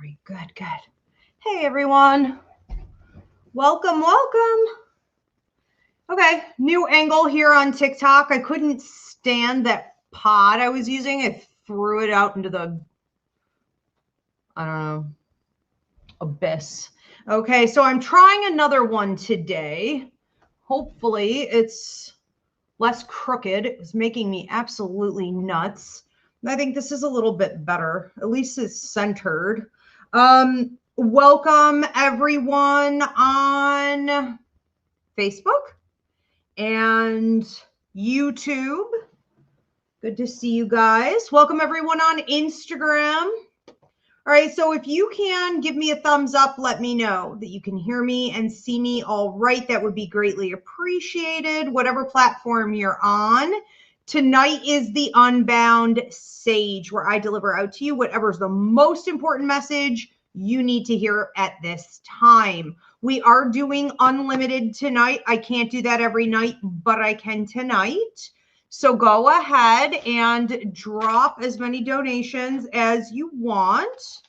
right, good, good. Hey, everyone. Welcome, welcome. Okay, new angle here on TikTok. I couldn't stand that pod I was using. I threw it out into the, I don't know, abyss. Okay, so I'm trying another one today. Hopefully it's less crooked. It was making me absolutely nuts. I think this is a little bit better. At least it's centered. Welcome everyone on Facebook and YouTube. Good to see you guys. Welcome everyone on Instagram. All right, so if you can give me a thumbs up, let me know that you can hear me and see me all right. That would be greatly appreciated, whatever platform you're on. Tonight is the Unbound Sage, where I deliver out to you whatever's the most important message you need to hear at this time. We are doing unlimited tonight. I can't do that every night, but I can tonight. So go ahead and drop as many donations as you want.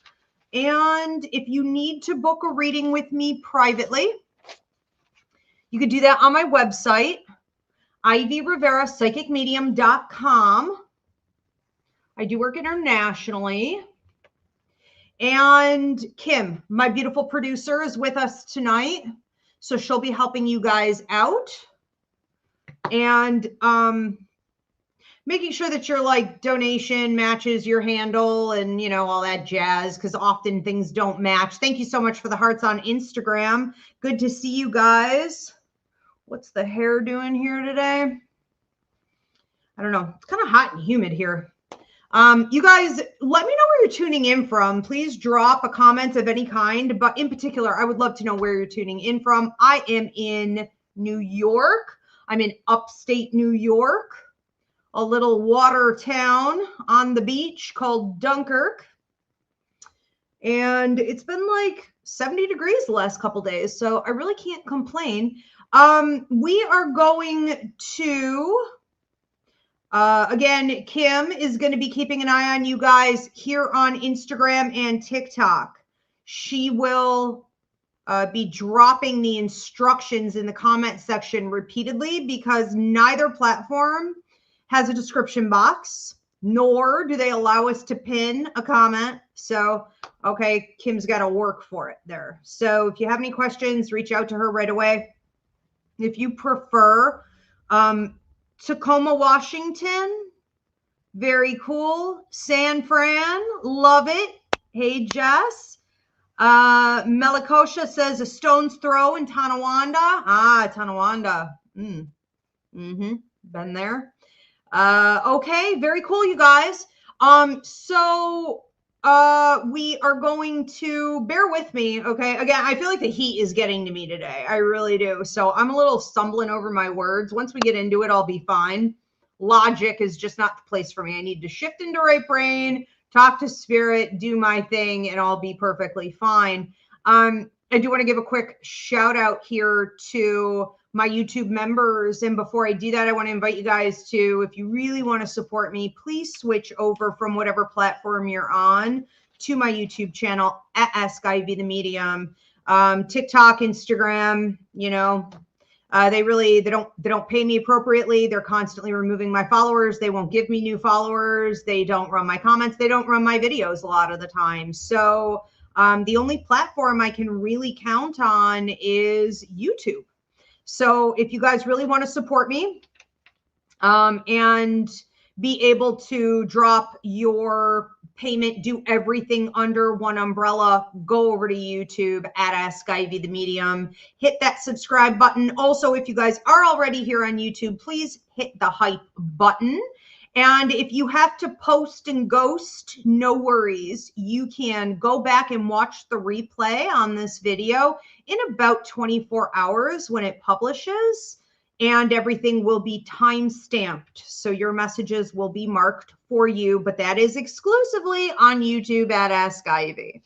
And if you need to book a reading with me privately, you can do that on my website, Ivy Rivera Psychic Medium.com. I do work internationally. And Kim, my beautiful producer, is with us tonight. So she'll be helping you guys out. And making sure that your donation matches your handle and, all that jazz, because often things don't match. Thank you so much for the hearts on Instagram. Good to see you guys. What's the hair doing here today? I don't know. It's kind of hot and humid here. You guys, let me know where you're tuning in from. Please drop a comment of any kind, but in particular, I would love to know where you're tuning in from. I am in New York. I'm in upstate New York, a little water town on the beach called Dunkirk. And it's been like 70 degrees the last couple days, so I really can't complain. We are going to, again, Kim is going to be keeping an eye on you guys here on Instagram and TikTok. She will be dropping the instructions in the comment section repeatedly because neither platform has a description box, nor do they allow us to pin a comment. So, okay, Kim's got to work for it there. So if you have any questions, reach out to her right away. If you prefer Tacoma, Washington, very cool. San Fran, love it. Hey, Jess. Melikosha says a stone's throw in Tonawanda. Ah, Tonawanda. Been there. Okay, very cool, you guys. So we are going to bear with me. Okay. Again, I feel like the heat is getting to me today. I really do. So I'm a little stumbling over my words. Once we get into it, I'll be fine. Logic is just not the place for me. I need to shift into right brain, talk to spirit, do my thing, and I'll be perfectly fine. I do want to give a quick shout out here to my YouTube members. And before I do that, I want to invite you guys to, if you really want to support me, please switch over from whatever platform you're on to my YouTube channel at Ask Ivy the Medium. TikTok, Instagram, they don't pay me appropriately. They're constantly removing my followers. They won't give me new followers. They don't run my comments. They don't run my videos a lot of the time. So the only platform I can really count on is YouTube. So if you guys really want to support me and be able to drop your payment, do everything under one umbrella, go over to YouTube at Ask Ivy the Medium, hit that subscribe button. Also, if you guys are already here on YouTube, please hit the hype button. And if you have to post and ghost, no worries. You can go back and watch the replay on this video in about 24 hours when it publishes, and everything will be time stamped. So your messages will be marked for you, but that is exclusively on YouTube at Ask Ivy.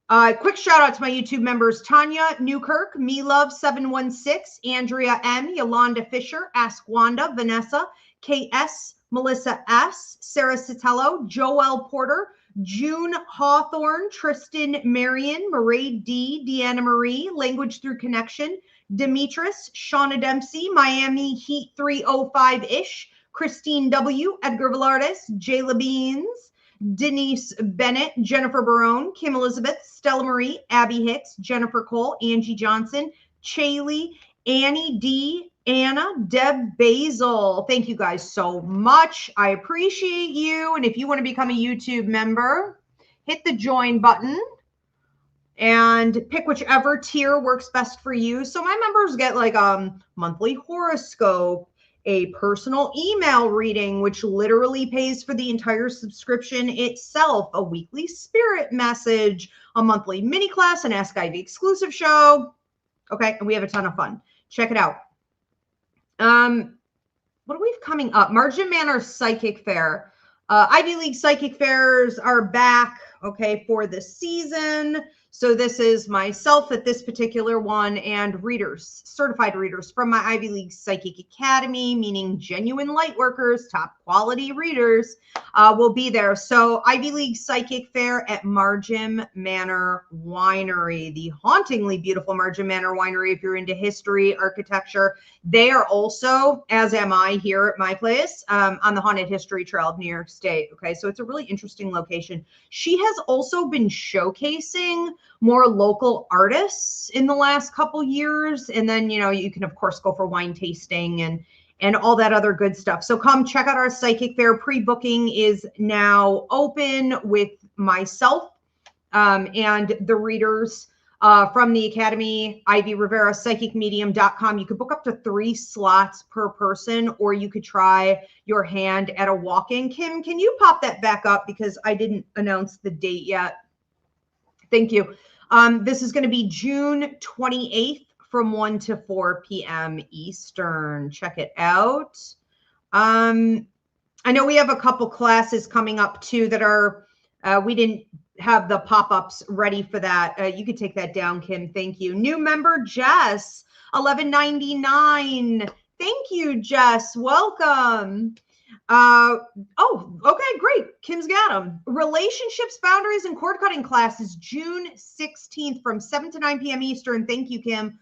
Quick shout out to my YouTube members: Tanya Newkirk, Me Love 716, Andrea M, Yolanda Fisher, Ask Wanda, Vanessa, KS, Melissa S., Sarah Sotelo, Joelle Porter, June Hawthorne, Tristan Marion, Marie D., Deanna Marie, Language Through Connection, Demetris, Shauna Dempsey, Miami Heat 305-ish, Christine W., Edgar Villardes, Jayla Beans, Denise Bennett, Jennifer Barone, Kim Elizabeth, Stella Marie, Abby Hicks, Jennifer Cole, Angie Johnson, Chaley, Annie D., Anna, Deb Basil. Thank you guys so much. I appreciate you. And if you want to become a YouTube member, hit the join button and pick whichever tier works best for you. So my members get like a monthly horoscope, a personal email reading, which literally pays for the entire subscription itself, a weekly spirit message, a monthly mini class, an Ask Ivy exclusive show. Okay, and we have a ton of fun. Check it out. What do we have coming up? Margin Manor Psychic Fair. Ivy League Psychic Fairs are back, okay, for the season. So this is myself at this particular one and readers, certified readers from my Ivy League Psychic Academy, meaning genuine light workers, top quality readers will be there. So Ivy League Psychic Fair at Margin Manor Winery, the hauntingly beautiful Margin Manor Winery. If you're into history, architecture, they are also, as am I here at my place, on the Haunted History Trail of New York State. Okay, so it's a really interesting location. She has also been showcasing more local artists in the last couple years. And then, you know, you can, of course, go for wine tasting and all that other good stuff. So come check out our Psychic Fair. Pre-booking is now open with myself and the readers from the Academy, Ivy Rivera Psychic Medium.com. You could book up to 3 slots per person, or you could try your hand at a walk-in. Kim, can you pop that back up because I didn't announce the date yet? Thank you. This is going to be June 28th from 1 to 4 p.m. Eastern. Check it out. I know we have a couple classes coming up too that are, we didn't have the pop-ups ready for that. You could take that down, Kim. Thank you. New member, Jess, $11.99. Thank you, Jess. Welcome. Oh, okay, great. Kim's got them. Relationships, boundaries, and cord cutting classes, June 16th from 7 to 9 p.m. Eastern. Thank you, Kim.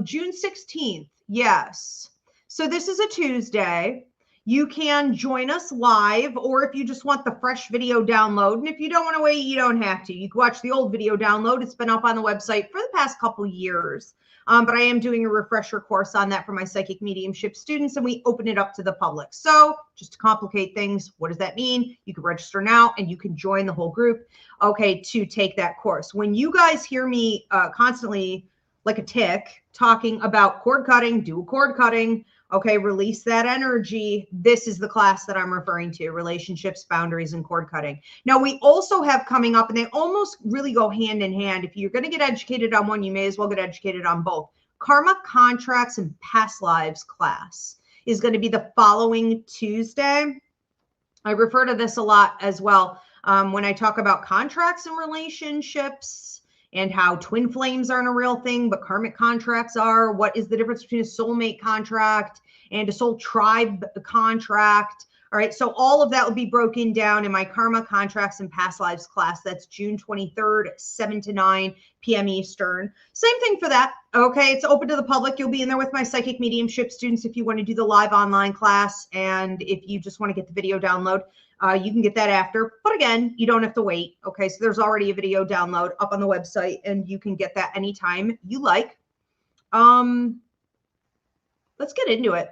June 16th. Yes. So this is a Tuesday. You can join us live, or if you just want the fresh video download, and if you don't want to wait, you don't have to. You can watch the old video download. It's been up on the website for the past couple years. But I am doing a refresher course on that for my psychic mediumship students, and we open it up to the public. So just to complicate things, what does that mean? You can register now and you can join the whole group, okay, to take that course. When you guys hear me constantly like a tick talking about cord cutting, do a cord cutting, okay, release that energy. This is the class that I'm referring to, relationships, boundaries, and cord cutting. Now, we also have coming up, and they almost really go hand in hand. If you're going to get educated on one, you may as well get educated on both. Karma, contracts, and past lives class is going to be the following Tuesday. I refer to this a lot as well when I talk about contracts and relationships, and how twin flames aren't a real thing, but karmic contracts are. What is the difference between a soulmate contract and a soul tribe contract? All right, so all of that will be broken down in my Karma, Contracts, and Past Lives class. That's June 23rd, 7 to 9 p.m. Eastern. Same thing for that. Okay, it's open to the public. You'll be in there with my psychic mediumship students if you want to do the live online class. And if you just want to get the video download, you can get that after. But again, you don't have to wait. Okay, so there's already a video download up on the website, and you can get that anytime you like. Let's get into it.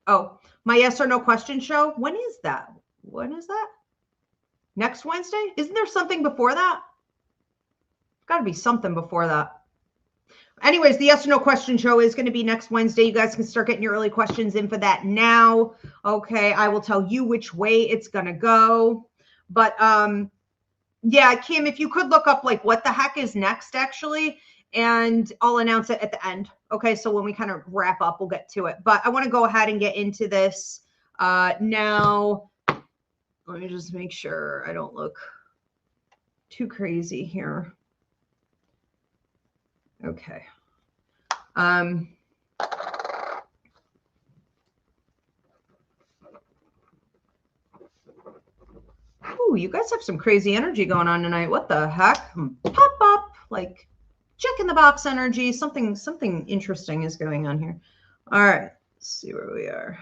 Oh, my yes or no question show. When is that? When is that? Next Wednesday? Isn't there something before that? Got to be something before that. Anyways, the yes or no question show is going to be next Wednesday. You guys can start getting your early questions in for that now. Okay, I will tell you which way it's going to go. But yeah, Kim, if you could look up like what the heck is next, actually, and I'll announce it at the end. Okay, so when we kind of wrap up, we'll get to it. But I want to go ahead and get into this now. Let me just make sure I don't look too crazy here. Okay. Ooh, you guys have some crazy energy going on tonight. What the heck? Pop up, like check in the box energy. Something interesting is going on here. All right, let's see where we are.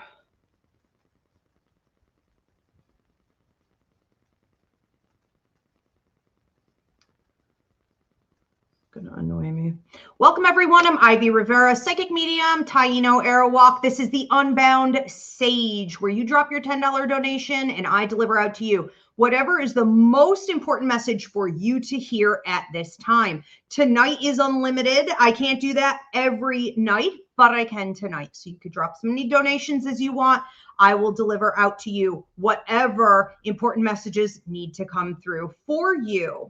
Gonna annoy me. Welcome everyone. I'm Ivy Rivera, Psychic Medium, Taino Arawalk. This is the Unbound Sage, where you drop your $10 donation and I deliver out to you whatever is the most important message for you to hear at this time. Tonight is unlimited. I can't do that every night, but I can tonight. So you could drop as many donations as you want. I will deliver out to you whatever important messages need to come through for you.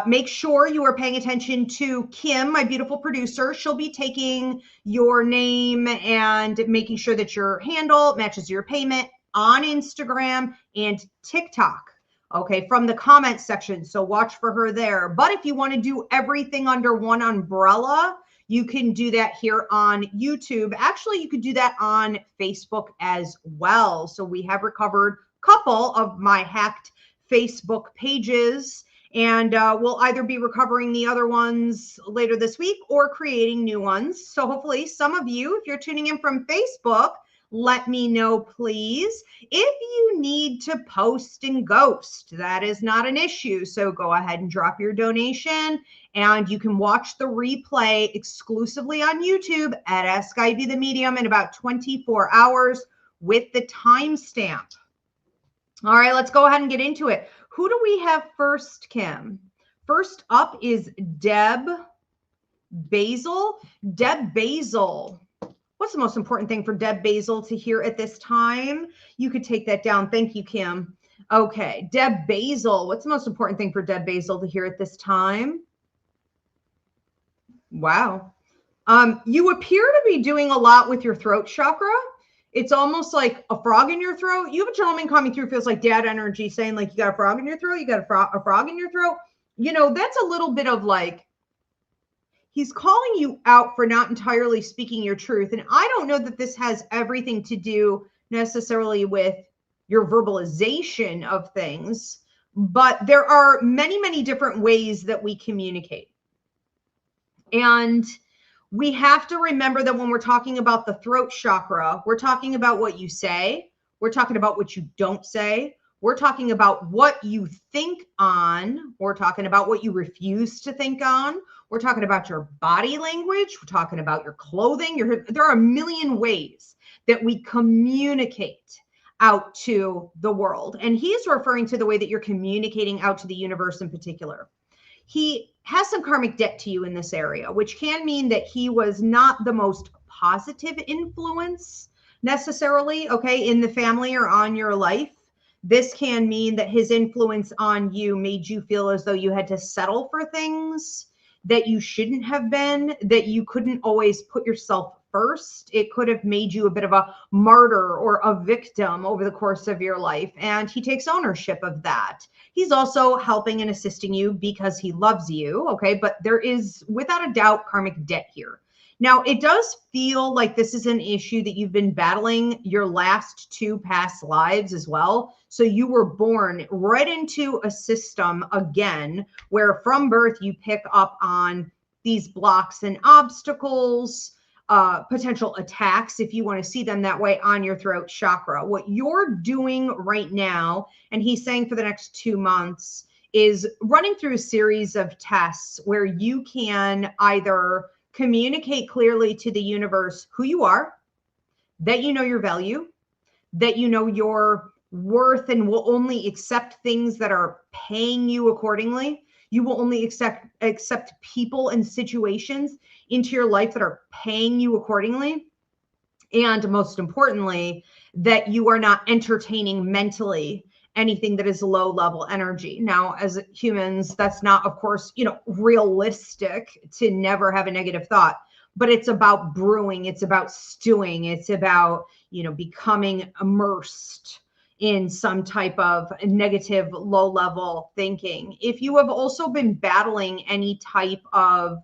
Make sure you are paying attention to Kim, my beautiful producer. She'll be taking your name and making sure that your handle matches your payment on Instagram and TikTok, okay, from the comment section. So watch for her there. But if you want to do everything under one umbrella, you can do that here on YouTube. Actually, you could do that on Facebook as well. So we have recovered a couple of my hacked Facebook pages. And we'll either be recovering the other ones later this week or creating new ones. So hopefully some of you, if you're tuning in from Facebook, let me know, please. If you need to post and ghost, that is not an issue. So go ahead and drop your donation and you can watch the replay exclusively on YouTube at Ask Ivy the Medium in about 24 hours with the timestamp. All right, let's go ahead and get into it. Who do we have first, Kim? First up is Deb Basil. Deb Basil. What's the most important thing for Deb Basil to hear at this time? You could take that down. Thank you, Kim. Okay, Deb Basil. What's the most important thing for Deb Basil to hear at this time? Wow. You appear to be doing a lot with your throat chakra. It's almost like a frog in your throat. You have a gentleman coming through, feels like dad energy, saying like, you got a frog in your throat, you got a frog in your throat. You know, that's a little bit of like, he's calling you out for not entirely speaking your truth. And I don't know that this has everything to do necessarily with your verbalization of things, but there are many, many different ways that we communicate. And we have to remember that when we're talking about the throat chakra, we're talking about what you say. We're talking about what you don't say. We're talking about what you think on. We're talking about what you refuse to think on. We're talking about your body language. We're talking about your clothing. There are a million ways that we communicate out to the world. And he's referring to the way that you're communicating out to the universe in particular. He has some karmic debt to you in this area, which can mean that he was not the most positive influence necessarily, okay, in the family or on your life. This can mean that his influence on you made you feel as though you had to settle for things that you shouldn't have been, that you couldn't always put yourself first. It could have made you a bit of a martyr or a victim over the course of your life. And he takes ownership of that. He's also helping and assisting you because he loves you. Okay. But there is without a doubt karmic debt here. Now, it does feel like this is an issue that you've been battling your last two past lives as well. So you were born right into a system again, where from birth you pick up on these blocks and obstacles, potential attacks, if you want to see them that way, on your throat chakra. What you're doing right now, and he's saying for the next 2 months, is running through a series of tests where you can either communicate clearly to the universe who you are, that you know your value, that you know your worth and will only accept things that are paying you accordingly. You will only accept people and situations into your life that are paying you accordingly. And most importantly, that you are not entertaining mentally anything that is low level energy. Now, as humans, that's not, of course, realistic to never have a negative thought, but it's about brewing. It's about stewing. It's about, becoming immersed in some type of negative low level thinking. If you have also been battling any type of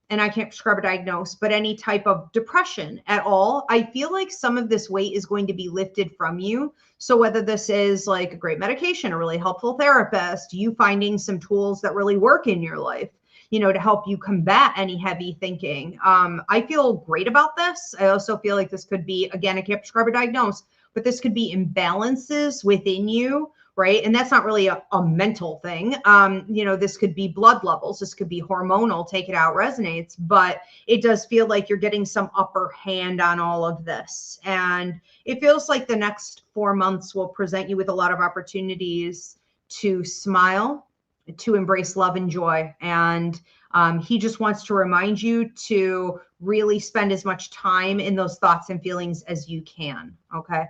and I can't prescribe or diagnose, but any type of depression at all, I feel like some of this weight is going to be lifted from you. So whether this is like a great medication, a really helpful therapist, you finding some tools that really work in your life, you know, to help you combat any heavy thinking. I feel great about this. I also feel like this could be, again, I can't prescribe or diagnose, but this could be imbalances within you, right? And that's not really a mental thing. You know, this could be blood levels. This could be hormonal, take it out, resonates, but it does feel like you're getting some upper hand on all of this. And it feels like the next 4 months will present you with a lot of opportunities to smile, to embrace love and joy. And he just wants to remind you to really spend as much time in those thoughts and feelings as you can. Okay.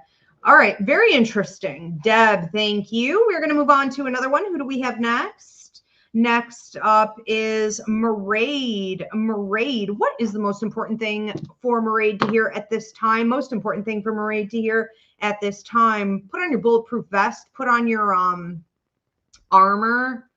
All right. Very interesting. Deb, thank you. We're going to move on to another one. Who do we have next? Next up is Mairead. Mairead, what is the most important thing for Mairead to hear at this time? Most important thing for Mairead to hear at this time. Put on your bulletproof vest. Put on your armor.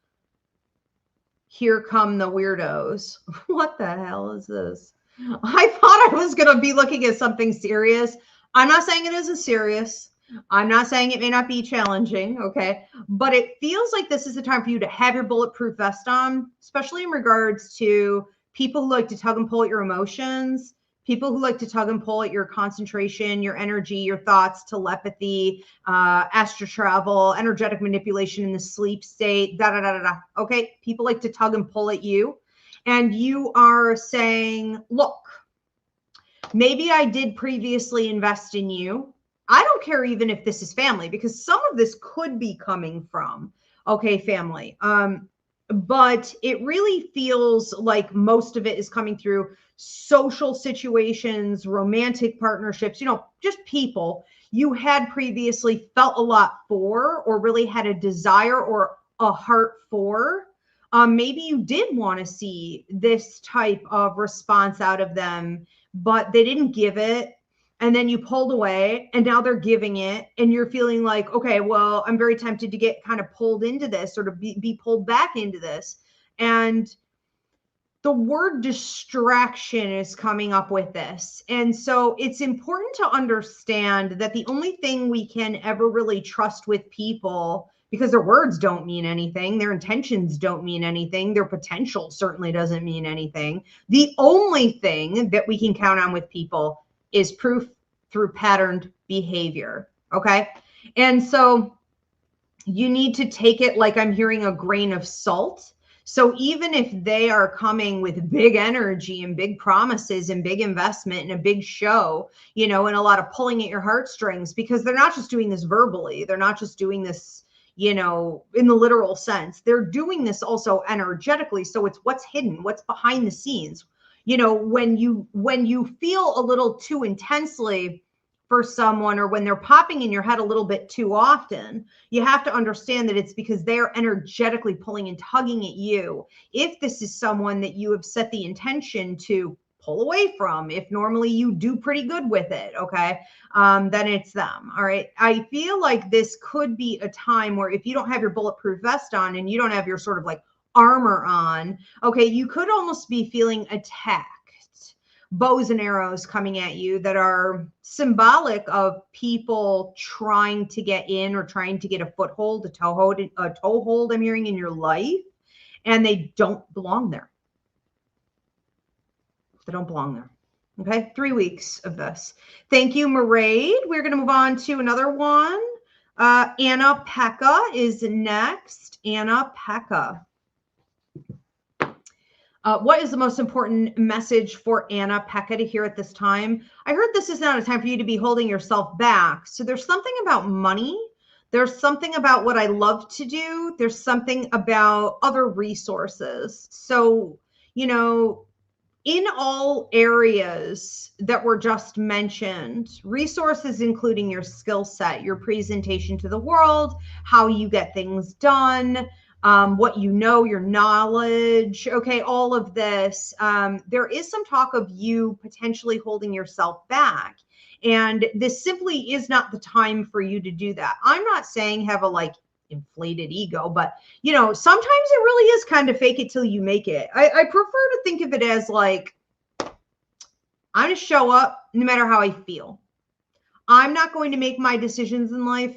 Here come the weirdos. What the hell is this? I thought I was going to be looking at something serious. I'm not saying it isn't serious. I'm not saying it may not be challenging, okay? But it feels like this is the time for you to have your bulletproof vest on, especially in regards to people who like to tug and pull at your emotions, people who like to tug and pull at your concentration, your energy, your thoughts, telepathy, astral travel, energetic manipulation in the sleep state, okay? People like to tug and pull at you. And you are saying, look, maybe I did previously invest in you. I don't care even if this is family, because some of this could be coming from, okay, family. But it really feels like most of it is coming through social situations, romantic partnerships, you know, just people you had previously felt a lot for, or really had a desire or a heart for. Maybe you did want to see this type of response out of them, but they didn't give it. And then you pulled away and now they're giving it. And you're feeling like, okay, well, I'm very tempted to get kind of pulled into this, or to be pulled back into this. And the word distraction is coming up with this. And so it's important to understand that the only thing we can ever really trust with people, because their words don't mean anything, their intentions don't mean anything, their potential certainly doesn't mean anything. The only thing that we can count on with people is proof through patterned behavior. Okay. And so you need to take it like I'm hearing a grain of salt. So even if they are coming with big energy and big promises and big investment and a big show, you know, and a lot of pulling at your heartstrings, because they're not just doing this verbally, they're not just doing this, you know, in the literal sense, they're doing this also energetically. So it's what's hidden, what's behind the scenes. You know, when you feel a little too intensely for someone, or when they're popping in your head a little bit too often, you have to understand that it's because they're energetically pulling and tugging at you. If this is someone that you have set the intention to pull away from, if normally you do pretty good with it, okay, then it's them. All right. I feel like this could be a time where if you don't have your bulletproof vest on and you don't have your sort of like armor on, okay, you could almost be feeling attacked. Bows and arrows coming at you that are symbolic of people trying to get in, or trying to get a foothold, a toehold, I'm hearing, in your life, and they don't belong there. They don't belong there. Okay, 3 weeks of this. Thank you, Mairead. We're going to move on to another one. Anna Pekka is next. Anna Pekka. What is the most important message for Anna Pekka to hear at this time? I heard this is not a time for you to be holding yourself back. So there's something about money. There's something about what I love to do. There's something about other resources. So, you know, in all areas that were just mentioned, resources including your skill set, your presentation to the world, how you get things done, what you know, your knowledge, okay, all of this. There is some talk of you potentially holding yourself back. And this simply is not the time for you to do that. I'm not saying have a like inflated ego, but you know, sometimes it really is kind of fake it till you make it. I prefer to think of it as like, I'm going to show up no matter how I feel. I'm not going to make my decisions in life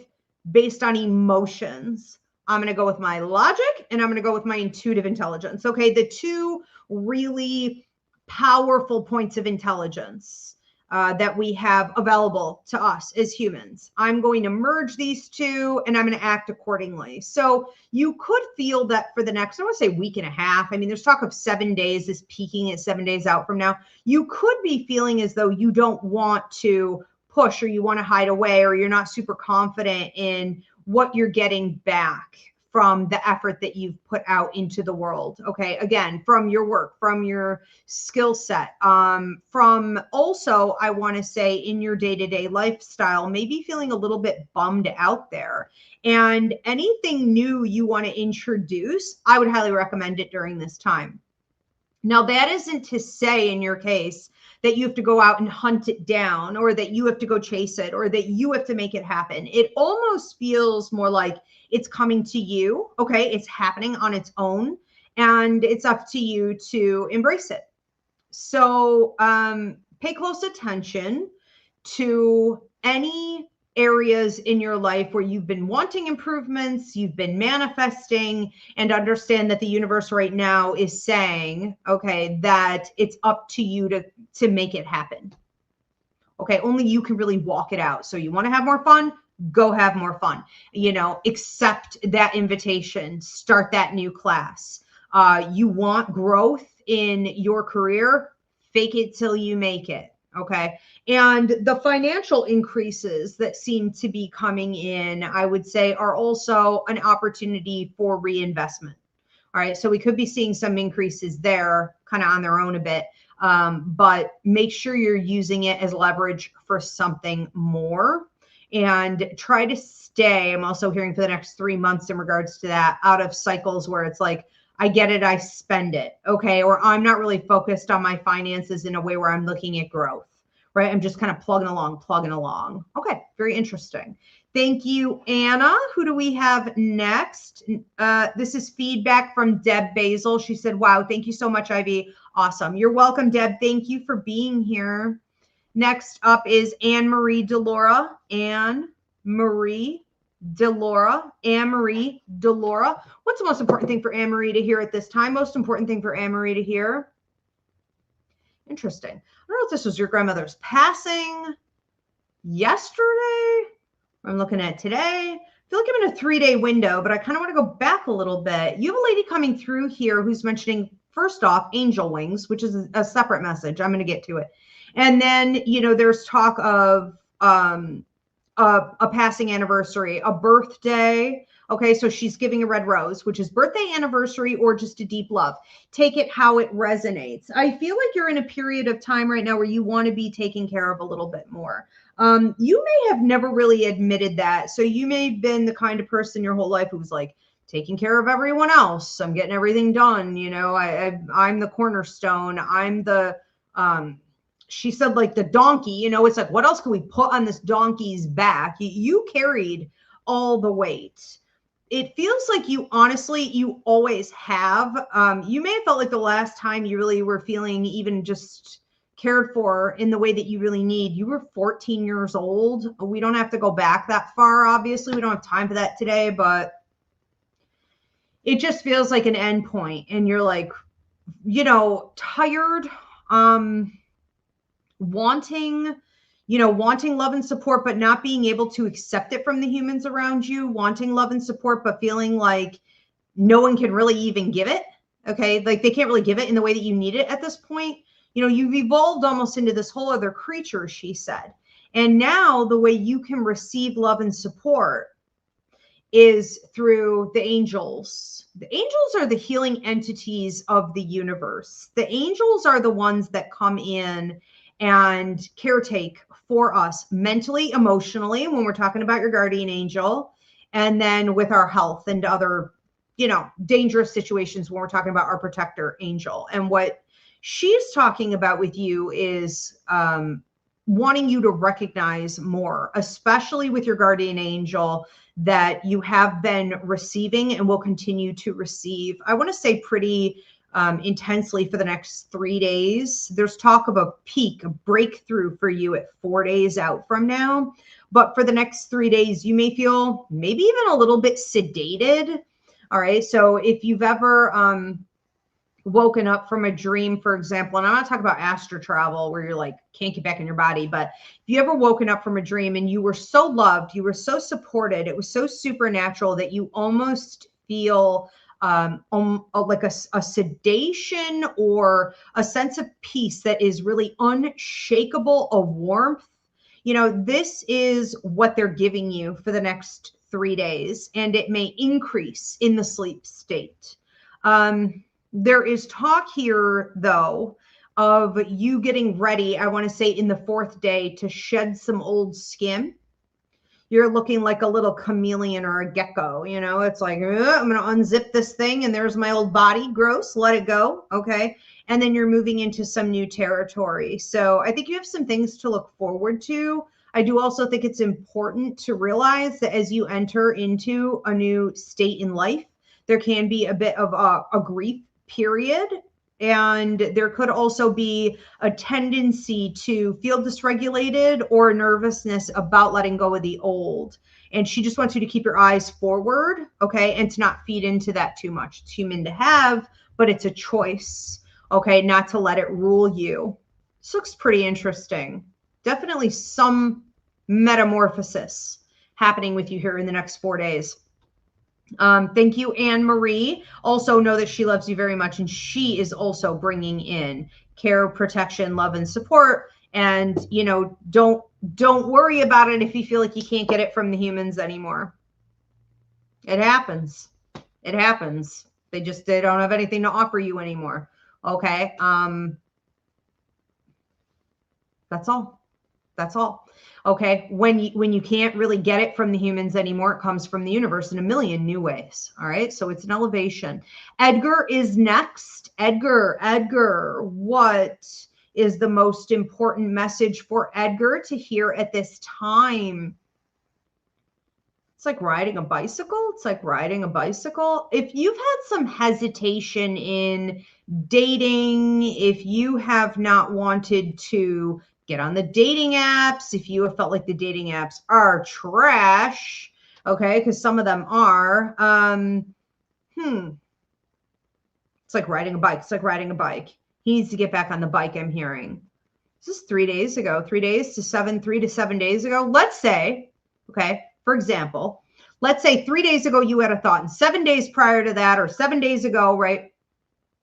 based on emotions. I'm going to go with my logic and I'm going to go with my intuitive intelligence. Okay. The two really powerful points of intelligence that we have available to us as humans. I'm going to merge these two and I'm going to act accordingly. So you could feel that for the next, I want to say week and a half. I mean, there's talk of 7 days, is peaking at 7 days out from now. You could be feeling as though you don't want to push or you want to hide away or you're not super confident in what you're getting back from the effort that you've put out into the world. Okay. Again, from your work, from your skill set, from also, I want to say in your day-to-day lifestyle, maybe feeling a little bit bummed out there. And anything new you want to introduce, I would highly recommend it during this time. Now, that isn't to say in your case that you have to go out and hunt it down or that you have to go chase it or that you have to make it happen. It almost feels more like it's coming to you. Okay. It's happening on its own and it's up to you to embrace it. So pay close attention to any areas in your life where you've been wanting improvements, you've been manifesting, and understand that the universe right now is saying, okay, that it's up to you to make it happen. Okay, only you can really walk it out. So you want to have more fun? Go have more fun. You know, accept that invitation, start that new class. You want growth in your career? Fake it till you make it. Okay. And the financial increases that seem to be coming in, I would say, are also an opportunity for reinvestment. All right. So we could be seeing some increases there kind of on their own a bit. But make sure you're using it as leverage for something more and try to stay. I'm also hearing for the next 3 months in regards to that, out of cycles where it's like, I get it, I spend it, okay? Or I'm not really focused on my finances in a way where I'm looking at growth, right? I'm just kind of plugging along. Okay, very interesting. Thank you, Anna. Who do we have next? This is feedback from Deb Basil. She said, wow, thank you so much, Ivy. Awesome. You're welcome, Deb. Thank you for being here. Next up is Anne-Marie Delora. Anne-Marie Delora. What's the most important thing for Anne-Marie to hear at this time? Most important thing for Anne-Marie to hear? Interesting. I don't know if this was your grandmother's passing yesterday. I'm looking at today. I feel like I'm in a 3-day window, but I kind of want to go back a little bit. You have a lady coming through here who's mentioning, first off, angel wings, which is a separate message. I'm going to get to it. And then, you know, there's talk of a passing anniversary, a birthday. Okay, so she's giving a red rose, which is birthday, anniversary, or just a deep love. Take it how it resonates. I feel like you're in a period of time right now where you want to be taken care of a little bit more. You may have never really admitted that. So you may have been the kind of person your whole life who was like, taking care of everyone else. I'm getting everything done. You know, I'm the cornerstone. I'm the, she said like the donkey, you know, it's like, what else can we put on this donkey's back? You carried all the weight. It feels like you, honestly, you always have. You may have felt like the last time you really were feeling even just cared for in the way that you really need, you were 14 years old. We don't have to go back that far. Obviously, we don't have time for that today, but it just feels like an end point and you're like, you know, tired, wanting love and support, but not being able to accept it from the humans around you, wanting love and support, but feeling like no one can really even give it. Okay. Like they can't really give it in the way that you need it at this point. You know, you've evolved almost into this whole other creature, she said. And now the way you can receive love and support is through the angels. The angels are the healing entities of the universe. The angels are the ones that come in and caretake for us mentally, emotionally, when we're talking about your guardian angel, and then with our health and other, you know, dangerous situations when we're talking about our protector angel. And what she's talking about with you is wanting you to recognize more, especially with your guardian angel that you have been receiving and will continue to receive. I want to say pretty intensely for the next 3 days. There's talk of a peak, a breakthrough for you at 4 days out from now. But for the next 3 days, you may feel maybe even a little bit sedated. All right. So if you've ever woken up from a dream, for example, and I'm not talking about astral travel where you're like, can't get back in your body, but if you ever woken up from a dream and you were so loved, you were so supported, it was so supernatural that you almost feel like a sedation or a sense of peace that is really unshakable, a warmth. You know, this is what they're giving you for the next 3 days, and it may increase in the sleep state. There is talk here, though, of you getting ready, I want to say in the 4th day, to shed some old skin. You're looking like a little chameleon or a gecko, you know, it's like, I'm going to unzip this thing and there's my old body. Gross, let it go. Okay. And then you're moving into some new territory. So I think you have some things to look forward to. I do also think it's important to realize that as you enter into a new state in life, there can be a bit of a grief period. And there could also be a tendency to feel dysregulated or nervousness about letting go of the old. And she just wants you to keep your eyes forward, okay, and to not feed into that too much. It's human to have, but it's a choice, okay, not to let it rule you. This looks pretty interesting. Definitely some metamorphosis happening with you here in the next 4 days. Thank you, Anne Marie. Also know that she loves you very much, and she is also bringing in care, protection, love, and support. And, you know, don't worry about it if you feel like you can't get it from the humans anymore. It happens. It happens. They don't have anything to offer you anymore. Okay. That's all. That's all. Okay. When you can't really get it from the humans anymore, it comes from the universe in a million new ways. All right. So it's an elevation. Edgar is next. Edgar, what is the most important message for Edgar to hear at this time? It's like riding a bicycle. It's like riding a bicycle. If you've had some hesitation in dating, if you have not wanted to get on the dating apps, if you have felt like the dating apps are trash, okay, because some of them are, it's like riding a bike. It's like riding a bike. He needs to get back on the bike, I'm hearing. This is 3 days ago, 3 to 7 days ago. Let's say, okay, for example, let's say 3 days ago you had a thought, and 7 days prior to that, or 7 days ago, right,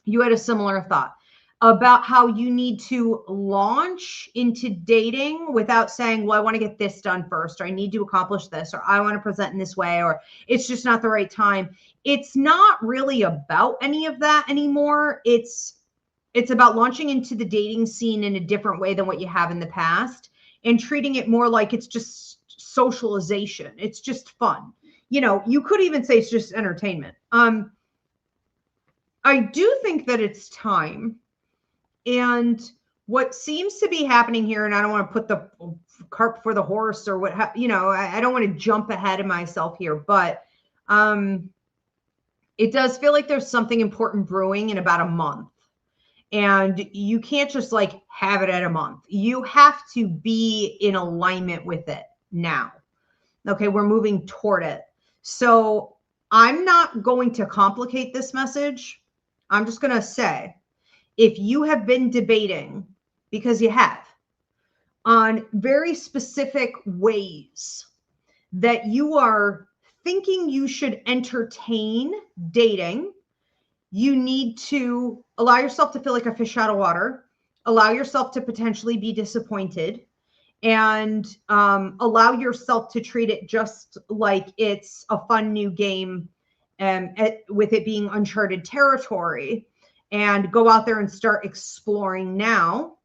you had a similar thought about how you need to launch into dating without saying, well, I want to get this done first, or I need to accomplish this, or I want to present in this way, or it's just not the right time. It's not really about any of that anymore. It's about launching into the dating scene in a different way than what you have in the past, and treating it more like it's just socialization. It's just fun. You know, you could even say it's just entertainment. I do think that it's time. And what seems to be happening here, and I don't want to put the cart before the horse or what, you know, I don't want to jump ahead of myself here, but it does feel like there's something important brewing in about a month. And you can't just like have it at a month. You have to be in alignment with it now. Okay, we're moving toward it. So I'm not going to complicate this message. I'm just going to say, if you have been debating, because you have, on very specific ways that you are thinking you should entertain dating, you need to allow yourself to feel like a fish out of water, allow yourself to potentially be disappointed, and allow yourself to treat it just like it's a fun new game, with it being uncharted territory, and go out there and start exploring now.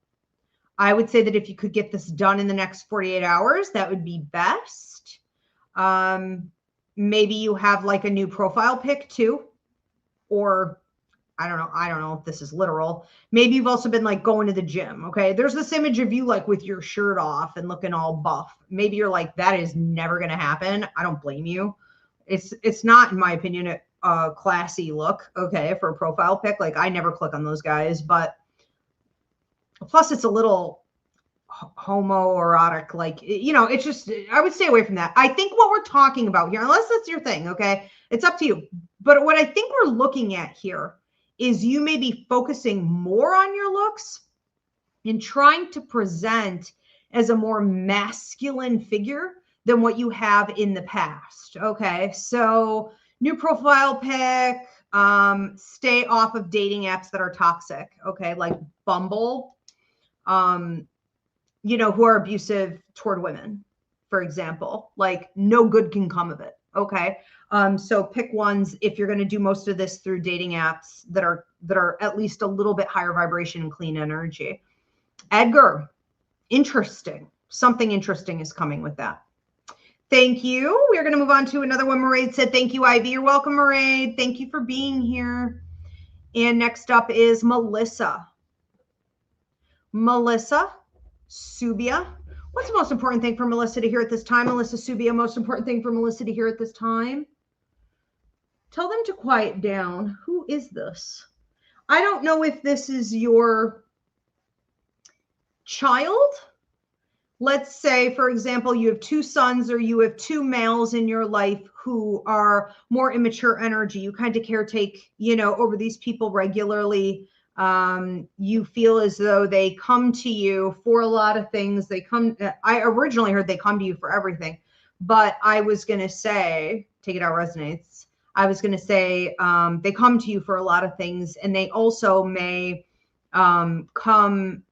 I would say that if you could get this done in the next 48 hours, that would be best. Maybe you have like a new profile pic too, or I don't know if this is literal. Maybe you've also been like going to the gym. Okay. There's this image of you like with your shirt off and looking all buff. Maybe you're like, that is never going to happen. I don't blame you. It's not, in my opinion, a classy look. Okay. For a profile pic. Like I never click on those guys, but plus it's a little homoerotic, like, you know, it's just, I would stay away from that. I think what we're talking about here, unless that's your thing, okay, it's up to you. But what I think we're looking at here is you may be focusing more on your looks and trying to present as a more masculine figure than what you have in the past. Okay, so new profile pic, stay off of dating apps that are toxic. Okay, like Bumble, you know, who are abusive toward women, for example. Like no good can come of it. Okay. So pick ones if you're going to do most of this through dating apps that are at least a little bit higher vibration and clean energy. Edgar, interesting. Something interesting is coming with that. Thank you. We're going to move on to another one. Mairead said, thank you, Ivy. You're welcome, Mairead. Thank you for being here. And next up is Melissa. Melissa Subia. What's the most important thing for Melissa to hear at this time? Melissa Subia, most important thing for Melissa to hear at this time? Tell them to quiet down. Who is this? I don't know if this is your child. Let's say, for example, you have two sons or you have two males in your life who are more immature energy. You kind of caretake, you know, over these people regularly. You feel as though they come to you for a lot of things. I originally heard they come to you for everything, but I was going to say, take it out resonates. I was going to say, they come to you for a lot of things, and they also may, come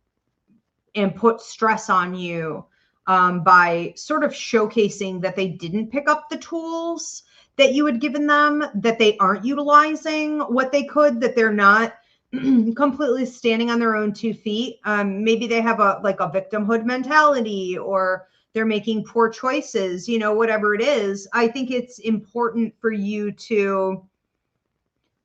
and put stress on you, by sort of showcasing that they didn't pick up the tools that you had given them, that they aren't utilizing what they could, that they're not completely standing on their own 2 feet. Maybe they have a victimhood mentality, or they're making poor choices, you know, whatever it is. I think it's important for you to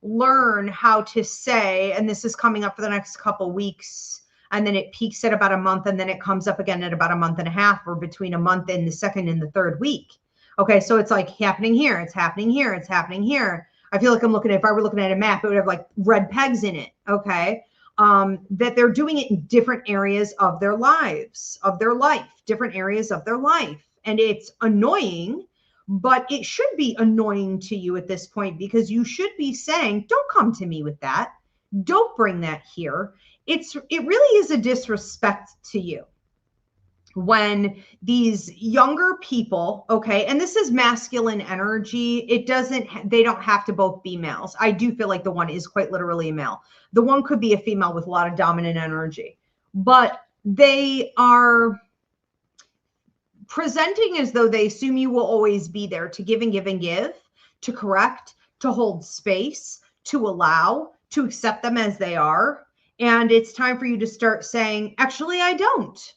learn how to say, and this is coming up for the next couple weeks, and then it peaks at about a month, and then it comes up again at about a month and a half, or between a month and the second and the third week. Okay, so it's like happening here, it's happening here, it's happening here. I feel like if I were looking at a map, it would have like red pegs in it. Okay. That they're doing it in different areas of their lives, different areas of their life. And it's annoying, but it should be annoying to you at this point, because you should be saying, don't come to me with that. Don't bring that here. It really is a disrespect to you when these younger people, okay, and this is masculine energy. They don't have to both be males. I do feel like the one is quite literally a male. The one could be a female with a lot of dominant energy, but they are presenting as though they assume you will always be there to give and give and give, to correct, to hold space, to allow, to accept them as they are. And it's time for you to start saying, actually, I don't.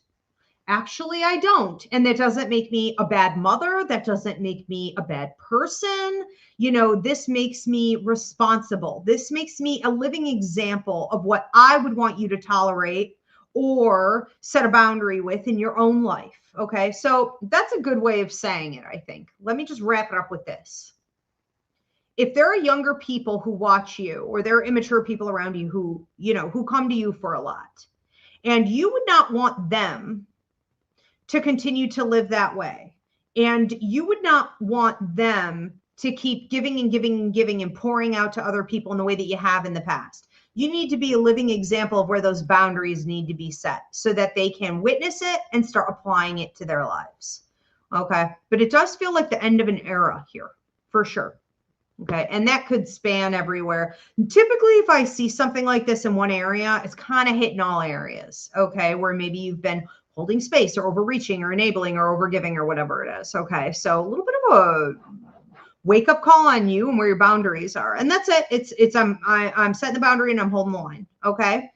Actually, I don't. And that doesn't make me a bad mother. That doesn't make me a bad person. You know, this makes me responsible. This makes me a living example of what I would want you to tolerate or set a boundary with in your own life. Okay, so that's a good way of saying it, I think. Let me just wrap it up with this. If there are younger people who watch you, or there are immature people around you who, you know, who come to you for a lot, and you would not want them to continue to live that way, and you would not want them to keep giving and giving and giving and pouring out to other people in the way that you have in the past, you need to be a living example of where those boundaries need to be set so that they can witness it and start applying it to their lives. Okay. But it does feel like the end of an era here, for sure. Okay. And that could span everywhere. Typically, if I see something like this in one area, it's kind of hitting all areas. Okay. Where maybe you've been holding space or overreaching or enabling or overgiving or whatever it is. Okay. So a little bit of a wake up call on you and where your boundaries are. And that's it. I'm setting the boundary and I'm holding the line. Okay.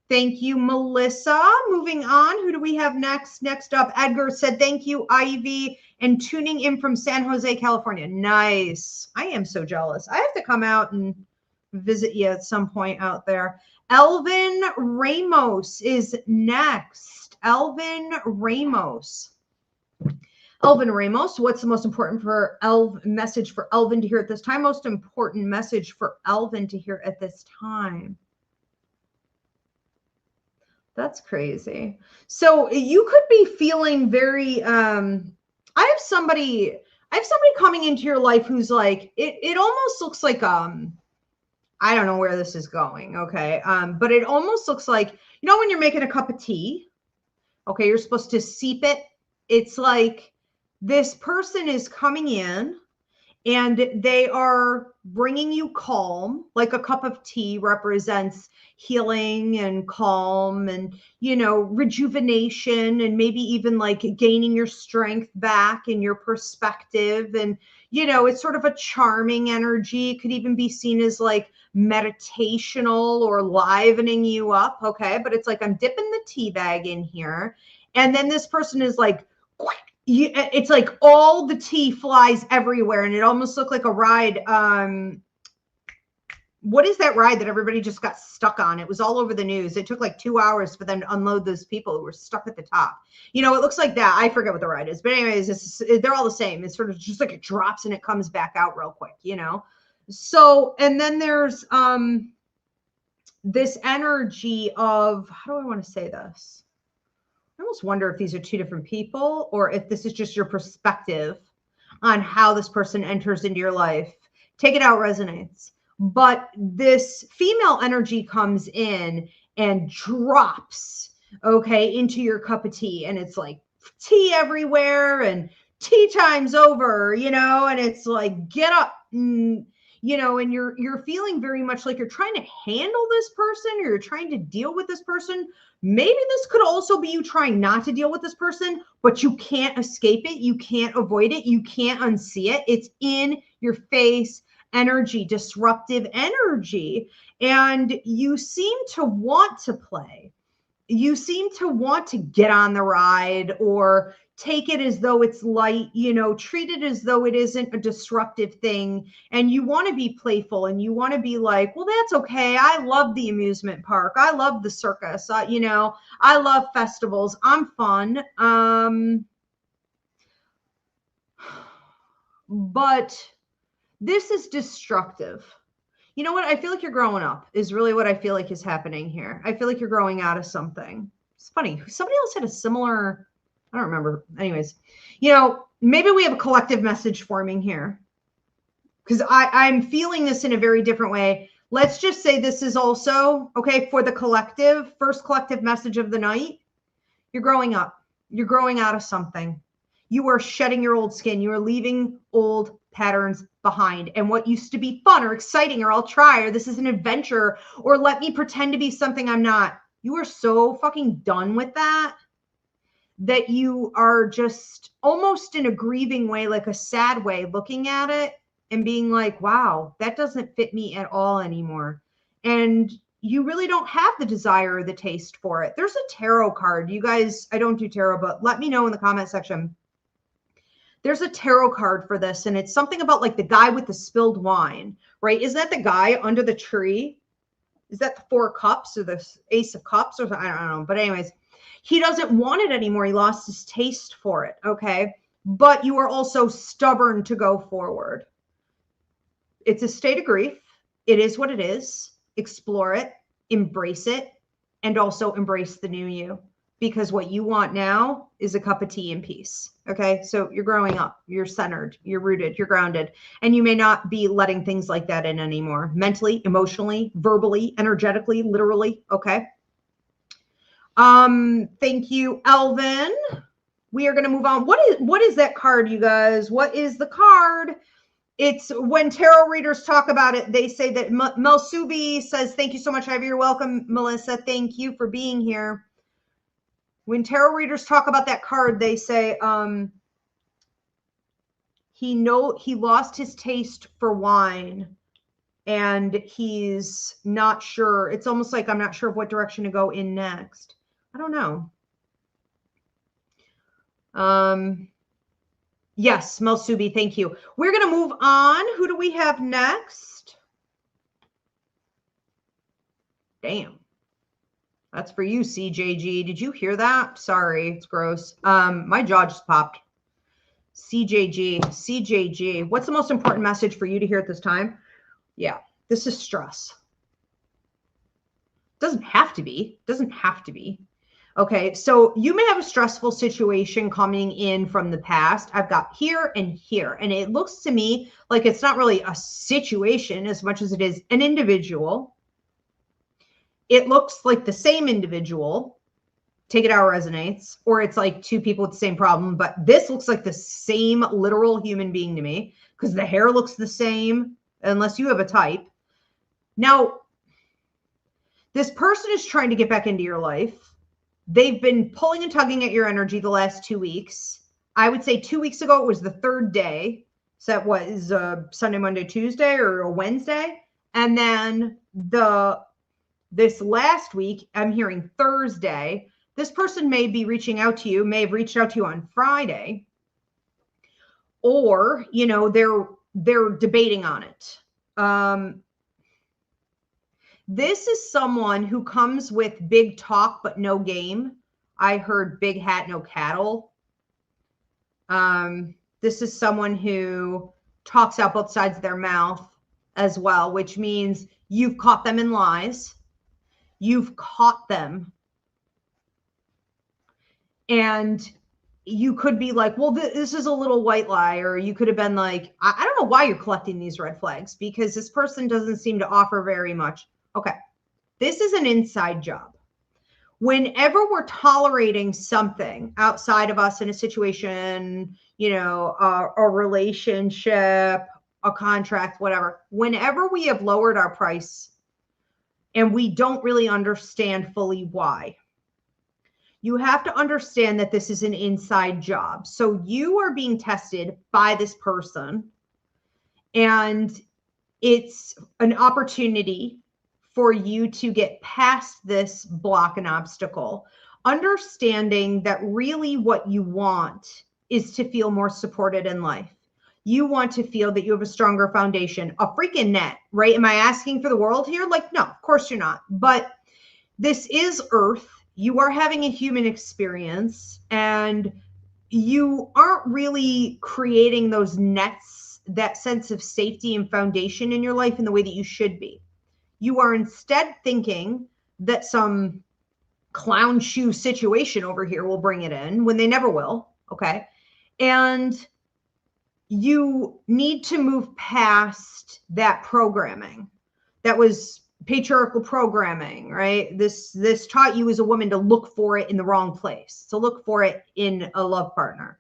Thank you, Melissa. Moving on. Who do we have next? Next up, Edgar said, thank you, Ivy, and tuning in from San Jose, California. Nice. I am so jealous. I have to come out and visit you at some point out there. Elvin Ramos is next. Elvin Ramos. Elvin Ramos, what's the most important message for Elvin to hear at this time? Most important message for Elvin to hear at this time. That's crazy. So you could be feeling very, I have somebody coming into your life who's like, it almost looks like, I don't know where this is going. Okay. But it almost looks like, you know, when you're making a cup of tea, okay, you're supposed to steep it. It's like this person is coming in and they are bringing you calm, like a cup of tea represents healing and calm and, you know, rejuvenation and maybe even like gaining your strength back and your perspective. And, you know, it's sort of a charming energy. It could even be seen as like meditational or livening you up. Okay. But it's like, I'm dipping the tea bag in here. And then this person is like, it's like all the tea flies everywhere and it almost looked like a ride. What is that ride that everybody just got stuck on? It was all over the news. It took like 2 hours for them to unload those people who were stuck at the top. You know, it looks like that. I forget what the ride is, but anyways, they're all the same. It's sort of just like it drops and it comes back out real quick, you know? So, and then there's this energy of, how do I want to say this? I almost wonder if these are two different people or if this is just your perspective on how this person enters into your life. Take it out, resonates. But this female energy comes in and drops, okay, into your cup of tea. And it's like tea everywhere and tea time's over, you know, and it's like, get up, you know, and you're feeling very much like you're trying to handle this person or you're trying to deal with this person. Maybe this could also be you trying not to deal with this person, but you can't escape it. You can't avoid it. You can't unsee it. It's in your face energy, disruptive energy. And you seem to want to play. You seem to want to get on the ride or take it as though it's light, you know, treat it as though it isn't a disruptive thing. And you want to be playful and you want to be like, well, that's okay. I love the amusement park. I love the circus. You know, I love festivals. I'm fun. But this is destructive. You know what? I feel like you're growing up is really what I feel like is happening here. I feel like you're growing out of something. It's funny. Somebody else had a similar, I don't remember. Anyways, you know, maybe we have a collective message forming here because I'm feeling this in a very different way. Let's just say this is also, okay, for the collective, first collective message of the night. You're growing up. You're growing out of something. You are shedding your old skin. You are leaving old patterns behind. And what used to be fun or exciting or I'll try or this is an adventure or let me pretend to be something I'm not. You are so fucking done with that you are just almost in a grieving way, like a sad way, looking at it and being like, wow, that doesn't fit me at all anymore. And you really don't have the desire or the taste for it. There's a tarot card. You guys, I don't do tarot, but let me know in the comment section. There's a tarot card for this, and it's something about like the guy with the spilled wine, right? Is that the guy under the tree? Is that the 4 cups or the Ace of Cups? Or I don't know. But anyways, he doesn't want it anymore. He lost his taste for it, okay? But you are also stubborn to go forward. It's a state of grief. It is what it is. Explore it, embrace it, and also embrace the new you. Because what you want now is a cup of tea in peace. Okay. So you're growing up, you're centered, you're rooted, you're grounded, and you may not be letting things like that in anymore. Mentally, emotionally, verbally, energetically, literally. Okay. Thank you, Elvin. We are going to move on. What is that card, you guys? What is the card? It's when tarot readers talk about it, they say that Melsubi says, thank you so much, Ivy. You're welcome, Melissa. Thank you for being here. When tarot readers talk about that card, they say he lost his taste for wine and he's not sure. It's almost like I'm not sure of what direction to go in next. I don't know. Yes, Melsubi, thank you. We're going to move on. Who do we have next? Damn. That's for you, CJG. Did you hear that? Sorry, it's gross. My jaw just popped. CJG. What's the most important message for you to hear at this time? Yeah, this is stress. Doesn't have to be. Doesn't have to be. Okay, so you may have a stressful situation coming in from the past. I've got here and here, and it looks to me like it's not really a situation as much as it is an individual. It looks like the same individual. Take it how it resonates, or it's like two people with the same problem, but this looks like the same literal human being to me because the hair looks the same, unless you have a type. Now, this person is trying to get back into your life. They've been pulling and tugging at your energy the last 2 weeks. I would say 2 weeks ago, it was the third day. So that was Sunday, Monday, Tuesday, or a Wednesday. And then this last week, I'm hearing Thursday. This person may be reaching out to you, may have reached out to you on Friday, or, you know, they're debating on it. This is someone who comes with big talk, but no game. I heard big hat, no cattle. This is someone who talks out both sides of their mouth as well, which means you've caught them in lies. You've caught them. And you could be like, well, this is a little white lie. Or you could have been like, I don't know why you're collecting these red flags, because this person doesn't seem to offer very much. Okay, this is an inside job. Whenever we're tolerating something outside of us in a situation, you know, a relationship, a contract, whatever, whenever we have lowered our price and we don't really understand fully why, you have to understand that this is an inside job. So you are being tested by this person, and it's an opportunity for you to get past this block and obstacle, understanding that really what you want is to feel more supported in life. You want to feel that you have a stronger foundation, a freaking net, right? Am I asking for the world here? Like, no, of course you're not. But this is Earth. You are having a human experience, and you aren't really creating those nets, that sense of safety and foundation in your life in the way that you should be. You are instead thinking that some clown shoe situation over here will bring it in when they never will. Okay. And you need to move past that programming. That was patriarchal programming, right? This taught you as a woman to look for it in the wrong place, to look for it in a love partner.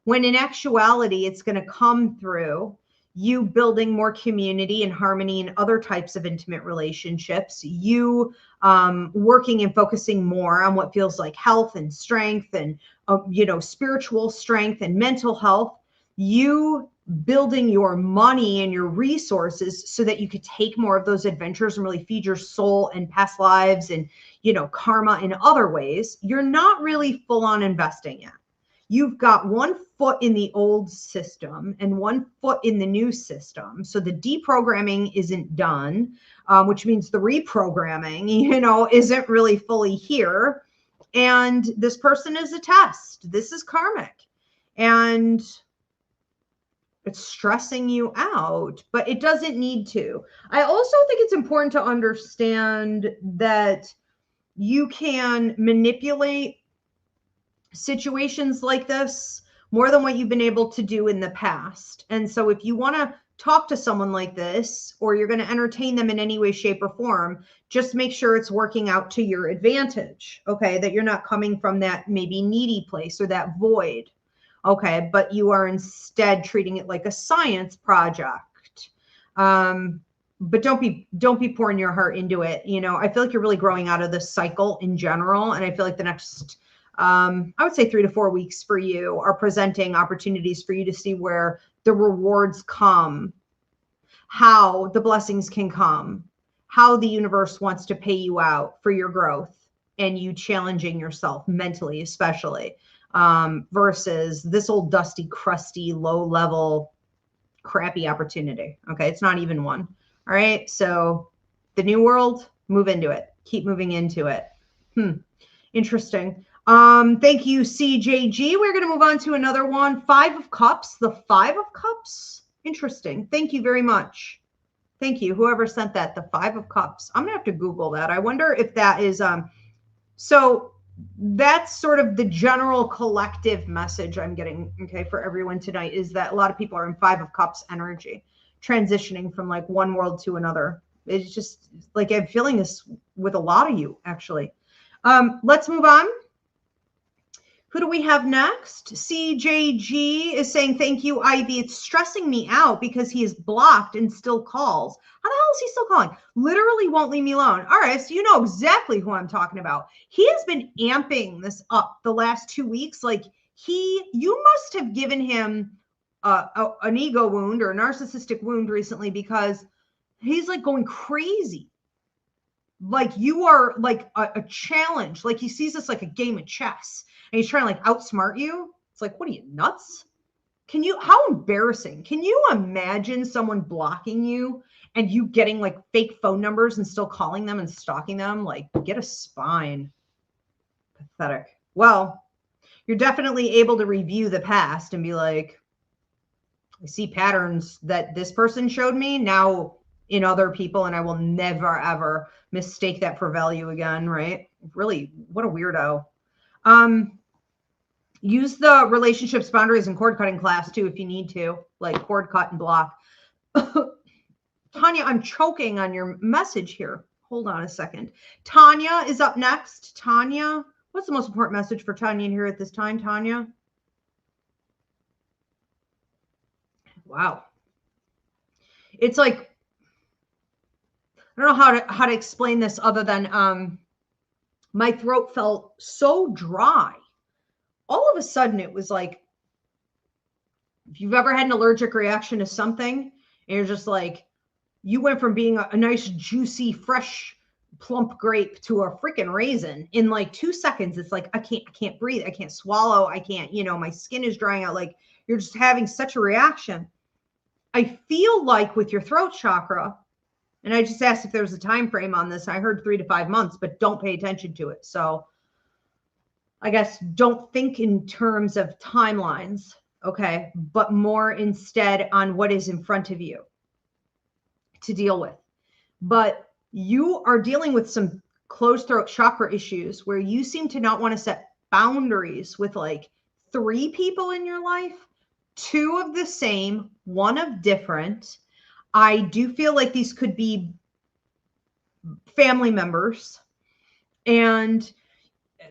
When in actuality, it's going to come through you building more community and harmony in other types of intimate relationships, you working and focusing more on what feels like health and strength and, you know, spiritual strength and mental health, you building your money and your resources so that you could take more of those adventures and really feed your soul and past lives and, you know, karma in other ways. You're not really full on investing yet. You've got 1 foot in the old system and 1 foot in the new system. So the deprogramming isn't done, which means the reprogramming, you know, isn't really fully here. And this person is a test. This is karmic. And it's stressing you out, but it doesn't need to. I also think it's important to understand that you can manipulate situations like this more than what you've been able to do in the past. And so if you want to talk to someone like this, or you're going to entertain them in any way, shape, or form, just make sure it's working out to your advantage. Okay. That you're not coming from that maybe needy place or that void. Okay. But you are instead treating it like a science project. But don't be pouring your heart into it. You know, I feel like you're really growing out of this cycle in general. And I feel like the next, I would say 3 to 4 weeks for you are presenting opportunities for you to see where the rewards come, how the blessings can come, how the universe wants to pay you out for your growth and you challenging yourself mentally, especially, versus this old dusty, crusty, low level, crappy opportunity. Okay. It's not even one. All right. So the new world, move into it. keep moving into it. Interesting. Thank you, CJG. We're going to move on to another one. 5 of Cups. The 5 of Cups. Interesting. Thank you very much. Thank you. Whoever sent that, the 5 of Cups. I'm going to have to Google that. I wonder if that is, so that's sort of the general collective message I'm getting, okay, for everyone tonight, is that a lot of people are in 5 of Cups energy, transitioning from like one world to another. It's just like I'm feeling this with a lot of you, actually. Let's move on. Who do we have next? CJG is saying, thank you, Ivy. It's stressing me out because he is blocked and still calls. How the hell is he still calling? Literally won't leave me alone. All right, so you know exactly who I'm talking about. He has been amping this up the last 2 weeks. Like you must have given him an ego wound or a narcissistic wound recently, because he's like going crazy. Like you are like a challenge. Like he sees this like a game of chess. And he's trying to like outsmart you. It's like, what are you, nuts? How embarrassing. Can you imagine someone blocking you and you getting like fake phone numbers and still calling them and stalking them? Like, get a spine. Pathetic. Well, you're definitely able to review the past and be like, I see patterns that this person showed me now in other people, and I will never, ever mistake that for value again, right? Really, what a weirdo. Use the relationships, boundaries, and cord cutting class too if you need to, like cord cut and block. Tanya, I'm choking on your message here. Hold on a second. Tanya is up next. Tanya, what's the most important message for Tanya in here at this time, Tanya? Wow. It's like, I don't know how to explain this other than my throat felt so dry. All of a sudden, it was like, if you've ever had an allergic reaction to something, and you're just like, you went from being a nice, juicy, fresh, plump grape to a freaking raisin in like 2 seconds. It's like, I can't breathe. I can't swallow. I can't, my skin is drying out. Like you're just having such a reaction. I feel like with your throat chakra, and I just asked if there was a time frame on this. I heard 3 to 5 months, but don't pay attention to it. So I guess don't think in terms of timelines, okay, but more instead on what is in front of you to deal with. But you are dealing with some closed throat chakra issues where you seem to not want to set boundaries with like 3 people in your life, 2 of the same, 1 of different. I do feel like these could be family members, and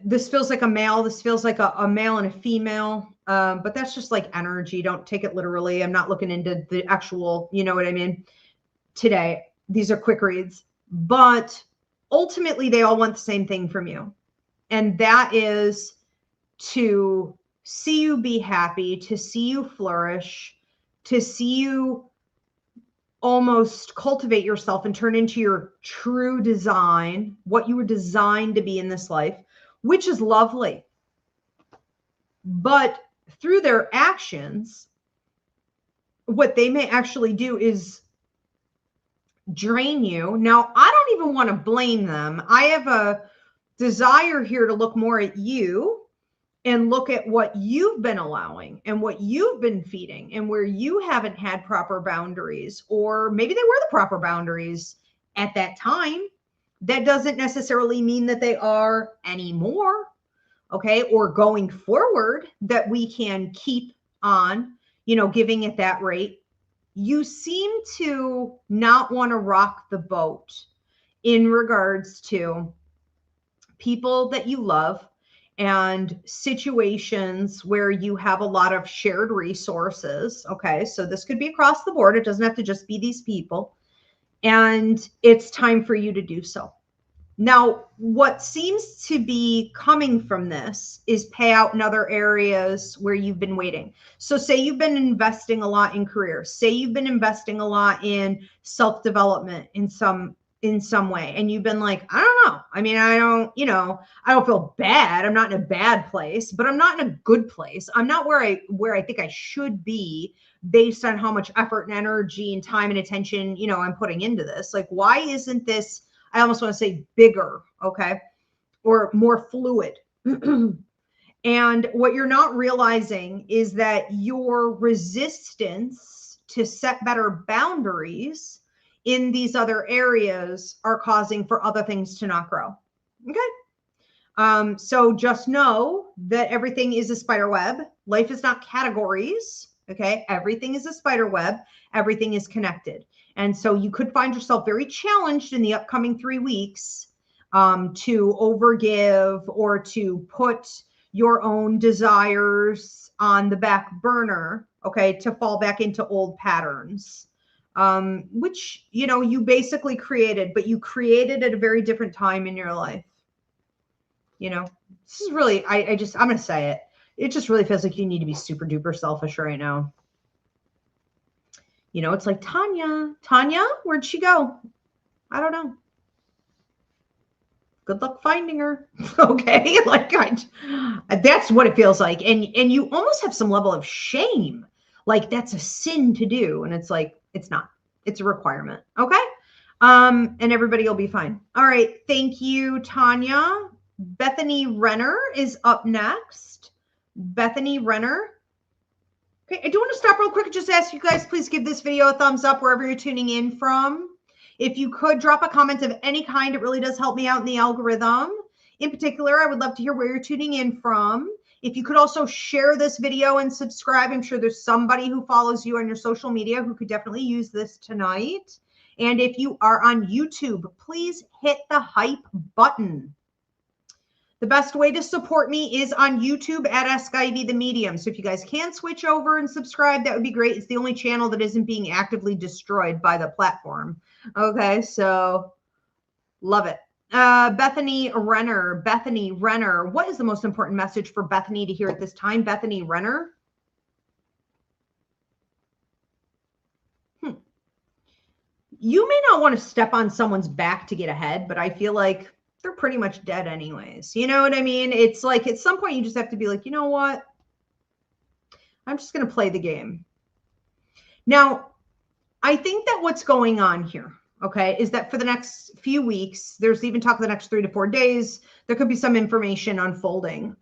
this feels like a male. This feels like a male and a female, but that's just like energy. Don't take it literally. I'm not looking into the actual, you know what I mean? Today, these are quick reads, but ultimately they all want the same thing from you. And that is to see you be happy, to see you flourish, to see you almost cultivate yourself and turn into your true design, what you were designed to be in this life, which is lovely. But through their actions, what they may actually do is drain you. Now, I don't even want to blame them. I have a desire here to look more at you and look at what you've been allowing and what you've been feeding and where you haven't had proper boundaries, or maybe they were the proper boundaries at that time. That doesn't necessarily mean that they are anymore, okay? Or going forward that we can keep on, giving at that rate. You seem to not want to rock the boat in regards to people that you love and situations where you have a lot of shared resources. Okay, so this could be across the board. It doesn't have to just be these people. And it's time for you to do so. Now, what seems to be coming from this is payout in other areas where you've been waiting. So say you've been investing a lot in career. Say you've been investing a lot in self-development in some way. And you've been like, I don't know. I mean, I don't feel bad. I'm not in a bad place, but I'm not in a good place. I'm not where I think I should be based on how much effort and energy and time and attention, I'm putting into this. Like, why isn't this I almost want to say bigger, okay, or more fluid. And what you're not realizing is that your resistance to set better boundaries in these other areas are causing for other things to not grow. Okay. So just know that everything is a spider web. Life is not categories. Okay. Everything is a spider web. Everything is connected. And so you could find yourself very challenged in the upcoming 3 weeks to overgive or to put your own desires on the back burner, okay, to fall back into old patterns, which, you know, you basically created, but you created at a very different time in your life. You know, this is really, I'm going to say it. It just really feels like you need to be super duper selfish right now. You know, it's like Tanya, where'd she go? I don't know. Good luck finding her. Okay. Like that's what it feels like. And you almost have some level of shame. Like that's a sin to do. And it's like, it's not, it's a requirement. Okay. And everybody will be fine. All right. Thank you, Tanya. Bethany Renner is up next. Bethany Renner. Okay. I do want to stop real quick and just ask you guys, please give this video a thumbs up wherever you're tuning in from. If you could drop a comment of any kind, it really does help me out in the algorithm. In particular, I would love to hear where you're tuning in from. If you could also share this video and subscribe, I'm sure there's somebody who follows you on your social media who could definitely use this tonight. And if you are on YouTube, please hit the hype button. The best way to support me is on YouTube at Ask Ivy the Medium. So if you guys can switch over and subscribe, that would be great. It's the only channel that isn't being actively destroyed by the platform. Okay, so love it. Bethany Renner. What is the most important message for Bethany to hear at this time? Bethany Renner. You may not want to step on someone's back to get ahead, but I feel like they're pretty much dead anyways. You know what I mean? It's like at some point you just have to be like, you know what? I'm just going to play the game. Now, I think that what's going on here, okay, is that for the next few weeks, there's even talk of the next 3 to 4 days, there could be some information unfolding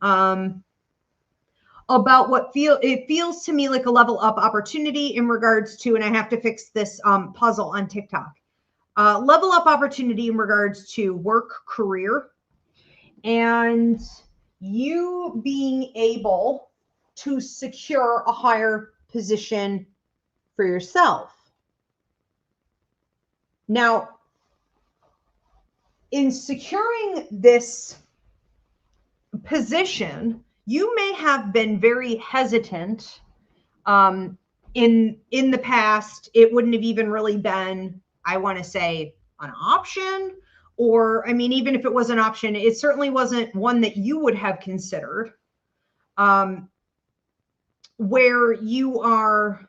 about what feels to me like a level up opportunity in regards to, and I have to fix this puzzle on TikTok. Level up opportunity in regards to work, career, and you being able to secure a higher position for yourself. Now, in securing this position, you may have been very hesitant. In the past, it wouldn't have even really been, I want to say, an option, or I mean, even if it was an option, it certainly wasn't one that you would have considered, where you are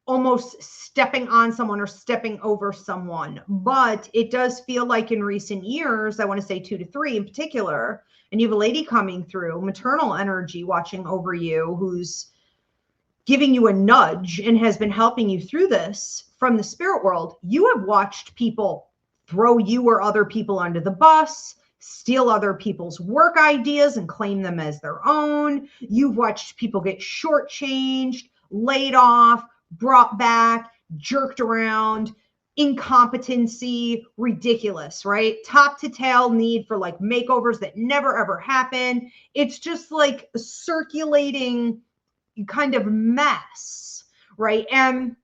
almost stepping on someone or stepping over someone. But it does feel like in recent years, I want to say 2 to 3 in particular, and you have a lady coming through, maternal energy watching over you, who's giving you a nudge and has been helping you through this from the spirit world. You have watched people throw you or other people under the bus, steal other people's work ideas and claim them as their own. You've watched people get shortchanged, laid off, brought back, jerked around, incompetency, ridiculous, right? Top to tail need for like makeovers that never ever happen. It's just like a circulating kind of mess, right? And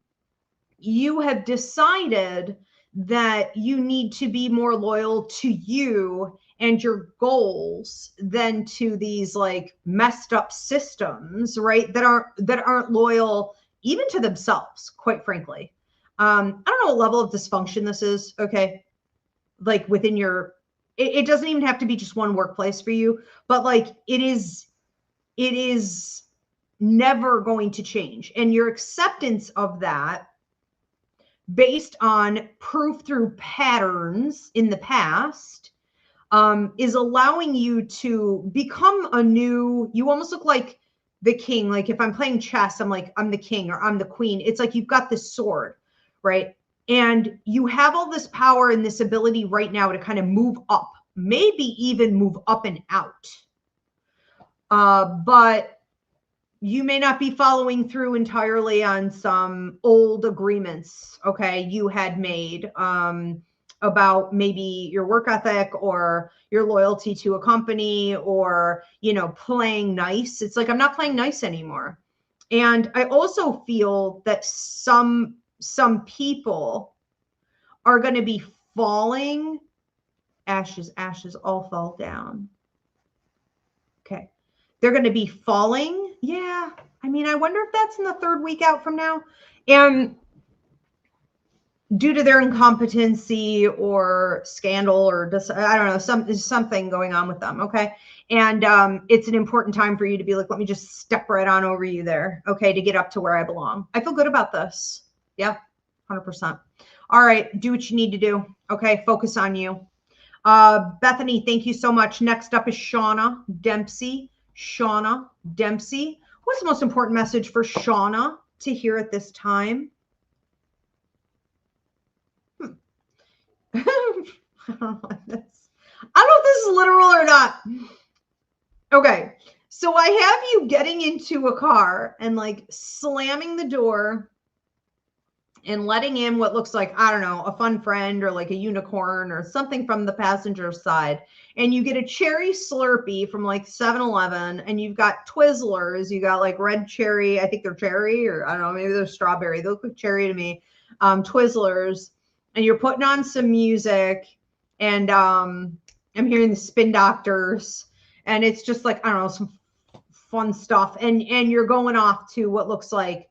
you have decided that you need to be more loyal to you and your goals than to these like messed up systems, right? That aren't loyal even to themselves, quite frankly. I don't know what level of dysfunction this is, okay? Like within your, it doesn't even have to be just one workplace for you, but like it is never going to change. And your acceptance of that based on proof through patterns in the past is allowing you to become a new, you almost look like the king. Like if I'm playing chess, I'm like, I'm the king or I'm the queen. It's like you've got this sword, right? And you have all this power and this ability right now to kind of move up, maybe even move up and out. But you may not be following through entirely on some old agreements, okay, you had made about maybe your work ethic or your loyalty to a company, or, you know, playing nice. It's like, I'm not playing nice anymore. And I also feel that some people are going to be falling. Ashes all fall down. Okay. They're going to be falling. Yeah. I mean, I wonder if that's in the 3rd week out from now. And due to their incompetency or scandal or just, I don't know, something going on with them. Okay. And it's an important time for you to be like, let me just step right on over you there. Okay. To get up to where I belong. I feel good about this. Yeah. 100%. All right. Do what you need to do. Okay. Focus on you. Bethany, thank you so much. Next up is Shauna Dempsey. Shauna Dempsey. What's the most important message for Shauna to hear at this time? I don't know if this is literal or not. Okay. So I have you getting into a car and like slamming the door and letting in what looks like, I don't know, a fun friend or like a unicorn or something from the passenger side. And you get a cherry Slurpee from like 7-Eleven, and you've got Twizzlers. You got like red cherry. I think they're cherry, or I don't know, maybe they're strawberry. They look like cherry to me. Twizzlers. And you're putting on some music, and I'm hearing the Spin Doctors, and it's just like, I don't know, some fun stuff. And you're going off to what looks like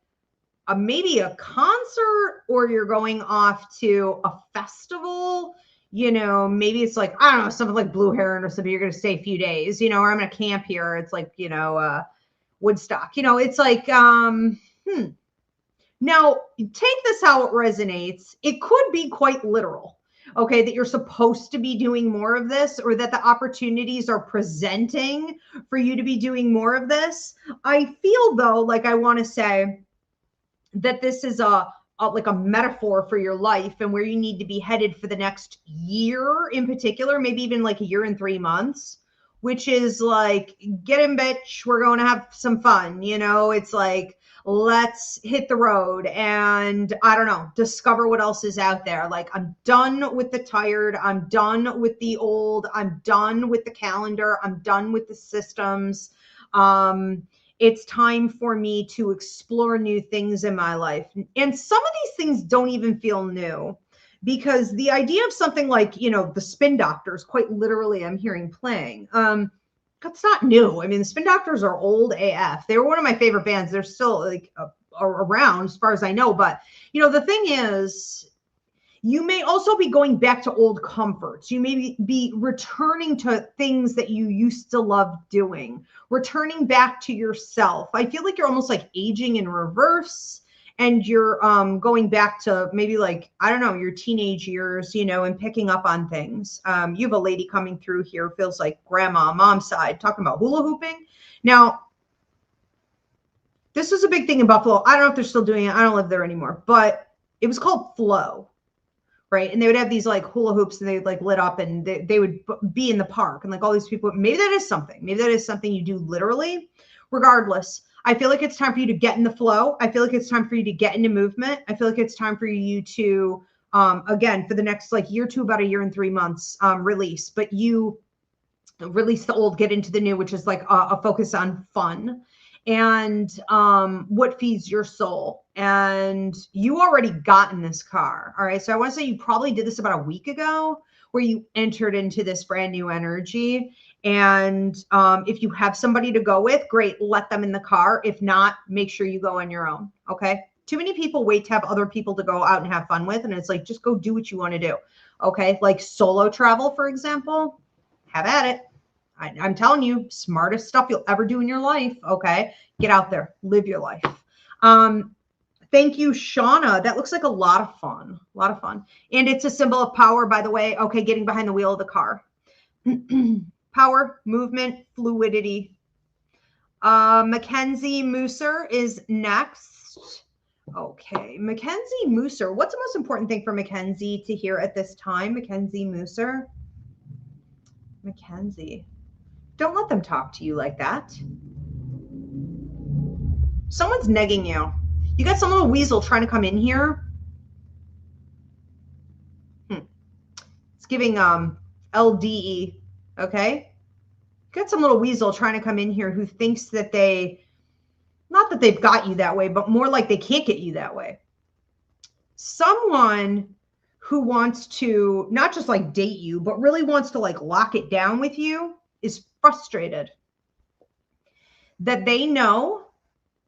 maybe a concert, or you're going off to a festival. You know, maybe it's like, I don't know, something like Blue Heron or something. You're going to stay a few days, you know, or I'm going to camp here. It's like, you know, Woodstock, you know, it's like, Now, take this how it resonates. It could be quite literal, okay, that you're supposed to be doing more of this, or that the opportunities are presenting for you to be doing more of this. I feel, though, like I want to say that this is like a metaphor for your life and where you need to be headed for the next year in particular, maybe even like a year and 3 months, which is like, get in, bitch, we're going to have some fun. You know, it's like, let's hit the road and, I don't know, discover what else is out there. Like, I'm done with the tired. I'm done with the old. I'm done with the calendar. I'm done with the systems. It's time for me to explore new things in my life. And some of these things don't even feel new, because the idea of something like, you know, the Spin Doctors, quite literally, I'm hearing playing. That's not new. I mean, the Spin Doctors are old AF. They were one of my favorite bands. They're still like around as far as I know. But, you know, the thing is, you may also be going back to old comforts. You may be returning to things that you used to love doing, returning back to yourself. I feel like you're almost like aging in reverse, and you're going back to maybe like, I don't know, your teenage years, you know, and picking up on things. You have a lady coming through here, feels like grandma, mom's side, talking about hula hooping. Now, this was a big thing in Buffalo. I don't know if they're still doing it. I don't live there anymore, but it was called Flow. Right. And they would have these like hula hoops, and they would like lit up, and they would be in the park, and like all these people, maybe that is something you do literally. Regardless, I feel like it's time for you to get in the flow. I feel like it's time for you to get into movement. I feel like it's time for you to, again, for the next like year to about a year and 3 months, release, but you release the old, get into the new, which is like a focus on fun and what feeds your soul. And you already got in this car. All right. So I want to say you probably did this about a week ago, where you entered into this brand new energy. And if you have somebody to go with, great, let them in the car. If not, make sure you go on your own. Okay. Too many people wait to have other people to go out and have fun with. And it's like, just go do what you want to do. Okay. Like solo travel, for example, have at it. I'm telling you, smartest stuff you'll ever do in your life. Okay. Get out there, live your life. Thank you, Shauna. That looks like a lot of fun. A lot of fun. And it's a symbol of power, by the way. Okay. Getting behind the wheel of the car. Power, movement, fluidity. Mackenzie Mooser is next. Okay, Mackenzie Mooser. What's the most important thing for Mackenzie to hear at this time? Mackenzie Mooser. Mackenzie. Don't let them talk to you like that. Someone's negging you. You got some little weasel trying to come in here. It's giving LDE, okay? Got some little weasel trying to come in here who thinks that not that they've got you that way, but more like they can't get you that way. Someone who wants to not just like date you, but really wants to like lock it down with you is frustrated that they know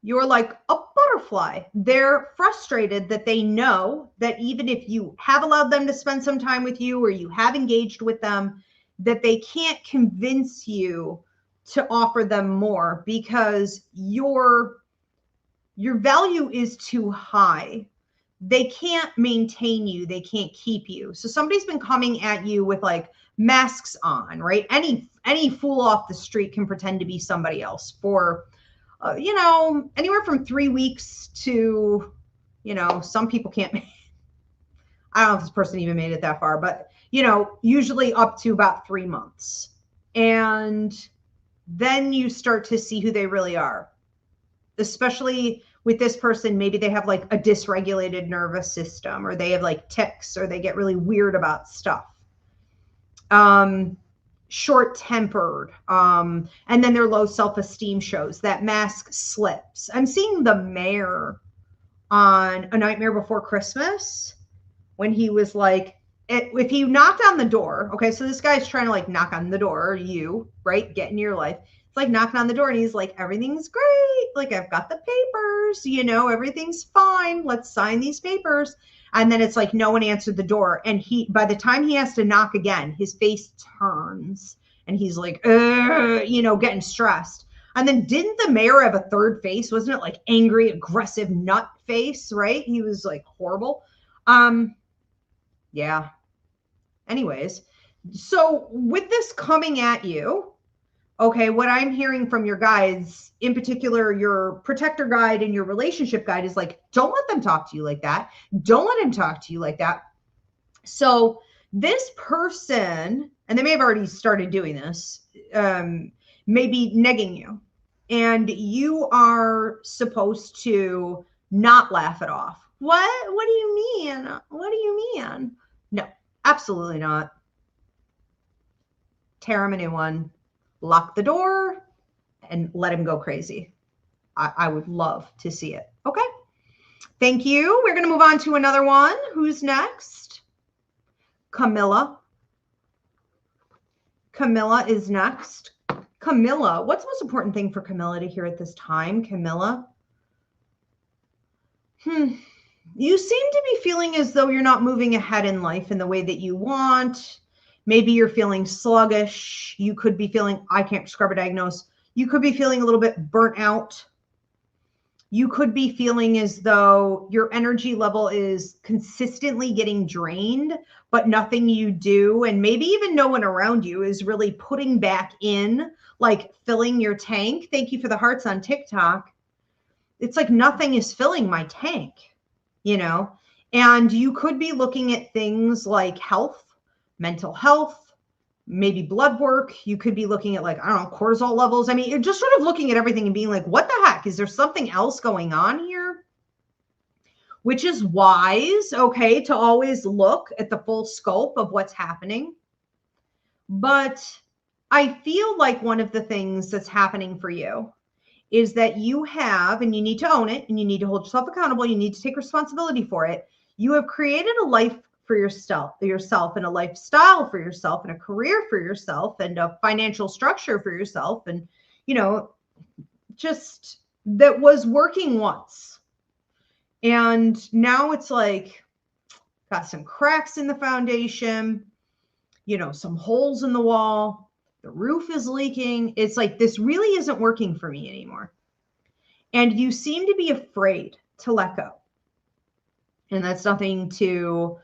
you're like a butterfly. They're frustrated that they know that even if you have allowed them to spend some time with you or you have engaged with them, that they can't convince you to offer them more because your value is too high. They can't maintain you. They can't keep you. So somebody's been coming at you with like masks on, right? Any fool off the street can pretend to be somebody else for anywhere from 3 weeks to, some people can't. I don't know if this person even made it that far, but usually up to about 3 months. And then you start to see who they really are. Especially with this person, maybe they have like a dysregulated nervous system, or they have like tics, or they get really weird about stuff. Short-tempered, and then their low self-esteem shows. That mask slips. I'm seeing the mayor on A Nightmare Before Christmas when he was like, if you knocked on the door, okay, so this guy's trying to like knock on the door, right, get in your life. It's like knocking on the door and he's like, everything's great, like I've got the papers, everything's fine, let's sign these papers. And then it's like no one answered the door, and by the time he has to knock again, his face turns and he's like, getting stressed. And then didn't the mayor have a third face? Wasn't it like angry, aggressive nut face, right? He was like horrible. Yeah. Anyways, so with this coming at you, okay, what I'm hearing from your guides, in particular, your protector guide and your relationship guide, is like, don't let them talk to you like that. Don't let him talk to you like that. So this person, and they may have already started doing this, may be negging you. And you are supposed to not laugh it off. What do you mean? What do you mean? No, absolutely not. Tear him a new one. Lock the door and let him go crazy. I would love to see it. Okay. Thank you. We're going to move on to another one. Who's next? Camilla. Camilla is next. Camilla, what's the most important thing for Camilla to hear at this time? Camilla. You seem to be feeling as though you're not moving ahead in life in the way that you want. Maybe you're feeling sluggish. You could be feeling, I can't prescribe or diagnose. You could be feeling a little bit burnt out. You could be feeling as though your energy level is consistently getting drained, but nothing you do, and maybe even no one around you, is really putting back in, like filling your tank. Thank you for the hearts on TikTok. It's like nothing is filling my tank, and you could be looking at things like health, mental health, maybe blood work. You could be looking at like, I don't know, cortisol levels. I mean, you're just sort of looking at everything and being like, what the heck? Is there something else going on here? Which is wise, okay, to always look at the full scope of what's happening. But I feel like one of the things that's happening for you is that you have, and you need to own it, and you need to hold yourself accountable. You need to take responsibility for it. You have created a life for yourself and a lifestyle for yourself and a career for yourself and a financial structure for yourself. And, just that was working once. And now it's like got some cracks in the foundation, some holes in the wall. The roof is leaking. It's like, this really isn't working for me anymore. And you seem to be afraid to let go. And that's nothing to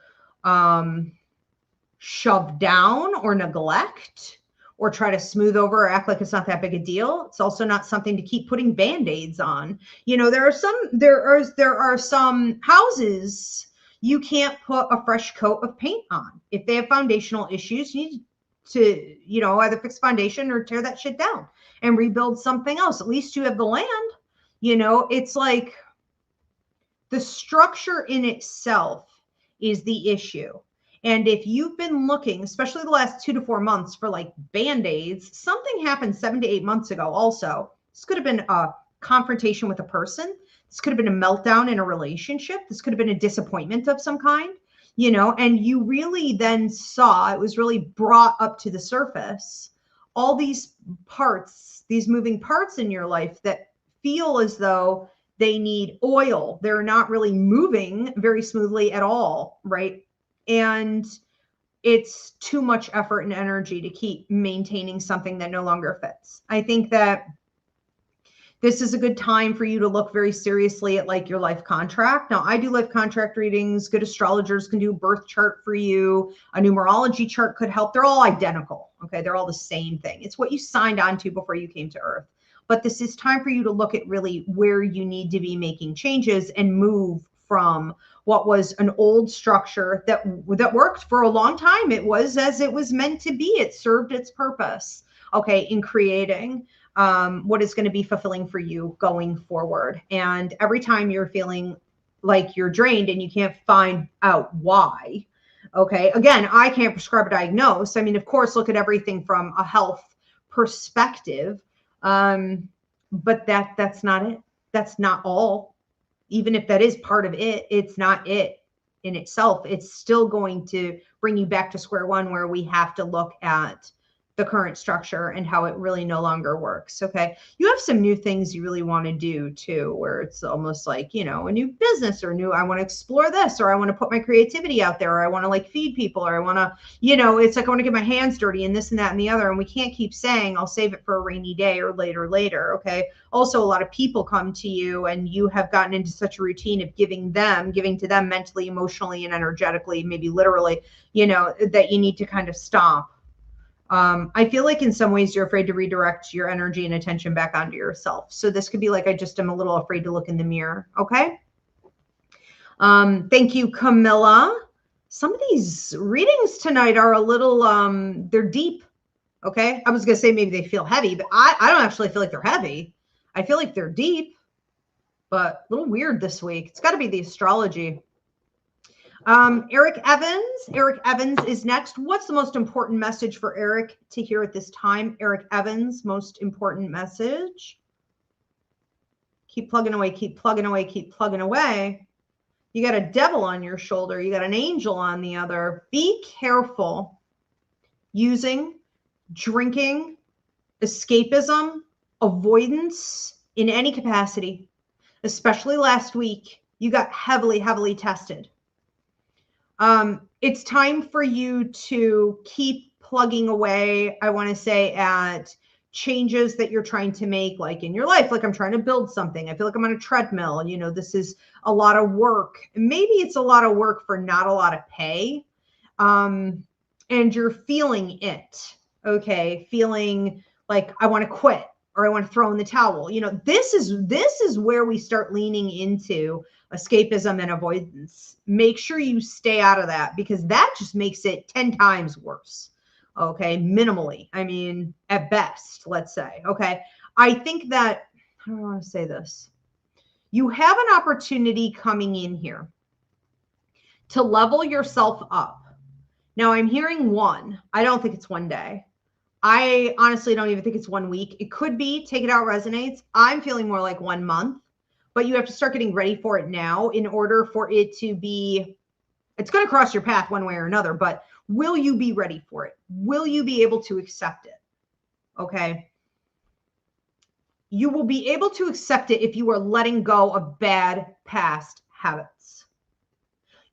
shove down or neglect or try to smooth over or act like it's not that big a deal. It's also not something to keep putting band-aids on. You know, there are some houses you can't put a fresh coat of paint on. If they have foundational issues, you need to, you know, either fix foundation or tear that shit down and rebuild something else. At least you have the land. You know, it's like the structure in itself is the issue. And if you've been looking, especially the last 2 to 4 months, for like band-aids, something happened 7 to 8 months ago also. This could have been a confrontation with a person. This could have been a meltdown in a relationship. This could have been a disappointment of some kind, you know, and you really then saw, it was really brought up to the surface, all these parts, these moving parts in your life that feel as though they need oil. They're not really moving very smoothly at all, right? And it's too much effort and energy to keep maintaining something that no longer fits. I think that this is a good time for you to look very seriously at like your life contract. Now, I do life contract readings. Good astrologers can do a birth chart for you. A numerology chart could help. They're all identical. Okay. They're all the same thing. It's what you signed on to before you came to Earth. But this is time for you to look at really where you need to be making changes and move from what was an old structure that worked for a long time. It was as it was meant to be. It served its purpose, okay, in creating what is going to be fulfilling for you going forward. And every time you're feeling like you're drained and you can't find out why, okay, again, I can't prescribe or diagnose. I mean, of course, look at everything from a health perspective. But that's not it. That's not all. Even if that is part of it, it's not it in itself. It's still going to bring you back to square one, where we have to look at the current structure and how it really no longer works. Okay. You have some new things you really want to do too, where it's almost like, you know, a new business or I want to explore this, or I want to put my creativity out there, or I want to like feed people, or I want to, you know, it's like I want to get my hands dirty and this and that and the other. And we can't keep saying, I'll save it for a rainy day or later. Okay. Also, a lot of people come to you and you have gotten into such a routine of giving to them mentally, emotionally, and energetically, maybe literally, you know, that you need to kind of stop. I feel like in some ways you're afraid to redirect your energy and attention back onto yourself. So this could be like, I just am a little afraid to look in the mirror. Okay. Thank you, Camilla. Some of these readings tonight are a little, they're deep. Okay. I was going to say maybe they feel heavy, but I don't actually feel like they're heavy. I feel like they're deep, but a little weird this week. It's got to be the astrology. Eric Evans is next. What's the most important message for Eric to hear at this time? Eric Evans, most important message. Keep plugging away, keep plugging away, keep plugging away. You got a devil on your shoulder. You got an angel on the other. Be careful using, drinking, escapism, avoidance in any capacity, especially last week. You got heavily, heavily tested. It's time for you to keep plugging away, I want to say, at changes that you're trying to make, like in your life. Like, I'm trying to build something. I feel like I'm on a treadmill. You know, this is a lot of work. Maybe it's a lot of work for not a lot of pay. And you're feeling it. Okay. Feeling like I want to quit or I want to throw in the towel. You know, this is where we start leaning into escapism and avoidance. Make sure you stay out of that, because that just makes it 10 times worse. Okay. Minimally. I mean, at best, let's say. Okay. I think that, how do I want to say this? You have an opportunity coming in here to level yourself up. Now, I'm hearing one. I don't think it's one day. I honestly don't even think it's 1 week. It could be, take it out resonates. I'm feeling more like 1 month, but you have to start getting ready for it now in order for it to be, it's going to cross your path one way or another, but will you be ready for it? Will you be able to accept it? Okay. You will be able to accept it if you are letting go of bad past habits.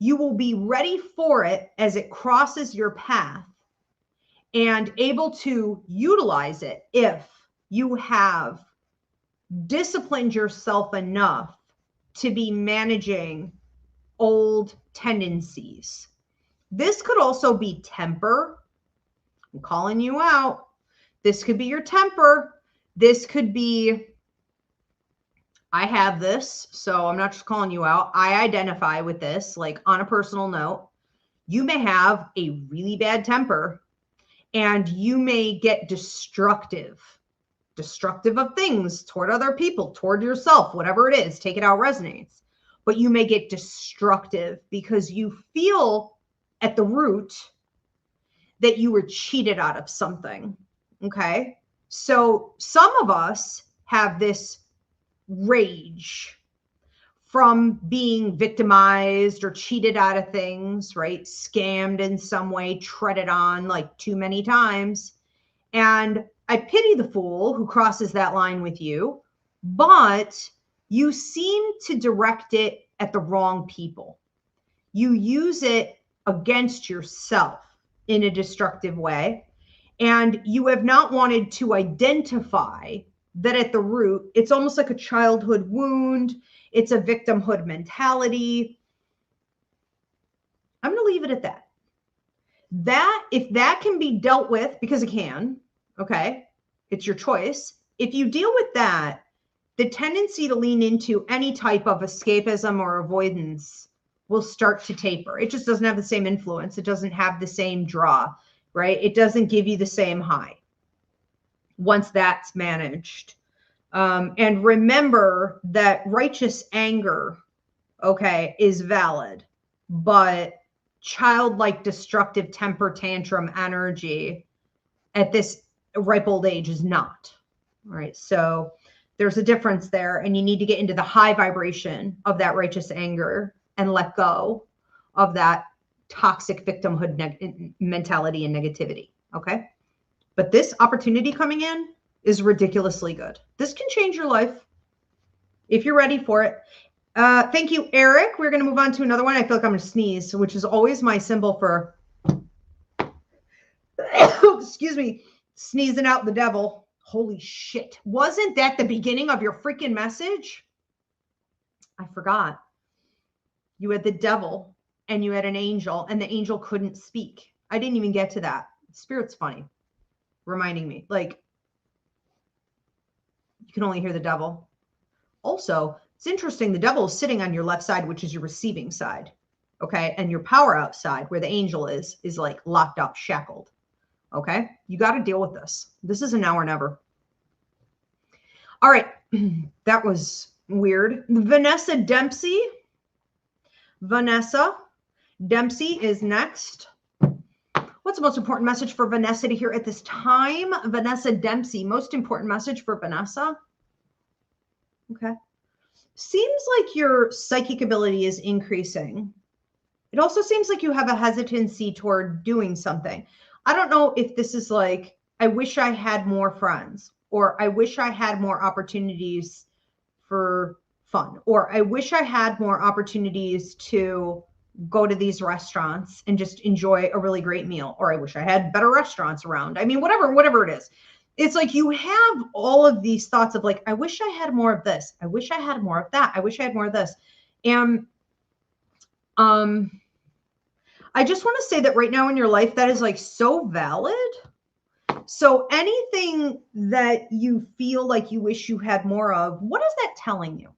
You will be ready for it as it crosses your path and able to utilize it if you have disciplined yourself enough to be managing old tendencies. This could also be temper. I'm calling you out. This could be your temper. This could be, I have this, so I'm not just calling you out. I identify with this, like on a personal note. You may have a really bad temper and you may get destructive of things toward other people, toward yourself, whatever it is, take it out resonates. But you may get destructive because you feel at the root that you were cheated out of something. Okay. So some of us have this rage from being victimized or cheated out of things, right? Scammed in some way, treaded on like too many times. And I pity the fool who crosses that line with you, but you seem to direct it at the wrong people. You use it against yourself in a destructive way. And you have not wanted to identify that at the root, it's almost like a childhood wound. It's a victimhood mentality. I'm going to leave it at that. That, if that can be dealt with, because it can, okay, it's your choice. If you deal with that, the tendency to lean into any type of escapism or avoidance will start to taper. It just doesn't have the same influence. It doesn't have the same draw, right? It doesn't give you the same high once that's managed. And remember that righteous anger, okay, is valid, but childlike destructive temper tantrum energy at this ripe old age is not. All right. So there's a difference there, and you need to get into the high vibration of that righteous anger and let go of that toxic victimhood mentality and negativity. Okay. But this opportunity coming in is ridiculously good. This can change your life if you're ready for it. Thank you, Eric. We're going to move on to another one. I feel like I'm going to sneeze, which is always my symbol for, excuse me, sneezing out the devil. Holy shit. Wasn't that the beginning of your freaking message? I forgot. You had the devil and you had an angel, and the angel couldn't speak. I didn't even get to that. Spirit's funny, reminding me, like, you can only hear the devil. Also, it's interesting. The devil is sitting on your left side, which is your receiving side. Okay. And your power outside, where the angel is like locked up, shackled. Okay. You got to deal with this. This is a now or never. All right. That was weird. Vanessa Dempsey. Vanessa Dempsey is next. What's the most important message for Vanessa to hear at this time? Vanessa Dempsey, most important message for Vanessa. Okay. Seems like your psychic ability is increasing. It also seems like you have a hesitancy toward doing something. I don't know if this is like, I wish I had more friends, or I wish I had more opportunities for fun, or I wish I had more opportunities to go to these restaurants and just enjoy a really great meal, or I wish I had better restaurants around. I mean, whatever it is. It's like you have all of these thoughts of like, I wish I had more of this. I wish I had more of that. I wish I had more of this. And I just want to say that right now in your life, that is like so valid. So anything that you feel like you wish you had more of, what is that telling you?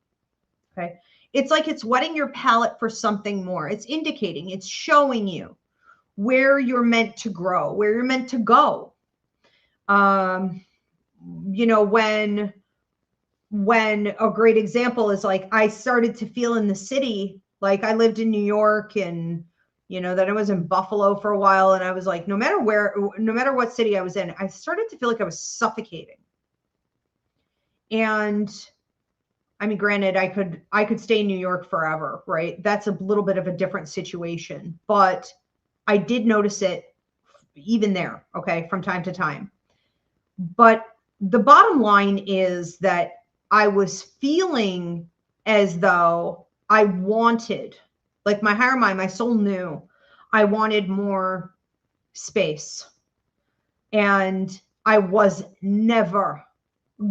Okay. It's like it's whetting your palate for something more. It's indicating, it's showing you where you're meant to grow, where you're meant to go. You know, when a great example is like, I started to feel in the city, like I lived in New York, and, you know, then I was in Buffalo for a while, and I was like, no matter what city I was in, I started to feel like I was suffocating. And I mean, granted, I could stay in New York forever, right? That's a little bit of a different situation, but I did notice it even there, okay, from time to time. But the bottom line is that I was feeling as though I wanted, like my higher mind, my soul knew I wanted more space. And I was never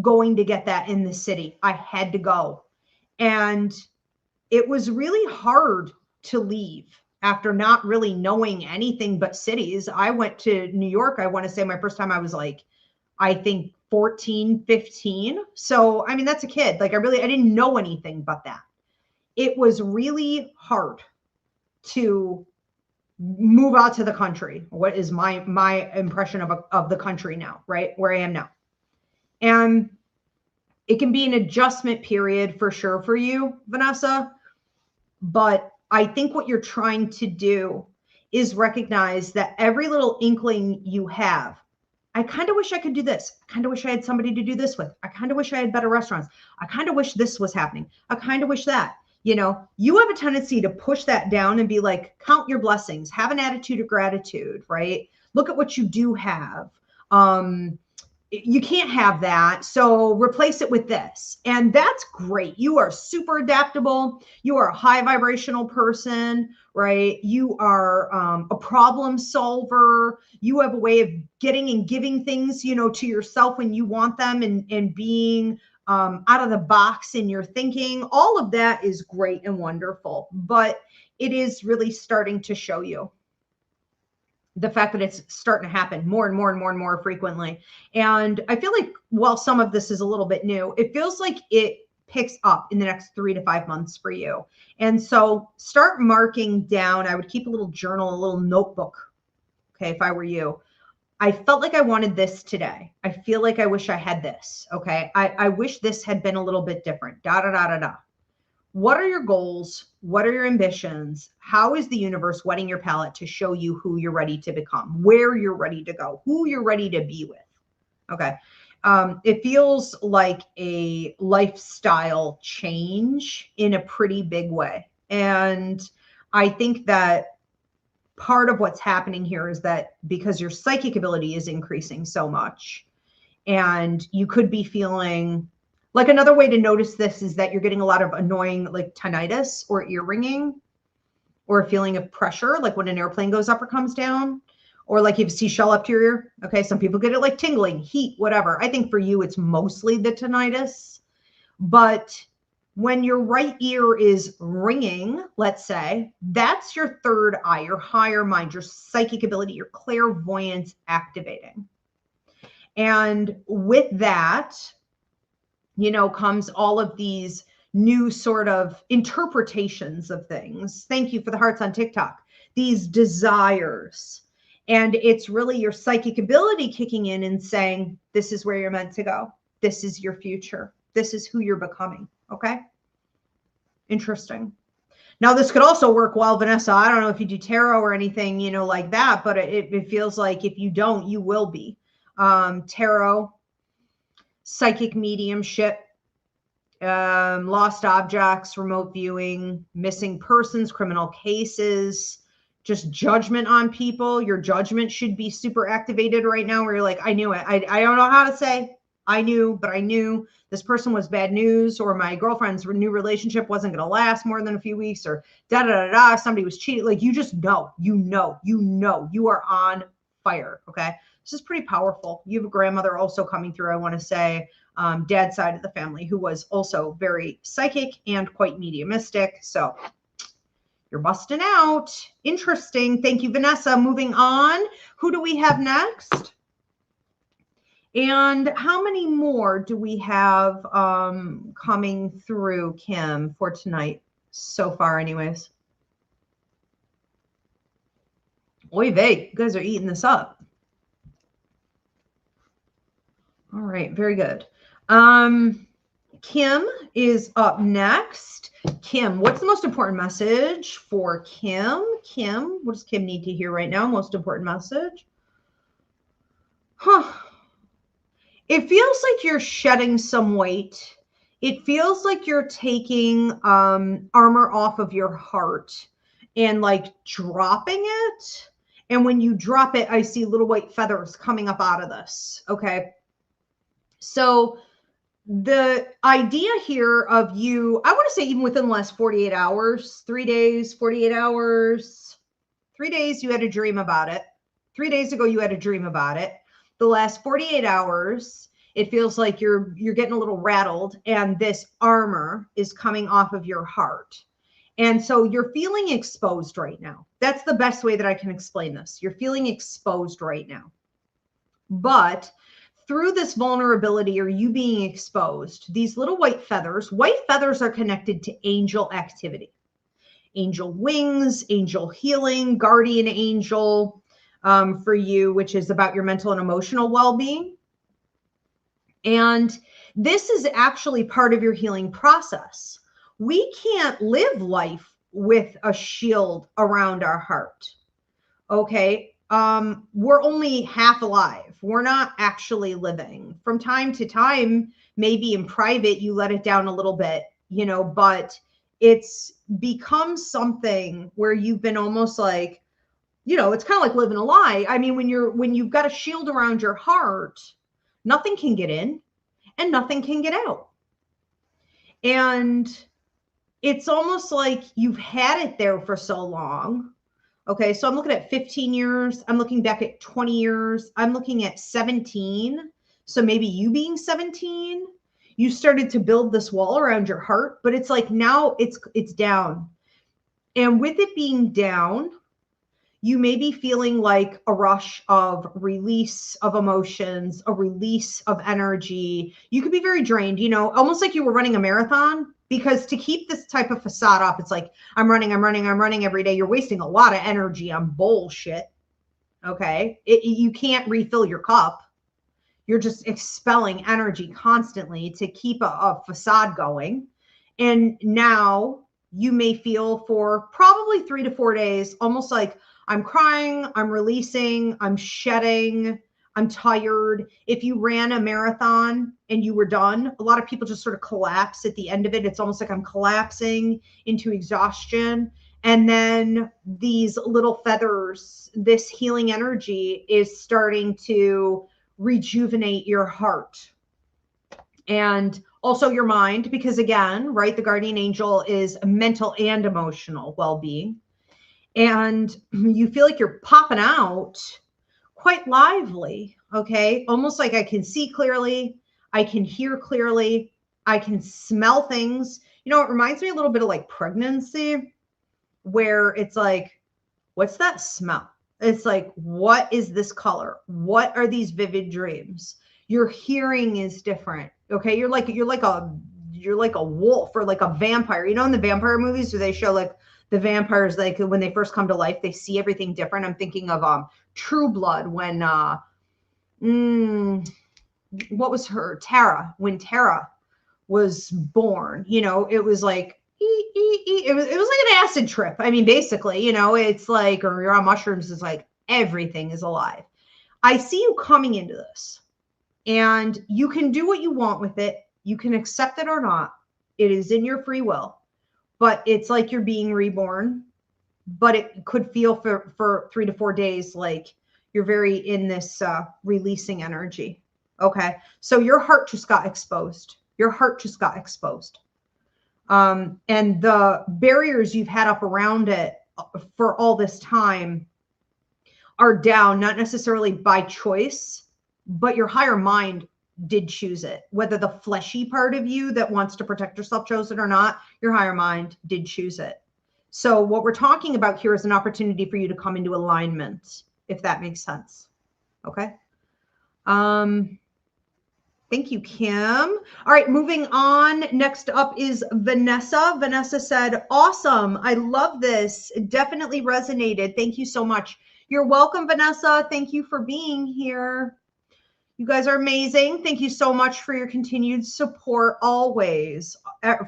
going to get that in the city. I had to go. And it was really hard to leave after not really knowing anything but cities. I went to New York. I want to say my first time I was like, I think 14, 15. So, I mean, that's a kid. Like I didn't know anything but that. It was really hard to move out to the country. What is my impression of the country now, right? Where I am now. And it can be an adjustment period for sure for you, Vanessa. But I think what you're trying to do is recognize that every little inkling you have, I kind of wish I could do this. I kind of wish I had somebody to do this with. I kind of wish I had better restaurants. I kind of wish this was happening. I kind of wish that. You know, you have a tendency to push that down and be like, count your blessings, have an attitude of gratitude, right? Look at what you do have. You can't have that. So replace it with this. And that's great. You are super adaptable. You are a high vibrational person, right? You are a problem solver. You have a way of getting and giving things, you know, to yourself when you want them, and being out of the box in your thinking. All of that is great and wonderful, but it is really starting to show you the fact that it's starting to happen more and more and more and more frequently. And I feel like while some of this is a little bit new, it feels like it picks up in the next 3 to 5 months for you. And so start marking down. I would keep a little journal, a little notebook. Okay. If I were you, I felt like I wanted this today. I feel like I wish I had this. Okay. I wish this had been a little bit different. Da, da, da, da, da. What are your goals? What are your ambitions? How is the universe whetting your palette to show you who you're ready to become, where you're ready to go, who you're ready to be with? Okay. It feels like a lifestyle change in a pretty big way. And I think that part of what's happening here is that because your psychic ability is increasing so much, and you could be feeling like, another way to notice this is that you're getting a lot of annoying like tinnitus or ear ringing, or a feeling of pressure, like when an airplane goes up or comes down, or like you have a seashell up to your ear. Okay. Some people get it like tingling, heat, whatever. I think for you, it's mostly the tinnitus. But when your right ear is ringing, let's say, that's your third eye, your higher mind, your psychic ability, your clairvoyance activating. And with that, you know, comes all of these new sort of interpretations of things. Thank you for the hearts on TikTok. These desires. And it's really your psychic ability kicking in and saying, this is where you're meant to go. This is your future. This is who you're becoming. Okay. Interesting. Now, this could also work well, Vanessa. I don't know if you do tarot or anything, you know, like that, but it feels like if you don't, you will be. Tarot, psychic mediumship, lost objects, remote viewing, missing persons, criminal cases, just judgment on people. Your judgment should be super activated right now, where you're like, I knew it. I don't know how to say I knew, but I knew this person was bad news, or my girlfriend's new relationship wasn't going to last more than a few weeks, or da da da da. Somebody was cheating. Like, you just know, you are on fire. Okay. This is pretty powerful. You have a grandmother also coming through, I want to say, dad's side of the family, who was also very psychic and quite mediumistic. So you're busting out. Interesting. Thank you, Vanessa. Moving on. Who do we have next? And how many more do we have coming through, Kim, for tonight so far anyways? Oy vey, you guys are eating this up. All right, very good. Kim is up next. Kim, what's the most important message for Kim? Kim, what does Kim need to hear right now? Most important message? It feels like you're shedding some weight. It feels like you're taking armor off of your heart and like dropping it. And when you drop it, I see little white feathers coming up out of this. Okay. So the idea here of you, I want to say even within the last 48 hours, 3 days, 48 hours, 3 days, you had a dream about it. 3 days ago, you had a dream about it. The last 48 hours, it feels like you're getting a little rattled, and this armor is coming off of your heart. And so you're feeling exposed right now. That's the best way that I can explain this. You're feeling exposed right now. But through this vulnerability or you being exposed, these little white feathers are connected to angel activity, angel wings, angel healing, guardian angel for you, which is about your mental and emotional well-being. And this is actually part of your healing process. We can't live life with a shield around our heart. Okay. We're only half alive. We're not actually living. From time to time, maybe in private, you let it down a little bit, you know, but it's become something where you've been almost like, you know, it's kind of like living a lie. I mean, when you've got a shield around your heart, nothing can get in and nothing can get out. And it's almost like you've had it there for so long. Okay, so I'm looking at 15 years. I'm looking back at 20 years. I'm looking at 17. So maybe you being 17, you started to build this wall around your heart, but it's like now it's down. And with it being down, you may be feeling like a rush of release of emotions, a release of energy. You could be very drained, you know, almost like you were running a marathon, because to keep this type of facade up, it's like, I'm running every day. You're wasting a lot of energy on bullshit. Okay. You can't refill your cup. You're just expelling energy constantly to keep a facade going. And now you may feel for probably 3 to 4 days, almost like, I'm crying, I'm releasing, I'm shedding, I'm tired. If you ran a marathon and you were done, a lot of people just sort of collapse at the end of it. It's almost like I'm collapsing into exhaustion. And then these little feathers, this healing energy is starting to rejuvenate your heart and also your mind, because again, right, the guardian angel is mental and emotional well-being. And you feel like you're popping out quite lively, okay? Almost like I can see clearly, I can hear clearly, I can smell things. You know, it reminds me a little bit of like pregnancy, where it's like, what's that smell? It's like, what is this color? What are these vivid dreams? Your hearing is different, okay? You're like a wolf or like a vampire. You know, in the vampire movies, do they show like the vampires, like when they first come to life, they see everything different. I'm thinking of True Blood, when what was her, Tara, when Tara was born, you know, it was like it was like an acid trip. I mean, basically, you know, it's like, or you're on mushrooms, it's like everything is alive. I see you coming into this, and you can do what you want with it. You can accept it or not. It is in your free will. But it's like you're being reborn, but it could feel for 3 to 4 days like you're very in this releasing energy. Okay. So your heart just got exposed. Your heart just got exposed. And the barriers you've had up around it for all this time are down, not necessarily by choice, but your higher mind did choose it. Whether the fleshy part of you that wants to protect yourself chose it or not, your higher mind did choose it. So what we're talking about here is an opportunity for you to come into alignment, if that makes sense. Okay. Thank you, Kim. All right, moving on. Next up is Vanessa. Vanessa said, awesome. I love this. It definitely resonated. Thank you so much. You're welcome, Vanessa. Thank you for being here. You guys are amazing. Thank you so much for your continued support always,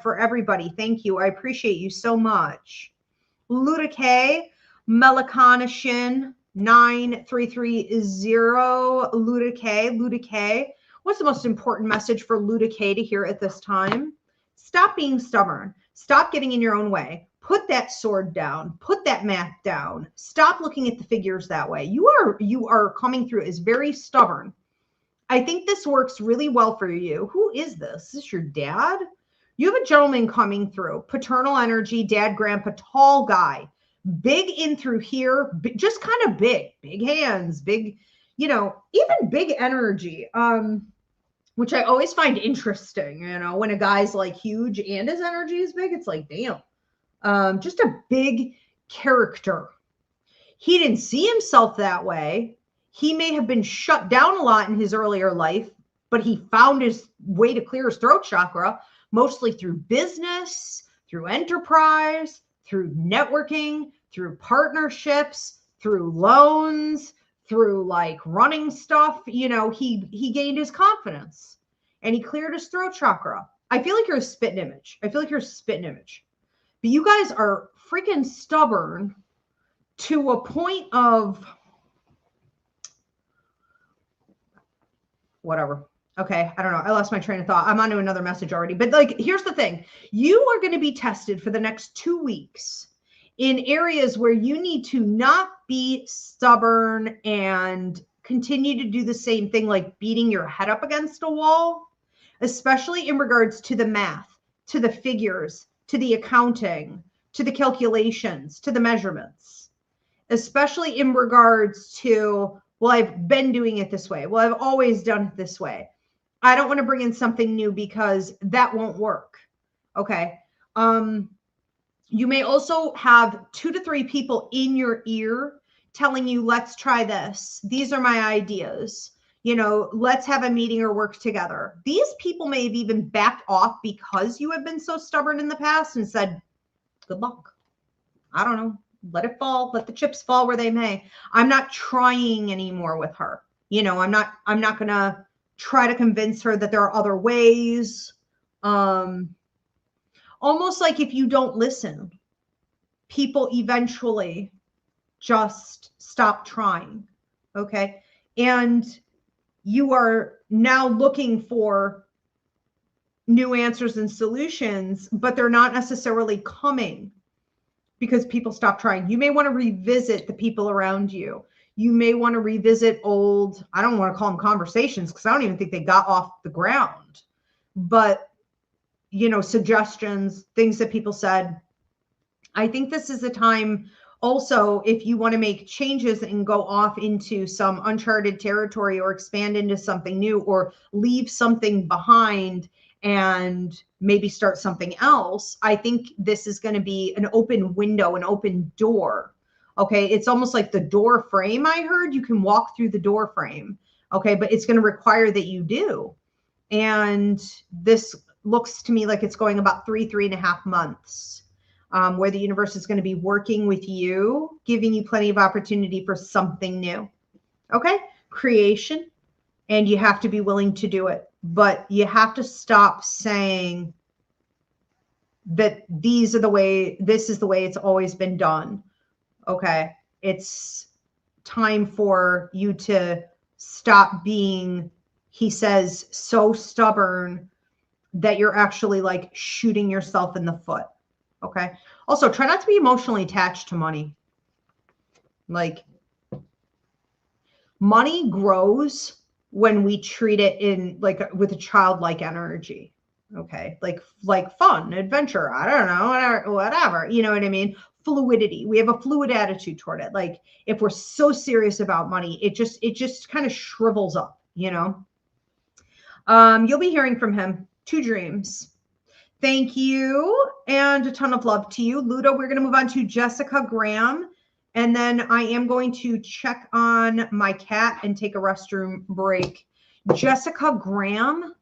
for everybody. Thank you. I appreciate you so much. Luda K, Melaconishin 9330, Luda K. Luda K. What's the most important message for Luda K to hear at this time? Stop being stubborn. Stop getting in your own way. Put that sword down. Put that mat down. Stop looking at the figures that way. You are coming through as very stubborn. I think this works really well for you. Who is this? Is this your dad? You have a gentleman coming through. Paternal energy, dad, grandpa, tall guy. Big in through here. Just kind of big. Big hands. Big, you know, even big energy. Which I always find interesting, you know, when a guy's like huge and his energy is big, it's like, damn. Just a big character. He didn't see himself that way. He may have been shut down a lot in his earlier life, but he found his way to clear his throat chakra, mostly through business, through enterprise, through networking, through partnerships, through loans, through like running stuff. You know, he gained his confidence and he cleared his throat chakra. I feel like you're a spitting image. I feel like you're a spitting image. But you guys are freaking stubborn to a point of whatever. Okay, I don't know. I lost my train of thought. I'm on to another message already. But like, here's the thing. You are going to be tested for the next 2 weeks in areas where you need to not be stubborn and continue to do the same thing, like beating your head up against a wall, especially in regards to the math, to the figures, to the accounting, to the calculations, to the measurements, especially in regards to, well, I've been doing it this way. Well, I've always done it this way. I don't want to bring in something new because that won't work. Okay. You may also have 2 to 3 people in your ear telling you, let's try this. These are my ideas. You know, let's have a meeting or work together. These people may have even backed off because you have been so stubborn in the past and said, good luck. I don't know. Let it fall. Let the chips fall where they may. I'm not trying anymore with her. You know, I'm not going to try to convince her that there are other ways. Almost like if you don't listen, people eventually just stop trying. Okay. And you are now looking for new answers and solutions, but they're not necessarily coming because people stop trying. You may want to revisit the people around you. You may want to revisit old, I don't want to call them conversations because I don't even think they got off the ground, but you know, suggestions, things that people said. I think this is a time also, if you want to make changes and go off into some uncharted territory or expand into something new or leave something behind and maybe start something else, I think this is going to be an open window, an open door. Okay. It's almost like the door frame. I heard you can walk through the door frame. Okay. But it's going to require that you do. And this looks to me like it's going about 3.5 months, where the universe is going to be working with you, giving you plenty of opportunity for something new. Okay. Creation. And you have to be willing to do it. But you have to stop saying that this is the way it's always been done. Okay. It's time for you to stop being, he says, so stubborn that you're actually like shooting yourself in the foot. Okay. Also, try not to be emotionally attached to money. Like, money grows when we treat it in like with a childlike energy. Okay. Like fun, adventure. I don't know, whatever. You know what I mean? Fluidity. We have a fluid attitude toward it. Like if we're so serious about money, it just kind of shrivels up, you know? You'll be hearing from him. 2 dreams. Thank you. And a ton of love to you. Ludo, we're going to move on to Jessica Graham. And then I am going to check on my cat and take a restroom break. Jessica Graham.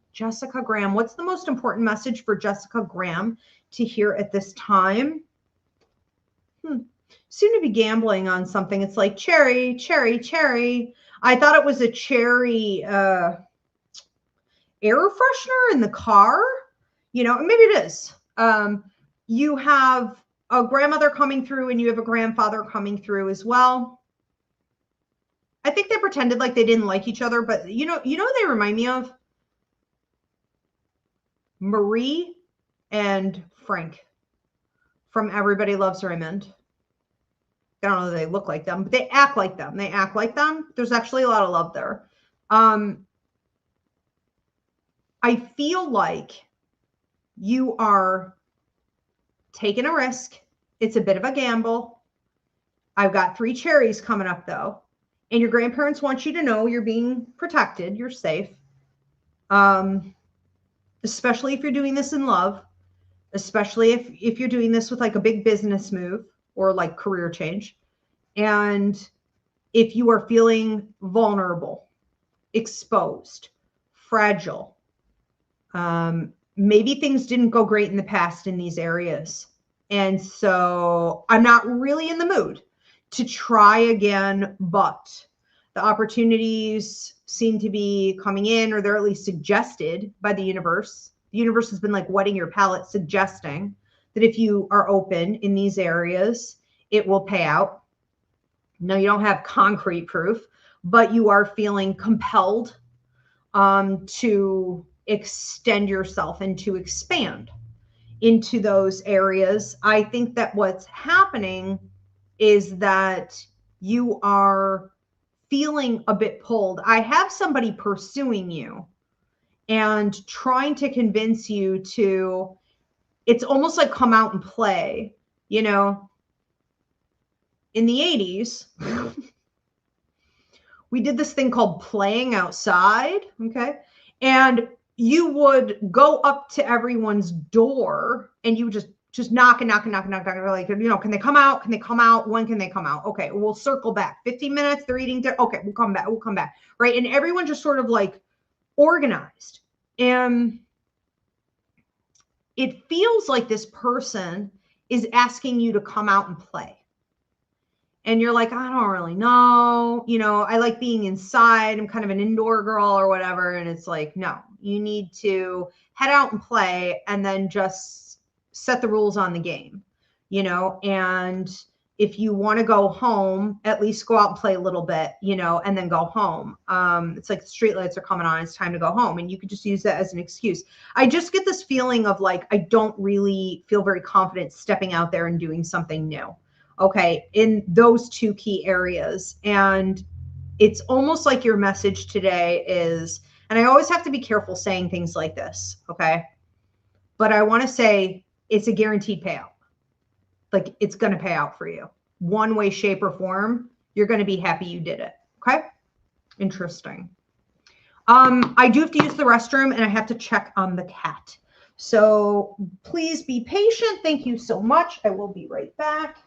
What's the most important message for Jessica Graham to hear at this time? Seem to be gambling on something. It's like cherry, cherry, cherry. I thought it was a cherry air freshener in the car. You know, maybe it is. You have a grandmother coming through and you have a grandfather coming through as well. I think they pretended like they didn't like each other, but you know what they remind me of? Marie and Frank from Everybody Loves Raymond. I don't know that they look like them, but they act like them. There's actually a lot of love there. I feel like you are taking a risk. It's a bit of a gamble. I've got 3 cherries coming up though. And your grandparents want you to know you're being protected. You're safe. Especially if you're doing this in love, especially if you're doing this with like a big business move or like career change. And if you are feeling vulnerable, exposed, fragile, maybe things didn't go great in the past in these areas. And so I'm not really in the mood to try again, but the opportunities seem to be coming in, or they're at least suggested by the universe. The universe has been like wetting your palate, suggesting that if you are open in these areas, it will pay out. No, you don't have concrete proof, but you are feeling compelled to extend yourself and to expand into those areas. I think that what's happening is that you are feeling a bit pulled. I have somebody pursuing you and trying to convince you to, it's almost like come out and play, you know. In the 80s, we did this thing called playing outside, okay? And you would go up to everyone's door and you would just knock and knock and knock and knock, like, you know, can they come out? Can they come out? When can they come out? Okay, we'll circle back. 15 minutes, they're eating dinner. Okay, we'll come back. We'll come back, right? And everyone just sort of like organized. And it feels like this person is asking you to come out and play. And you're like, I don't really know. You know, I like being inside. I'm kind of an indoor girl or whatever. And it's like, no, you need to head out and play and then just set the rules on the game, you know. And if you want to go home, at least go out and play a little bit, you know, and then go home. It's like the street lights are coming on. It's time to go home. And you could just use that as an excuse. I just get this feeling of like, I don't really feel very confident stepping out there and doing something new. Okay, in those two key areas. And it's almost like your message today is, and I always have to be careful saying things like this, okay? But I want to say it's a guaranteed payout. Like it's going to pay out for you. One way, shape, or form, you're going to be happy you did it, okay? Interesting. I do have to use the restroom and I have to check on the cat. So please be patient. Thank you so much. I will be right back.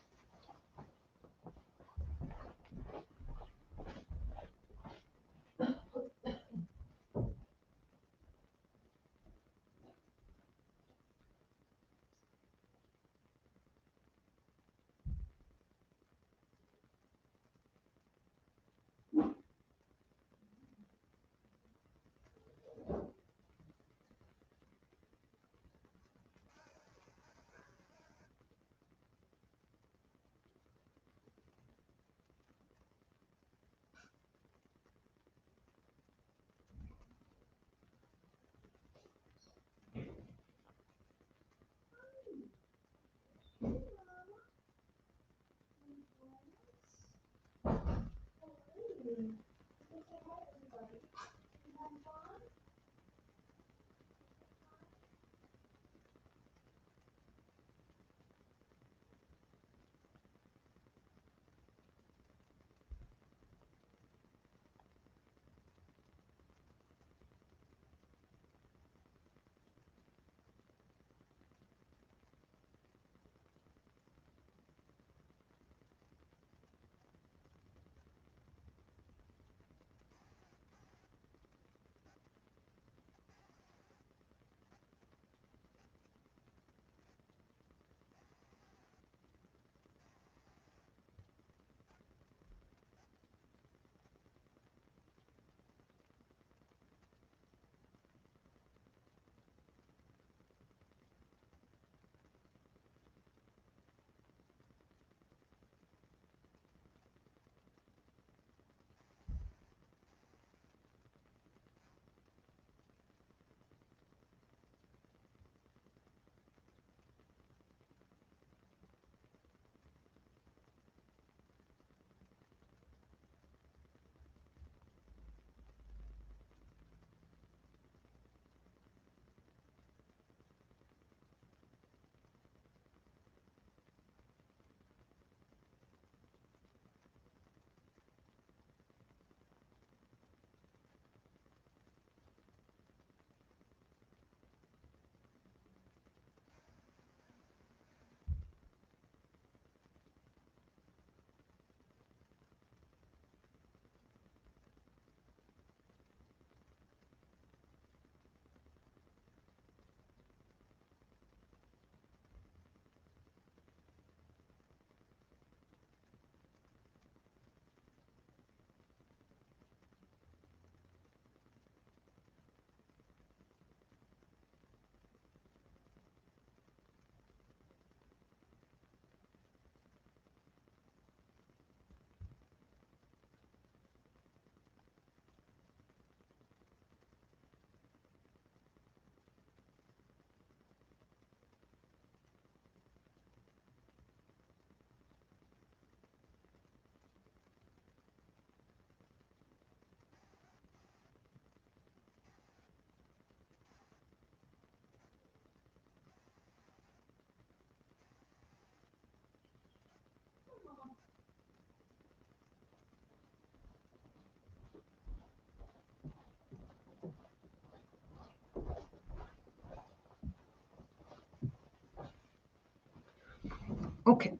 Okay.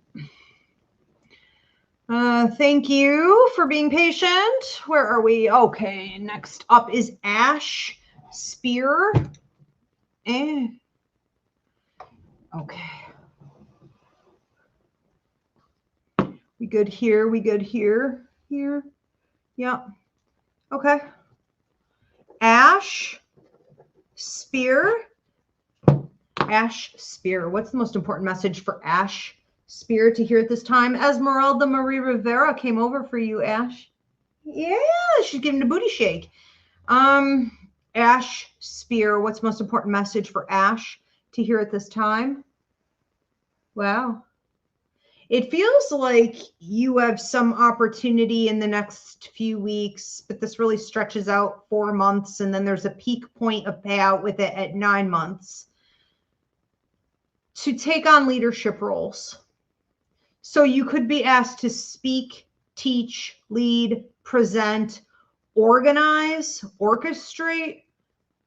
Thank you for being patient. Where are we? Okay, next up is Ash Spear. Okay. We good here? We good here? Here? Yep. Okay. Ash Spear. Ash Spear. What's the most important message for Ash Spear to hear at this time? Esmeralda Marie Rivera came over for you, Ash. Yeah, she's giving a booty shake. Ash Spear. What's the most important message for Ash to hear at this time? Wow. It feels like you have some opportunity in the next few weeks, but this really stretches out 4 months, and then there's a peak point of payout with it at 9 months to take on leadership roles. So you could be asked to speak, teach, lead, present, organize, orchestrate,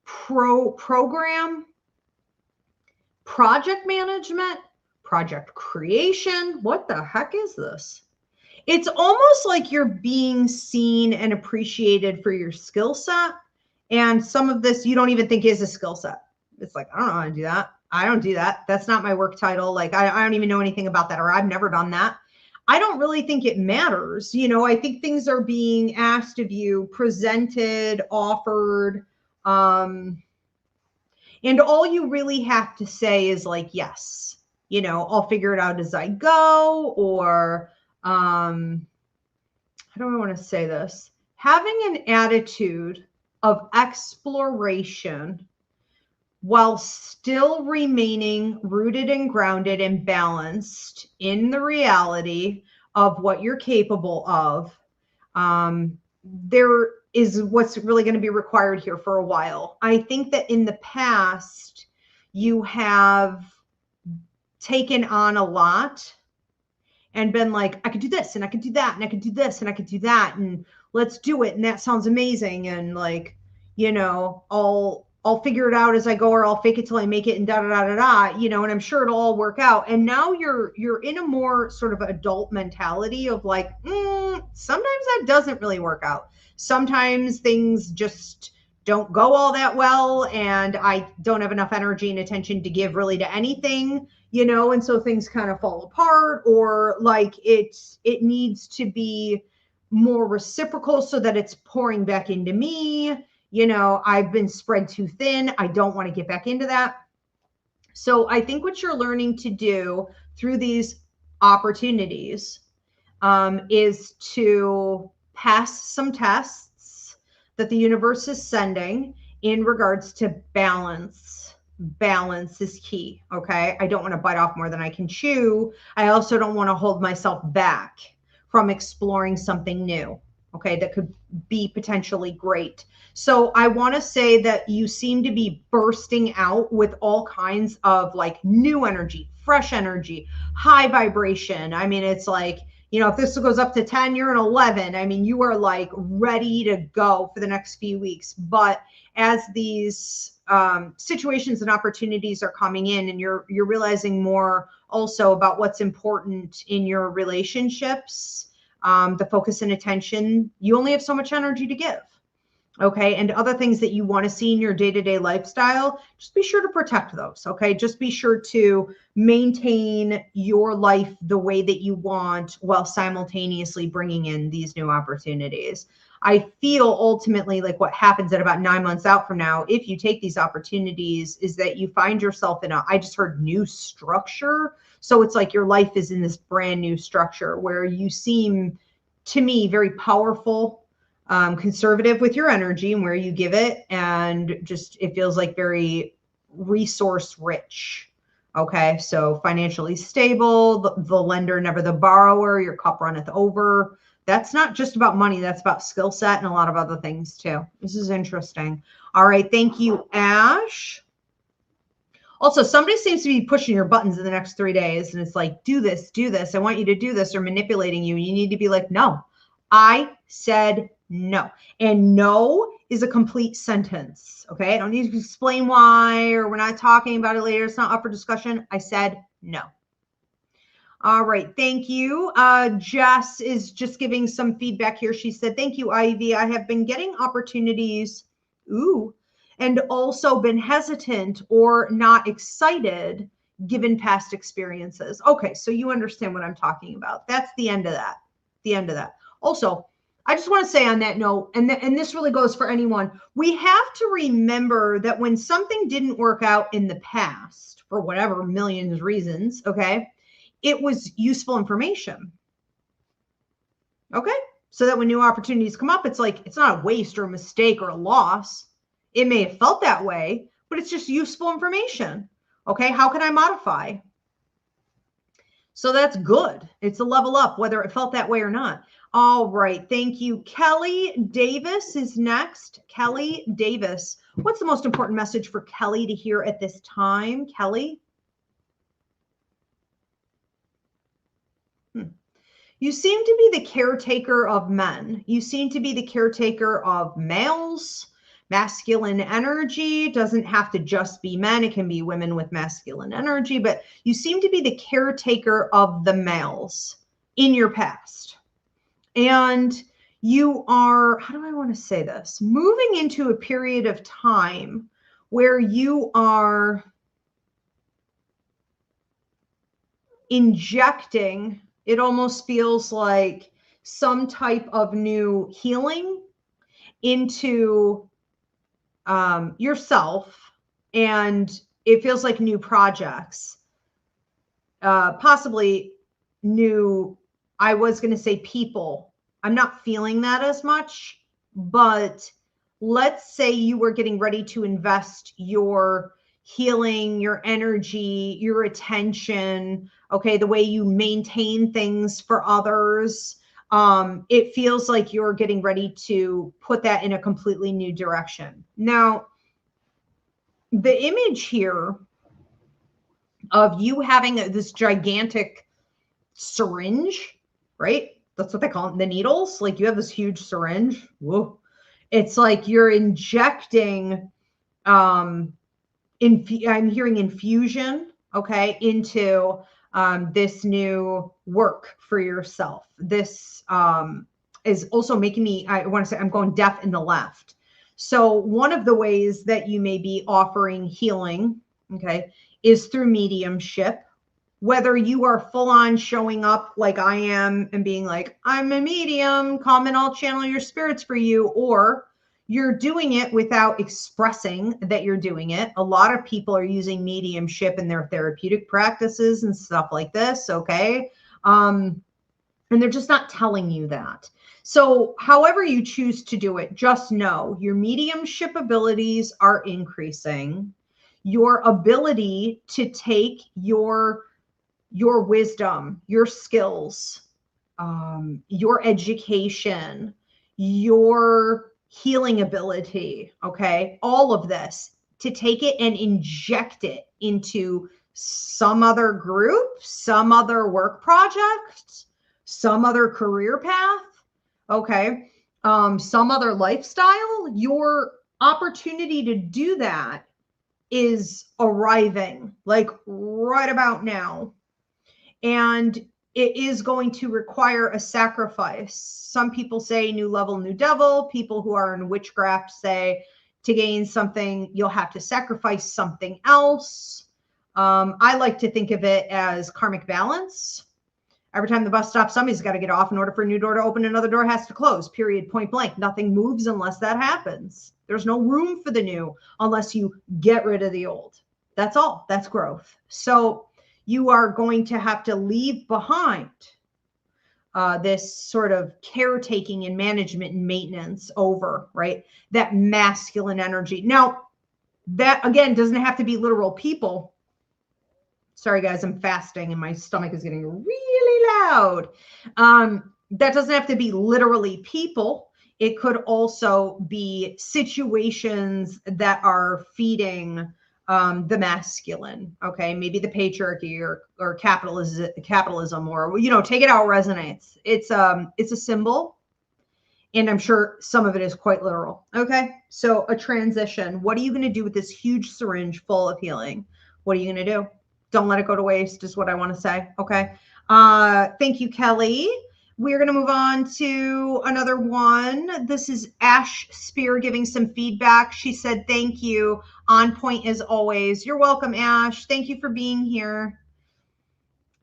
program, project management, project creation. What the heck is this? It's almost like you're being seen and appreciated for your skill set. And some of this you don't even think is a skill set. It's like, I don't know how to do that. I don't do that. That's not my work title. Like, I don't even know anything about that, or I've never done that. I don't really think it matters. You know, I think things are being asked of you, presented, offered, and all you really have to say is like, yes, you know, I'll figure it out as I go, or how do I want to say this? Having an attitude of exploration while still remaining rooted and grounded and balanced in the reality of what you're capable of. There is what's really going to be required here for a while. I think that in the past, you have taken on a lot and been like, I could do this and I could do that and I could do this and I could do that and let's do it. And that sounds amazing. And like, you know, I'll figure it out as I go, or I'll fake it till I make it and da, da, da, da, da, you know, and I'm sure it'll all work out. And now you're in a more sort of adult mentality of like, sometimes that doesn't really work out. Sometimes things just don't go all that well. And I don't have enough energy and attention to give really to anything, you know, and so things kind of fall apart, or like it needs to be more reciprocal so that it's pouring back into me. You know, I've been spread too thin. I don't want to get back into that. So I think what you're learning to do through these opportunities is to pass some tests that the universe is sending in regards to balance. Balance is key. Okay. I don't want to bite off more than I can chew. I also don't want to hold myself back from exploring something new. Okay. That could be potentially great. So I want to say that you seem to be bursting out with all kinds of like new energy, fresh energy, high vibration. I mean, it's like, you know, if this goes up to 10, you're an 11. I mean, you are like ready to go for the next few weeks. But as these situations and opportunities are coming in, and you're realizing more also about what's important in your relationships, the focus and attention, you only have so much energy to give. Okay. And other things that you want to see in your day-to-day lifestyle, just be sure to protect those. Okay. Just be sure to maintain your life the way that you want while simultaneously bringing in these new opportunities. I feel ultimately like what happens at about 9 months out from now, if you take these opportunities, is that you find yourself in I just heard new structure. So it's like your life is in this brand new structure where you seem to me very powerful, conservative with your energy and where you give it. And just, it feels like very resource rich. Okay. So financially stable, the lender, never the borrower, your cup runneth over. That's not just about money. That's about skill set and a lot of other things too. This is interesting. All right. Thank you, Ash. Also, somebody seems to be pushing your buttons in the next 3 days. And it's like, do this, do this. I want you to do this, or manipulating you. You need to be like, no, I said no. And no is a complete sentence. Okay. I don't need to explain why, or we're not talking about it later. It's not up for discussion. I said no. All right. Thank you. Jess is just giving some feedback here. She said, thank you, Ivy. I have been getting opportunities. Ooh. And also been hesitant or not excited given past experiences. Okay. So you understand what I'm talking about. That's the end of that. The end of that. Also, I just want to say on that note, and this really goes for anyone, we have to remember that when something didn't work out in the past, for whatever millions of reasons, okay, it was useful information. Okay. So that when new opportunities come up, it's like, it's not a waste or a mistake or a loss. It may have felt that way, but it's just useful information. Okay. How can I modify? So that's good. It's a level up, whether it felt that way or not. All right. Thank you. Kelly Davis is next. Kelly Davis. What's the most important message for Kelly to hear at this time? Kelly? You seem to be the caretaker of men. You seem to be the caretaker of males. Masculine energy doesn't have to just be men. It can be women with masculine energy, but you seem to be the caretaker of the males in your past. And you are, how do I want to say this? Moving into a period of time where you are injecting, it almost feels like some type of new healing into yourself, and it feels like new projects, possibly new, I was going to say people. I'm not feeling that as much, but let's say you were getting ready to invest your healing, your energy, your attention, okay, the way you maintain things for others. It feels like you're getting ready to put that in a completely new direction. Now, the image here of you having this gigantic syringe, right? That's what they call it, the needles. Like you have this huge syringe. Whoa. It's like you're injecting, I'm hearing infusion, okay, into this new work for yourself. This is also making me, I want to say, I'm going deaf in the left. So one of the ways that you may be offering healing, okay, is through mediumship. Whether you are full on showing up like I am and being like, I'm a medium, come and I'll channel your spirits for you, or you're doing it without expressing that you're doing it. A lot of people are using mediumship in their therapeutic practices and stuff like this, okay? And they're just not telling you that. So however you choose to do it, just know your mediumship abilities are increasing. Your ability to take your wisdom, your skills, your education, your healing ability, okay, all of this, to take it and inject it into some other group, some other work project, some other career path, okay, some other lifestyle. Your opportunity to do that is arriving like right about now. And it is going to require a sacrifice. Some people say new level, new devil. People who are in witchcraft say to gain something, you'll have to sacrifice something else. I like to think of it as karmic balance. Every time the bus stops, somebody's got to get off. In order for a new door to open, another door has to close, period, point blank. Nothing moves unless that happens. There's no room for the new unless you get rid of the old. That's all. That's growth. So you are going to have to leave behind this sort of caretaking and management and maintenance over, right? That masculine energy. Now, that again doesn't have to be literal people. Sorry, guys, I'm fasting and my stomach is getting really loud. That doesn't have to be literally people. It could also be situations that are feeding the masculine, okay? Maybe the patriarchy or capitalism, or, you know, take it how it resonates. It's a symbol, and I'm sure some of it is quite literal, okay? So a transition. What are you going to do with this huge syringe full of healing? What are you going to do? Don't let it go to waste is what I want to say, okay? Thank you, Kelly. We're going to move on to another one. This is Ash Spear giving some feedback. She said, thank you. On point as always. You're welcome, Ash. Thank you for being here.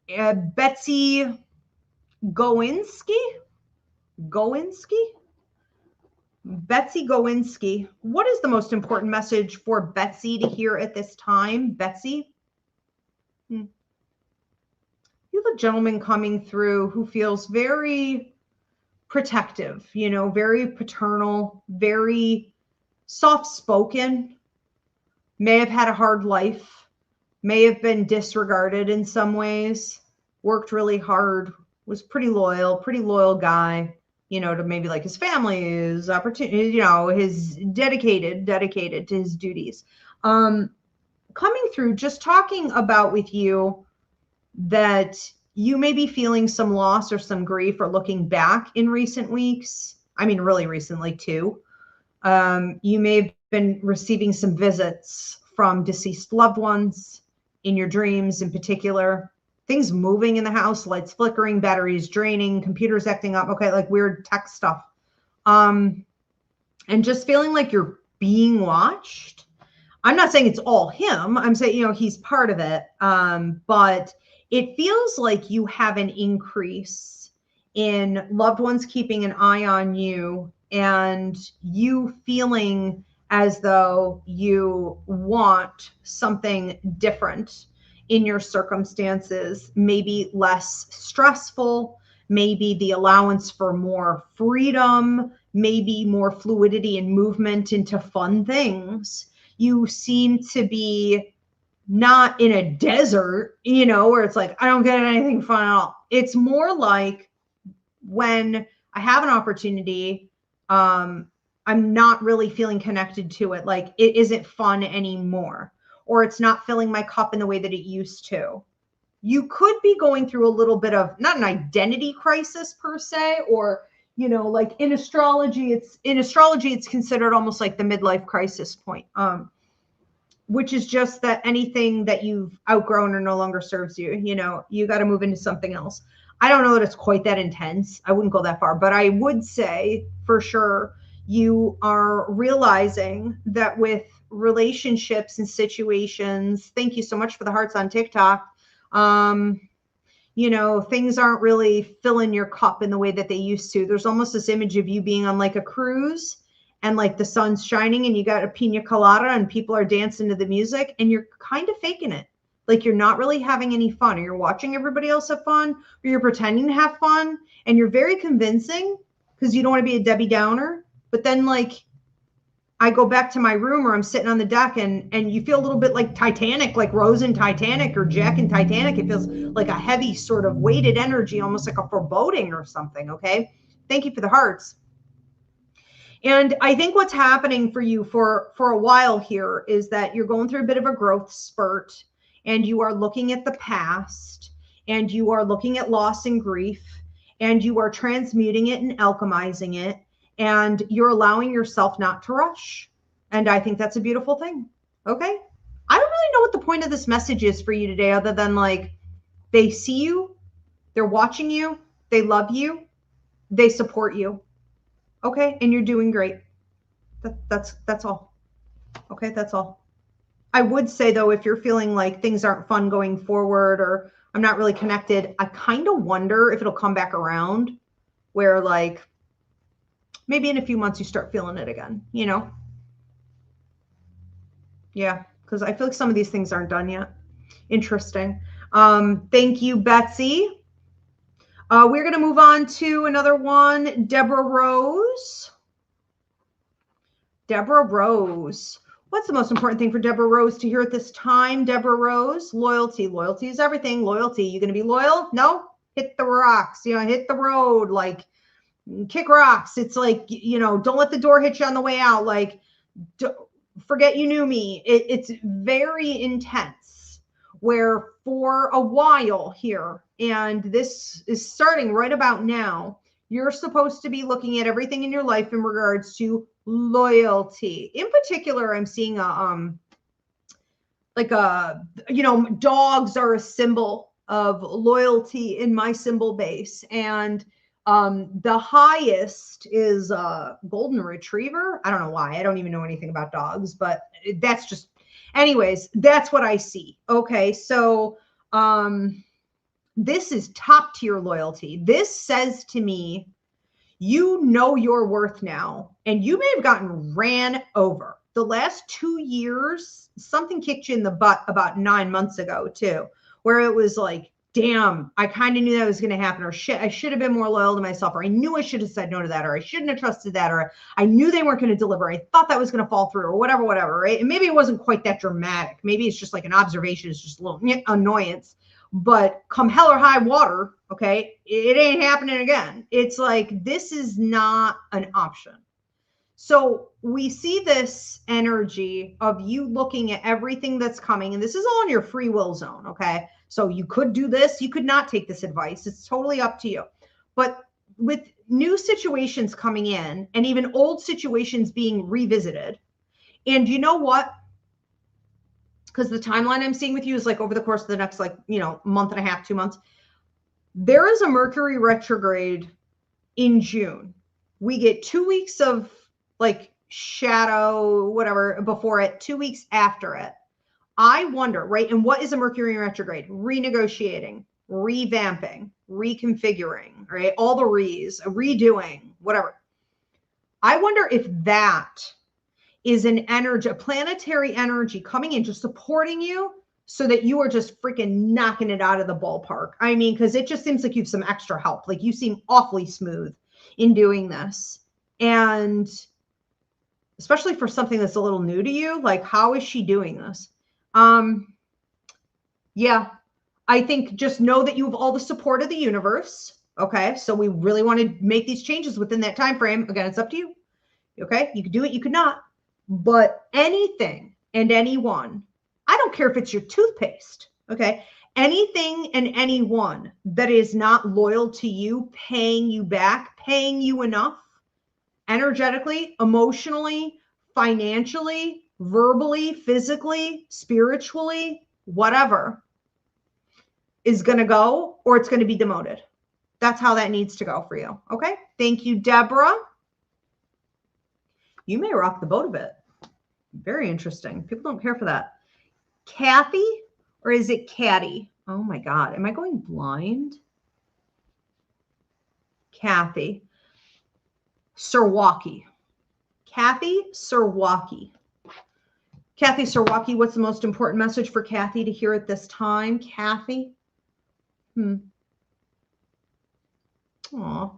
Betsy Gowinski. Betsy Gowinski. What is the most important message for Betsy to hear at this time? Betsy? You have a gentleman coming through who feels very protective, you know, very paternal, very soft-spoken, may have had a hard life, may have been disregarded in some ways, worked really hard, was pretty loyal guy, you know, to maybe like his family, his opportunity, you know, his dedicated to his duties. Coming through, just talking about with you that you may be feeling some loss or some grief or looking back in recent weeks. I mean, really recently too. You may have been receiving some visits from deceased loved ones in your dreams in particular. Things moving in the house, lights flickering, batteries draining, computers acting up. Okay, like weird tech stuff. And just feeling like you're being watched. I'm not saying it's all him. I'm saying, you know, he's part of it. But it feels like you have an increase in loved ones keeping an eye on you and you feeling as though you want something different in your circumstances, maybe less stressful, maybe the allowance for more freedom, maybe more fluidity and movement into fun things. You seem to be not in a desert, you know, where it's like, I don't get anything fun at all. It's more like when I have an opportunity, I'm not really feeling connected to it. Like it isn't fun anymore, or it's not filling my cup in the way that it used to. You could be going through a little bit of not an identity crisis per se, or, you know, like in astrology, it's considered almost like the midlife crisis point. Which is just that anything that you've outgrown or no longer serves you, you know, you got to move into something else. I don't know that it's quite that intense. I wouldn't go that far, but I would say for sure you are realizing that with relationships and situations, thank you so much for the hearts on TikTok. You know, things aren't really filling your cup in the way that they used to. There's almost this image of you being on like a cruise and like the sun's shining and you got a pina colada and people are dancing to the music and you're kind of faking it. Like you're not really having any fun, or you're watching everybody else have fun, or you're pretending to have fun, and you're very convincing because you don't want to be a Debbie Downer. But then like I go back to my room or I'm sitting on the deck and you feel a little bit like Titanic, like Rose in Titanic or Jack in Titanic. It feels like a heavy sort of weighted energy, almost like a foreboding or something. Okay. Thank you for the hearts. And I think what's happening for you for a while here is that you're going through a bit of a growth spurt and you are looking at the past and you are looking at loss and grief and you are transmuting it and alchemizing it and you're allowing yourself not to rush. And I think that's a beautiful thing. Okay. I don't really know what the point of this message is for you today, other than like they see you, they're watching you, they love you, they support you. Okay. And you're doing great. That's all. Okay. That's all. I would say though, if you're feeling like things aren't fun going forward or I'm not really connected, I kind of wonder if it'll come back around where like maybe in a few months you start feeling it again, you know? Yeah. Because I feel like some of these things aren't done yet. Interesting. Thank you, Betsy. We're going to move on to another one. Deborah Rose. Deborah Rose. What's the most important thing for Deborah Rose to hear at this time? Deborah Rose, loyalty. Loyalty is everything. Loyalty. You going to be loyal? No? Hit the rocks. You know, hit the road. Like, kick rocks. It's like, you know, don't let the door hit you on the way out. Like, forget you knew me. It's very intense. Where for a while here, and this is starting right about now, you're supposed to be looking at everything in your life in regards to loyalty. In particular, I'm seeing you know, dogs are a symbol of loyalty in my symbol base. And the highest is golden retriever. I don't know why. I don't even know anything about dogs, but that's just, anyways, that's what I see. Okay. So this is top tier loyalty. This says to me, you know your worth now, and you may have gotten ran over. The last 2 years, something kicked you in the butt about 9 months ago too, where it was like, damn, I kind of knew that was going to happen, or shit, I should have been more loyal to myself, or I knew I should have said no to that, or I shouldn't have trusted that, or I knew they weren't going to deliver. I thought that was going to fall through, or whatever, right? And maybe it wasn't quite that dramatic. Maybe it's just like an observation. It's just a little annoyance. But come hell or high water, okay, it ain't happening again. It's like, this is not an option. So we see this energy of you looking at everything that's coming, and this is all in your free will zone, okay? So you could do this, you could not take this advice. It's totally up to you. But with new situations coming in, and even old situations being revisited, and you know what? Because the timeline I'm seeing with you is like over the course of the next, like, month and a half, 2 months. There is a Mercury retrograde in June. We get 2 weeks of like shadow, whatever, before it, 2 weeks after it. I wonder, right? And what is a Mercury retrograde? Renegotiating, revamping, reconfiguring, right? All the redoing, whatever. I wonder if that is an energy, a planetary energy coming in, just supporting you so that you are just freaking knocking it out of the ballpark. I mean, because it just seems like you have some extra help. Like, you seem awfully smooth in doing this. And especially for something that's a little new to you, like, how is she doing this? Yeah, I think just know that you have all the support of the universe. Okay. So we really want to make these changes within that time frame. Again, it's up to you. Okay. You could do it. You could not. But anything and anyone, I don't care if it's your toothpaste, okay? Anything and anyone that is not loyal to you, paying you back, paying you enough, energetically, emotionally, financially, verbally, physically, spiritually, whatever, is going to go, or it's going to be demoted. That's how that needs to go for you, okay? Thank you, Deborah. You may rock the boat a bit. Very interesting. People don't care for that. Kathy, or is it Caddy? Oh my God. Am I going blind? Kathy. Sirwaki. Kathy Sirwaki. Kathy Sirwaki, what's the most important message for Kathy to hear at this time? Kathy? Aw.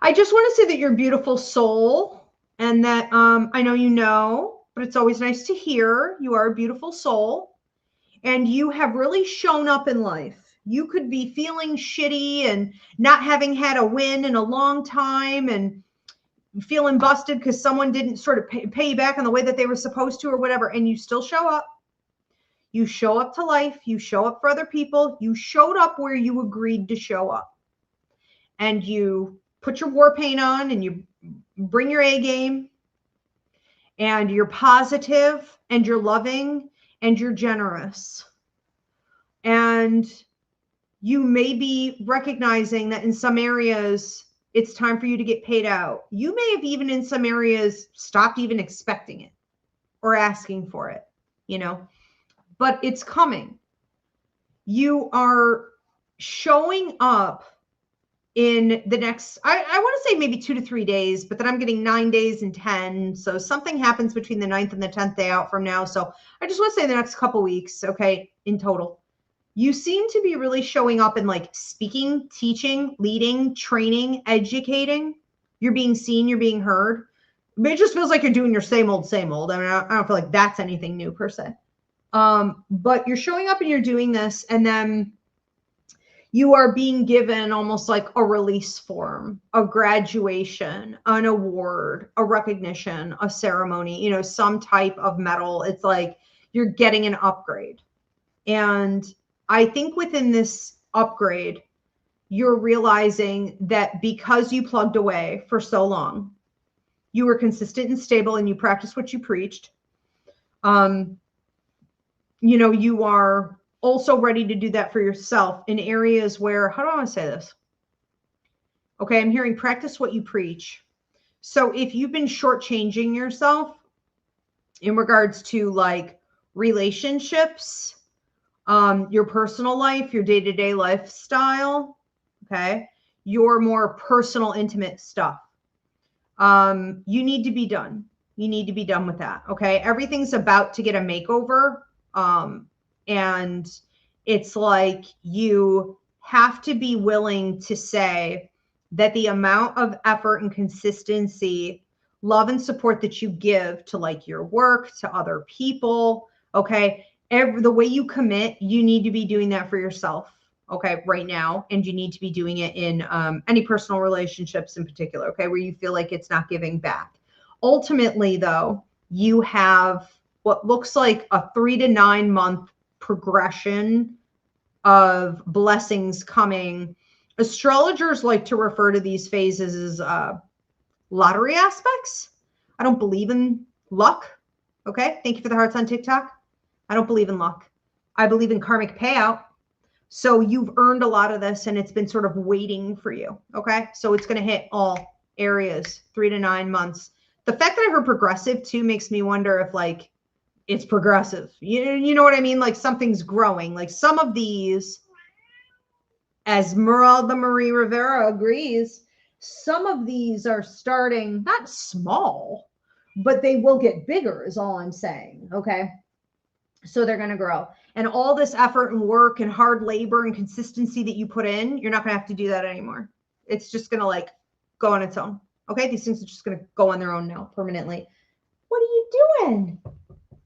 I just want to say that you're a beautiful soul, and that I know, but it's always nice to hear. You are a beautiful soul, and you have really shown up in life. You could be feeling shitty and not having had a win in a long time, and feeling busted because someone didn't sort of pay you back in the way that they were supposed to, or whatever, and you still show up. You show up to life. You show up for other people. You showed up where you agreed to show up, and you put your war paint on, and you bring your A game, and you're positive, and you're loving, and you're generous. And you may be recognizing that in some areas, it's time for you to get paid out. You may have even in some areas stopped even expecting it or asking for it, but it's coming. You are showing up in the next, I want to say maybe 2 to 3 days, but then I'm getting 9 days and 10. So something happens between the 9th and the 10th day out from now. So I just want to say the next couple weeks, okay, in total. You seem to be really showing up in like speaking, teaching, leading, training, educating. You're being seen, you're being heard. But it just feels like you're doing your same old, same old. I mean, I don't feel like that's anything new per se. But you're showing up and you're doing this, and then you are being given almost like a release form, a graduation, an award, a recognition, a ceremony, some type of medal. It's like you're getting an upgrade. And I think within this upgrade, you're realizing that because you plugged away for so long, you were consistent and stable, and you practiced what you preached. you know, you are also ready to do that for yourself in areas where, how do I want to say this? Okay, I'm hearing practice what you preach. So if you've been shortchanging yourself in regards to like relationships, your personal life, your day-to-day lifestyle, okay, your more personal, intimate stuff, you need to be done. You need to be done with that. Okay. Everything's about to get a makeover. And it's like you have to be willing to say that the amount of effort and consistency, love and support that you give to like your work, to other people, okay, the way you commit, you need to be doing that for yourself. Okay, right now, and you need to be doing it in any personal relationships in particular, okay, where you feel like it's not giving back. Ultimately, though, you have what looks like a 3 to 9 month progression of blessings coming. Astrologers like to refer to these phases as lottery aspects. I don't believe in luck. Okay, thank you for the hearts on TikTok. I don't believe in luck. I believe in karmic payout. So you've earned a lot of this and it's been sort of waiting for you. Okay. So it's going to hit all areas, 3 to 9 months. The fact that I heard progressive too makes me wonder if like it's progressive. You know what I mean? Like something's growing. Like some of these, as Meralda Marie Rivera agrees, some of these are starting not small, but they will get bigger is all I'm saying. Okay. So they're going to grow. And all this effort and work and hard labor and consistency that you put in, you're not going to have to do that anymore. It's just going to like go on its own. Okay. These things are just going to go on their own now permanently. What are you doing?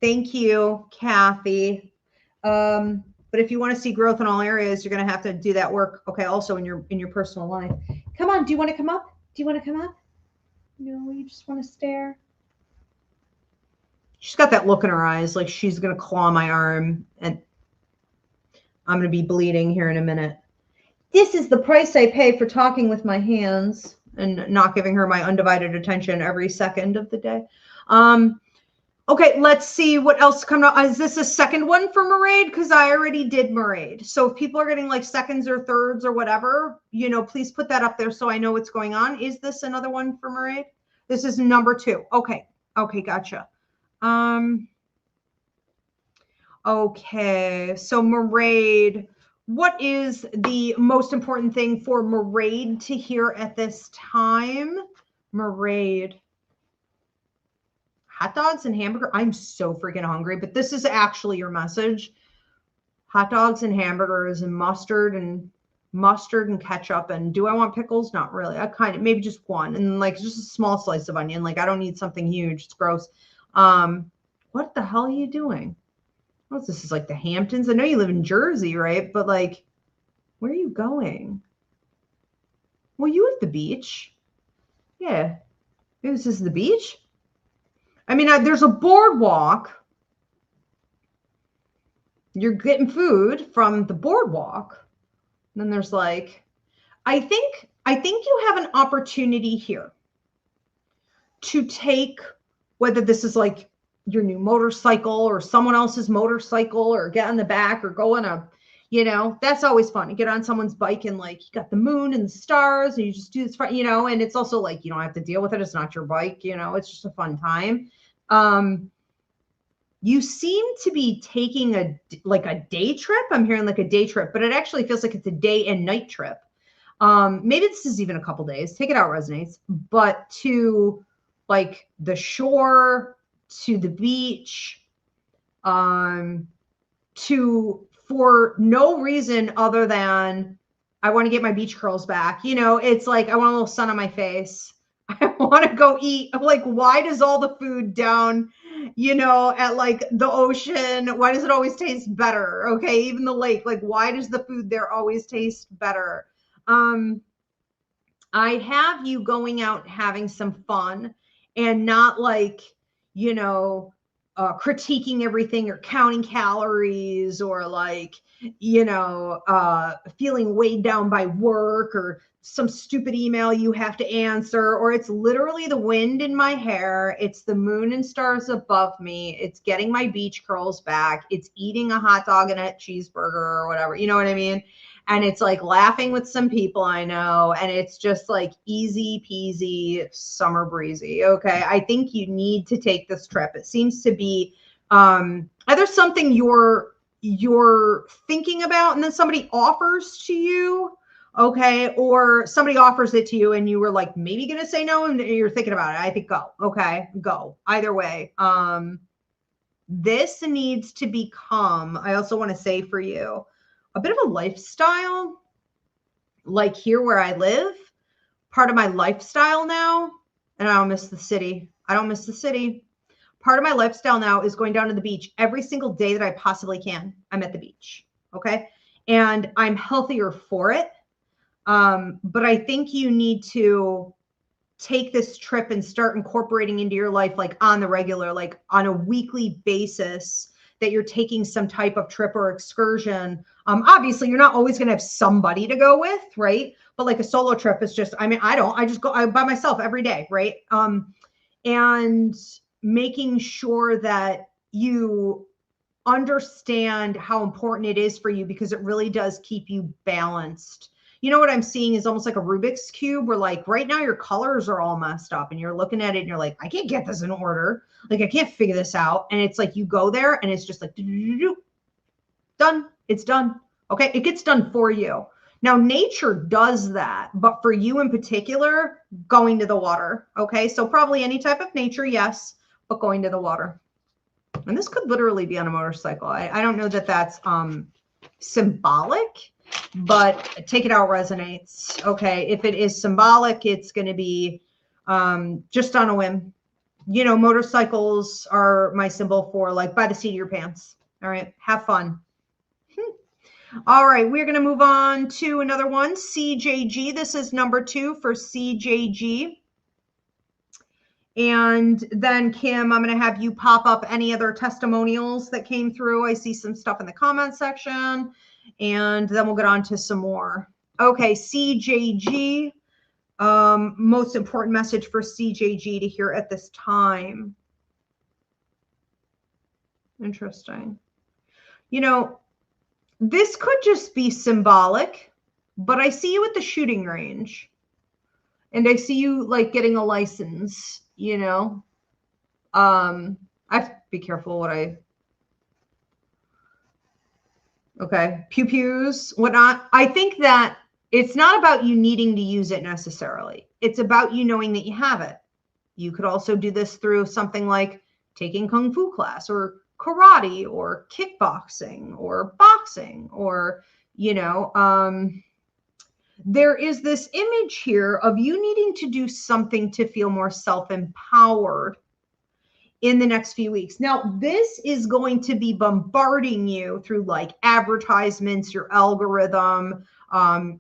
Thank you, Kathy. But if you want to see growth in all areas, you're going to have to do that work. Okay. Also in your personal life. Come on. Do you want to come up? Do you want to come up? No, you just want to stare. She's got that look in her eyes like she's going to claw my arm and I'm going to be bleeding here in a minute. This is the price I pay for talking with my hands and not giving her my undivided attention every second of the day. Okay, let's see what else coming up. Is this a second one for Maraid? Because I already did Maraid. So if people are getting like seconds or thirds or whatever, you know, please put that up there so I know what's going on. Is this another one for Maraid? This is number 2. Okay. Okay, gotcha. Okay, so Maraid, what is the most important thing for Maraid to hear at this time? Maraid. Hot dogs and hamburger. I'm so freaking hungry, but this is actually your message. Hot dogs and hamburgers and mustard and ketchup. And do I want pickles? Not really. I kind of, maybe just one. And like just a small slice of onion. Like I don't need something huge. It's gross. What the hell are you doing? Well, this is like the Hamptons. I know you live in Jersey, right? But like, where are you going? Well, you at the beach. Yeah. Maybe this is the beach. I mean, there's a boardwalk. You're getting food from the boardwalk. And then there's like, I think you have an opportunity here to take, whether this is like your new motorcycle or someone else's motorcycle or get on the back or go on a, you know, that's always fun to get on someone's bike and like you got the moon and the stars and you just do this, you know, and it's also like, you don't have to deal with it. It's not your bike, you know, it's just a fun time. You seem to be taking a day trip. I'm hearing like a day trip, but it actually feels like it's a day and night trip. Maybe this is even a couple days. Take it out, resonates, but to like the shore, to the beach, for no reason other than I want to get my beach curls back. You know, it's like I want a little sun on my face. I want to go eat. I'm like, why does all the food down, you know, at like the ocean, why does it always taste better? Okay, even the lake, like why does the food there always taste better? I have you going out having some fun and not like, you know, critiquing everything or counting calories or like, you know, feeling weighed down by work or some stupid email you have to answer, or it's literally the wind in my hair. It's the moon and stars above me. It's getting my beach curls back. It's eating a hot dog and a cheeseburger or whatever. You know what I mean? And it's like laughing with some people I know. And it's just like easy peasy summer breezy. Okay. I think you need to take this trip. It seems to be either something you're thinking about and then somebody offers to you. Okay. Or somebody offers it to you and you were like, maybe going to say no. And you're thinking about it. I think go. Okay. Go either way. This needs to become, I also want to say for you, a bit of a lifestyle. Like here where I live, part of my lifestyle now, and I don't miss the city. I don't miss the city. Part of my lifestyle now is going down to the beach every single day that I possibly can. I'm at the beach. Okay. And I'm healthier for it. But I think you need to take this trip and start incorporating into your life, like on the regular, like on a weekly basis, that you're taking some type of trip or excursion. Obviously you're not always going to have somebody to go with, right? But like a solo trip is just, I just go by myself every day. Right. And making sure that you understand how important it is for you, because it really does keep you balanced. You know what I'm seeing is almost like a Rubik's Cube where like right now your colors are all messed up and you're looking at it and you're like, I can't get this in order. Like I can't figure this out. And it's like you go there and it's just like done. It's done. Okay. It gets done for you. Now nature does that, but for you in particular, going to the water. Okay. So probably any type of nature, yes, but going to the water. And this could literally be on a motorcycle. I don't know that that's symbolic, but take it out resonates. Okay. If it is symbolic, it's going to be just on a whim. You know, motorcycles are my symbol for like by the seat of your pants. All right. Have fun. All right. We're going to move on to another one. CJG. This is number 2 for CJG. And then Kim, I'm going to have you pop up any other testimonials that came through. I see some stuff in the comment section, and then we'll get on to some more. Okay, CJG, most important message for CJG to hear at this time. Interesting. You know, this could just be symbolic, but I see you at the shooting range, and I see you like getting a license. You know, I have to be careful what okay, pew-pews, whatnot. I think that it's not about you needing to use it necessarily. It's about you knowing that you have it. You could also do this through something like taking Kung Fu class or karate or kickboxing or boxing or, you know, there is this image here of you needing to do something to feel more self-empowered in the next few weeks. Now, this is going to be bombarding you through like advertisements, your algorithm,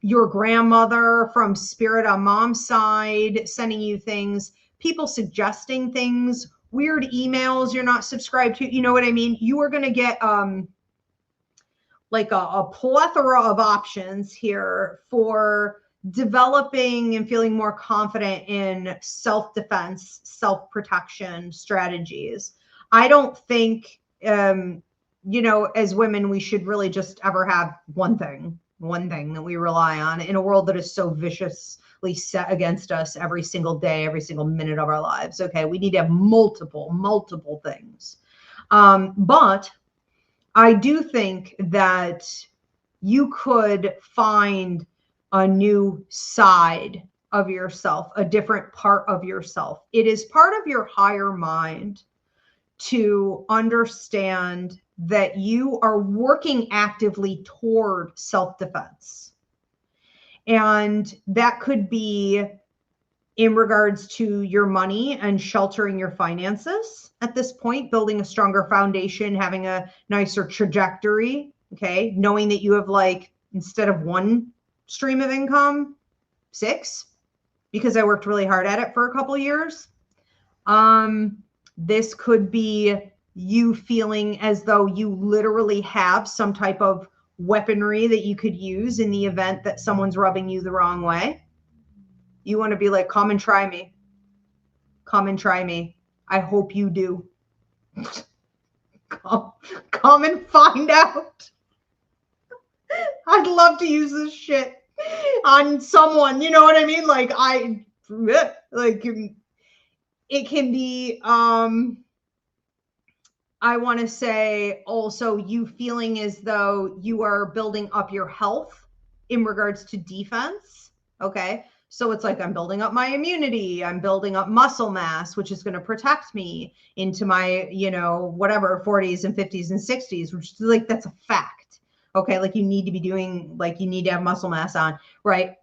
your grandmother from spirit on mom's side, sending you things, people suggesting things, weird emails you're not subscribed to. You know what I mean? You are going to get, like a plethora of options here for developing and feeling more confident in self-defense, self-protection strategies. I don't think, you know, as women, we should really just ever have one thing that we rely on in a world that is so viciously set against us every single day, every single minute of our lives. Okay. We need to have multiple things. But I do think that you could find a new side of yourself, a different part of yourself. It is part of your higher mind to understand that you are working actively toward self-defense. And that could be in regards to your money and sheltering your finances at this point, building a stronger foundation, having a nicer trajectory, okay? Knowing that you have like, instead of one stream of income, 6, because I worked really hard at it for a couple of years. This could be you feeling as though you literally have some type of weaponry that you could use in the event that someone's rubbing you the wrong way. You want to be like, come and try me. Come and try me. I hope you do. Come and find out. I'd love to use this shit on someone. You know what I mean? Like it can be, I want to say also you feeling as though you are building up your health in regards to defense. Okay. So it's like, I'm building up my immunity. I'm building up muscle mass, which is going to protect me into my, whatever, 40s and 50s and 60s, which is like, that's a fact. Okay. Like you need to be doing, like you need to have muscle mass on, right?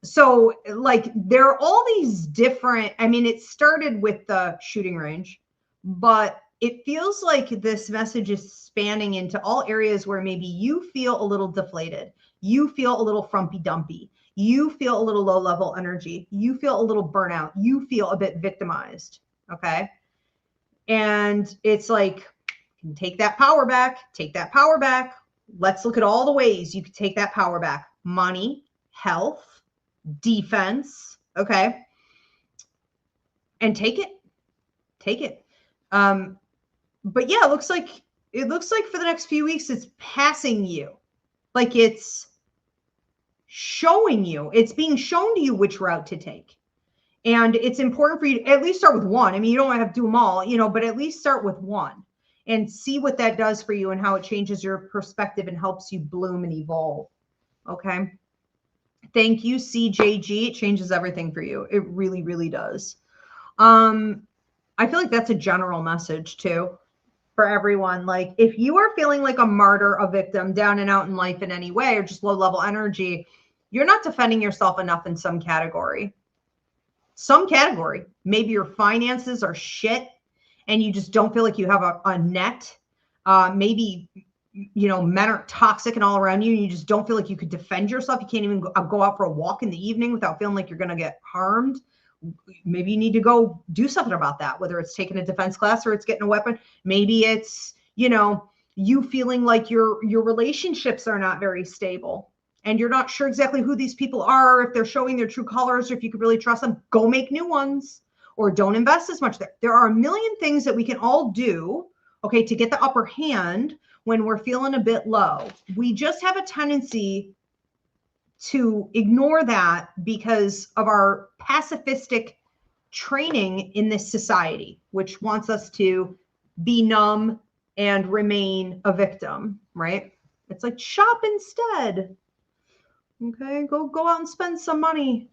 So like there are all these different, I mean, it started with the shooting range, but it feels like this message is spanning into all areas where maybe you feel a little deflated. You feel a little frumpy dumpy. You feel a little low level energy. You feel a little burnout. You feel a bit victimized. Okay. And it's like, you can take that power back, take that power back. Let's look at all the ways you can take that power back. Money, health, defense. Okay. And take it. But yeah, it looks like for the next few weeks, it's passing you. Like it's showing you, it's being shown to you which route to take. And it's important for you to at least start with one. I mean, you don't have to do them all, but at least start with one and see what that does for you and how it changes your perspective and helps you bloom and evolve. Okay. Thank you, CJG. It changes everything for you. It really, really does. I feel like that's a general message too for everyone. Like if you are feeling like a martyr, a victim, down and out in life in any way, or just low level energy, you're not defending yourself enough in some category. Maybe your finances are shit and you just don't feel like you have a net. Maybe, men are toxic and all around you and you just don't feel like you could defend yourself. You can't even go out for a walk in the evening without feeling like you're going to get harmed. Maybe you need to go do something about that, whether it's taking a defense class or it's getting a weapon. Maybe it's, you feeling like your relationships are not very stable and you're not sure exactly who these people are, if they're showing their true colors, or if you could really trust them. Go make new ones or don't invest as much there. There are a million things that we can all do, okay, to get the upper hand when we're feeling a bit low. We just have a tendency to ignore that because of our pacifistic training in this society, which wants us to be numb and remain a victim, right? It's like, shop instead. Okay, go out and spend some money.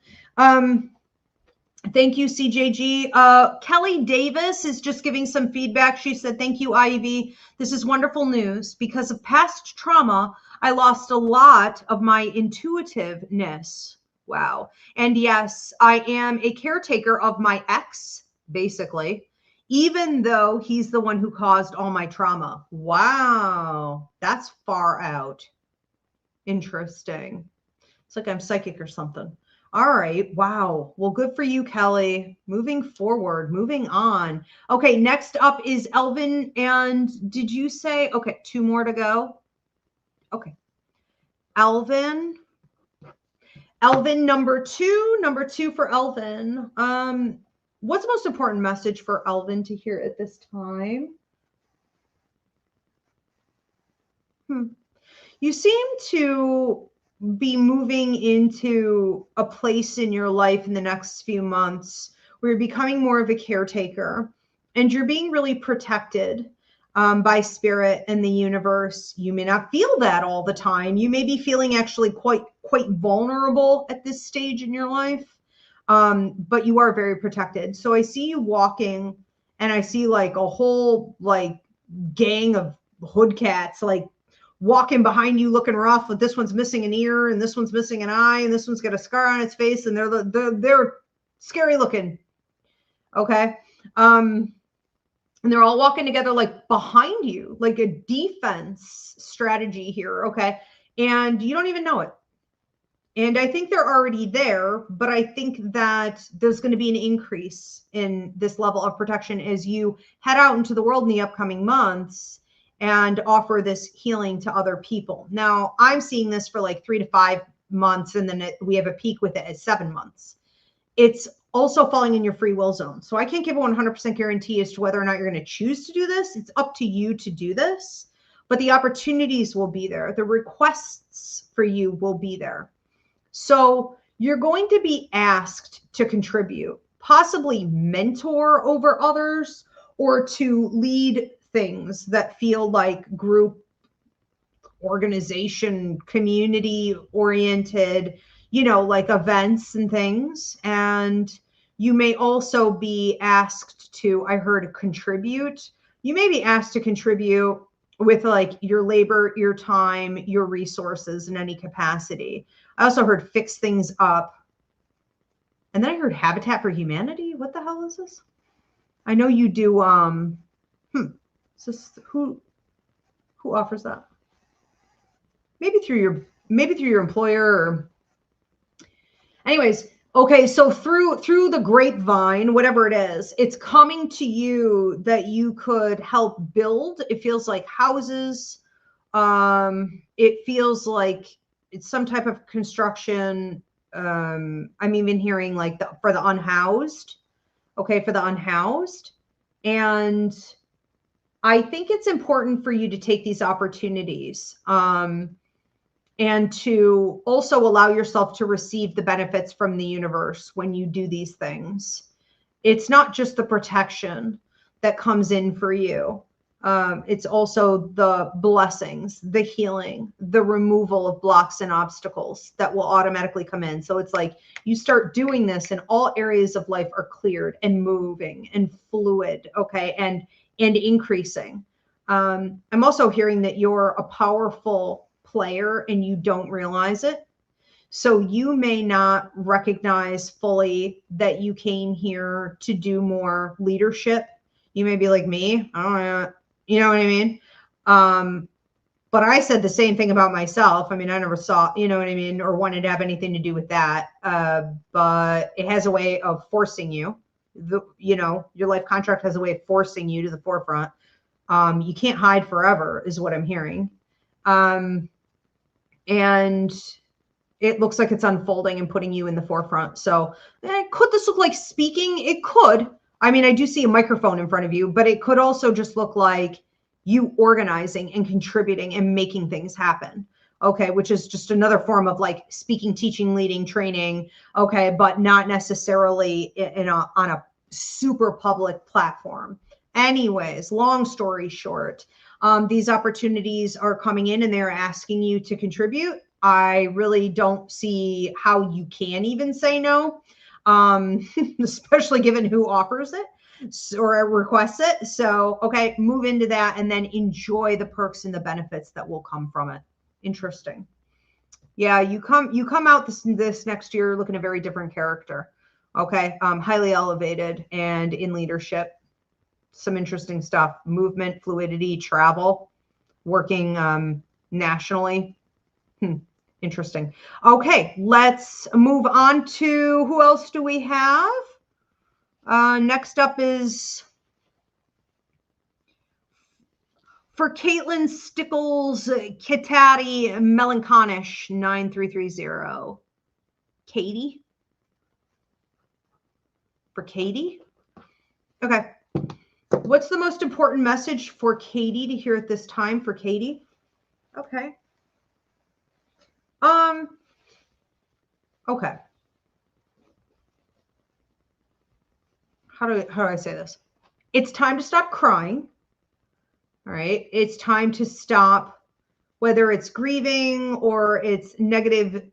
Thank you, CJG. Kelly Davis is just giving some feedback. She said, thank you, Ivy. This is wonderful news. Because of past trauma, I lost a lot of my intuitiveness. Wow. And yes, I am a caretaker of my ex, basically, even though he's the one who caused all my trauma. Wow. That's far out. Interesting. It's like I'm psychic or something. All right. Wow. Well, good for you, Kelly. Moving forward, moving on. Okay. Next up is Elvin. And did you say, okay, 2 more to go? Okay. Elvin, number two for Elvin. What's the most important message for Elvin to hear at this time? You seem to be moving into a place in your life in the next few months where you're becoming more of a caretaker and you're being really protected by spirit and the universe. You may not feel that all the time. You may be feeling actually quite vulnerable at this stage in your life, but you are very protected. So I see you walking and I see like a whole like gang of hood cats like walking behind you looking rough, but this one's missing an ear and this one's missing an eye and this one's got a scar on its face and they're scary looking. Okay. And they're all walking together like behind you, like a defense strategy here. Okay. And you don't even know it. And I think they're already there, but I think that there's going to be an increase in this level of protection as you head out into the world in the upcoming months and offer this healing to other people. Now, I'm seeing this for like 3 to 5 months, and then we have a peak with it at 7 months. it's also falling in your free will zone. So I can't give a 100% guarantee as to whether or not you're going to choose to do this. It's up to you to do this, but the opportunities will be there. The requests for you will be there. So you're going to be asked to contribute, possibly mentor over others, or to lead things that feel like group, organization, community oriented, like events and things. And you may also be asked to, I heard, contribute. You may be asked to contribute with like your labor, your time, your resources in any capacity. I also heard fix things up. And then I heard Habitat for Humanity. What the hell is this? I know you do, is this, who offers that? Maybe through your employer, or anyways. Okay, so through the grapevine, whatever it is, it's coming to you that you could help build. It feels like houses. It feels like it's some type of construction. I'm even hearing like for the unhoused. Okay, for the unhoused. And I think it's important for you to take these opportunities. And to also allow yourself to receive the benefits from the universe when you do these things. It's not just the protection that comes in for you. It's also the blessings, the healing, the removal of blocks and obstacles that will automatically come in. So it's like you start doing this and all areas of life are cleared and moving and fluid, okay, and increasing. I'm also hearing that you're a powerful player and you don't realize it. So you may not recognize fully that you came here to do more leadership. You may be like me. I don't know. You know what I mean? But I said the same thing about myself. I mean, I never saw, you know what I mean, or wanted to have anything to do with that. But it has a way of forcing you. Your life contract has a way of forcing you to the forefront. You can't hide forever, is what I'm hearing. And it looks like it's unfolding and putting you in the forefront. So could this look like speaking? It could. I mean, I do see a microphone in front of you, but it could also just look like you organizing and contributing and making things happen. Okay, which is just another form of like speaking, teaching, leading, training. Okay, but not necessarily on a super public platform. Anyways, long story short, these opportunities are coming in and they're asking you to contribute. I really don't see how you can even say no, especially given who offers it or requests it. So, okay, move into that and then enjoy the perks and the benefits that will come from it. Interesting. Yeah, you come out this next year looking a very different character. Okay, highly elevated and in leadership. Some interesting stuff, movement, fluidity, travel, working nationally. Interesting. Okay, let's move on to who else do we have? Next up is for Caitlin Stickles, Kitati, Melanconish, 9330. Katie? For Katie? Okay. What's the most important message for Katie to hear at this time for Katie? Okay. Okay. How do I say this? It's time to stop crying. All right. It's time to stop, whether it's grieving or it's negative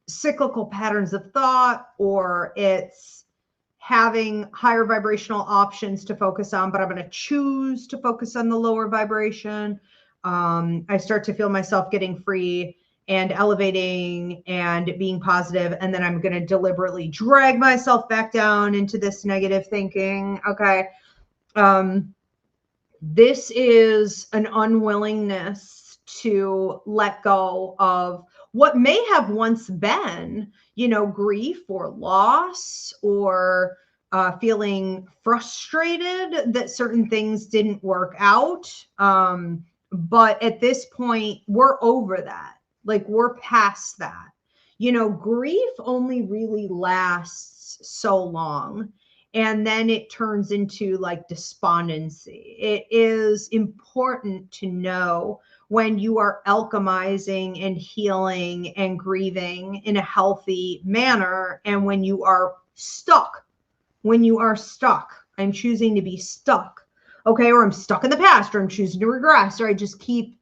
cyclical patterns of thought, or it's having higher vibrational options to focus on, but I'm going to choose to focus on the lower vibration. I start to feel myself getting free and elevating and being positive, and then I'm going to deliberately drag myself back down into this negative thinking. Okay. This is an unwillingness to let go of what may have once been, grief or loss, or feeling frustrated that certain things didn't work out. But at this point, we're over that. Like, we're past that. Grief only really lasts lasts so long. And then it turns into like despondency. It is important to know when you are alchemizing and healing and grieving in a healthy manner, and when you are stuck. When you are stuck, I'm choosing to be stuck, okay? Or I'm stuck in the past, or I'm choosing to regress, or I just keep,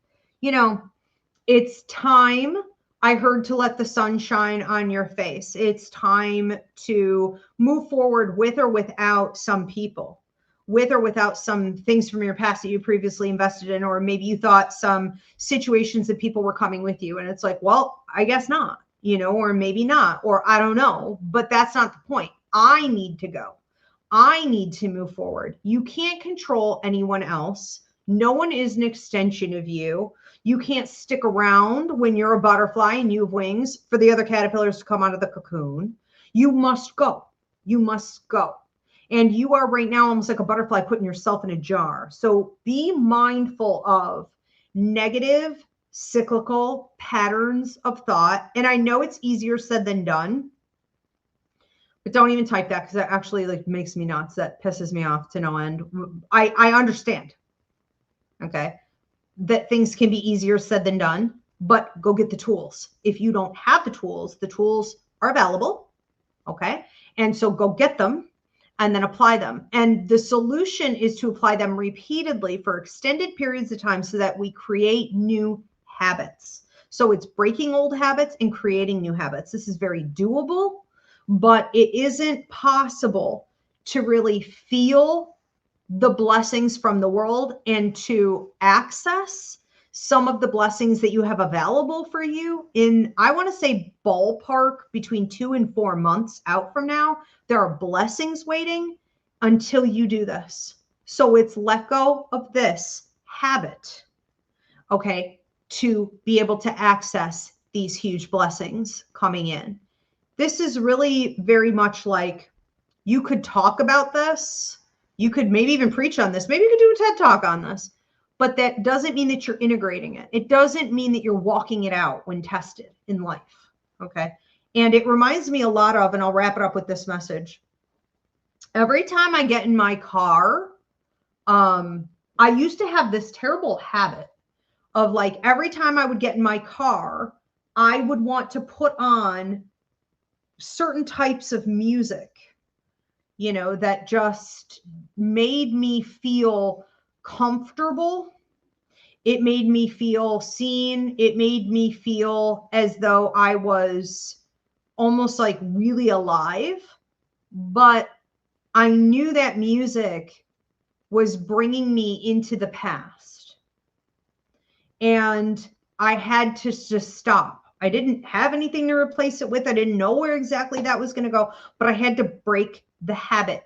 it's time. I heard to let the sun shine on your face. It's time to move forward with or without some people, with or without some things from your past that you previously invested in, or maybe you thought some situations that people were coming with you. And it's like, well, I guess not, or maybe not, or I don't know, but that's not the point. I need to go. I need to move forward. You can't control anyone else. No one is an extension of you. You can't stick around when you're a butterfly and you have wings for the other caterpillars to come out of the cocoon. You must go. You must go. And you are right now almost like a butterfly putting yourself in a jar. So be mindful of negative, cyclical patterns of thought. And I know it's easier said than done, but don't even type that, because that actually like makes me nuts. That pisses me off to no end. I understand, okay, that things can be easier said than done, but go get the tools. If you don't have the tools are available, okay? And so go get them and then apply them. And the solution is to apply them repeatedly for extended periods of time so that we create new habits. So it's breaking old habits and creating new habits. This is very doable, but it isn't possible to really feel the blessings from the world and to access some of the blessings that you have available for you in, I want to say, ballpark between 2 and 4 months out from now. There are blessings waiting until you do this. So it's let go of this habit, okay, to be able to access these huge blessings coming in. This is really very much like, you could talk about this. You could maybe even preach on this. Maybe you could do a TED Talk on this, but that doesn't mean that you're integrating it. It doesn't mean that you're walking it out when tested in life. Okay. And it reminds me a lot of, and I'll wrap it up with this message. Every time I get in my car, I used to have this terrible habit of like, every time I would get in my car, I would want to put on certain types of music, that just made me feel comfortable. It made me feel seen. It made me feel as though I was almost like really alive. But I knew that music was bringing me into the past. And I had to just stop. I didn't have anything to replace it with. I didn't know where exactly that was going to go, but I had to break the habit,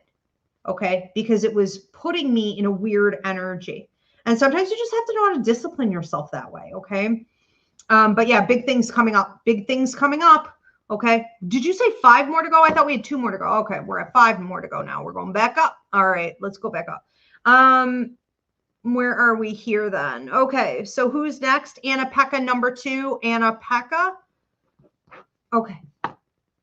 okay? Because it was putting me in a weird energy. And sometimes you just have to know how to discipline yourself that way, okay? But yeah, big things coming up. Big things coming up, okay? Did you say 5 more to go? I thought we had 2 more to go. Okay, we're at 5 more to go now. We're going back up. All right, let's go back up. Where are we here then? Okay, so who's next? Anna Pekka, number 2. Anna Pekka. Okay.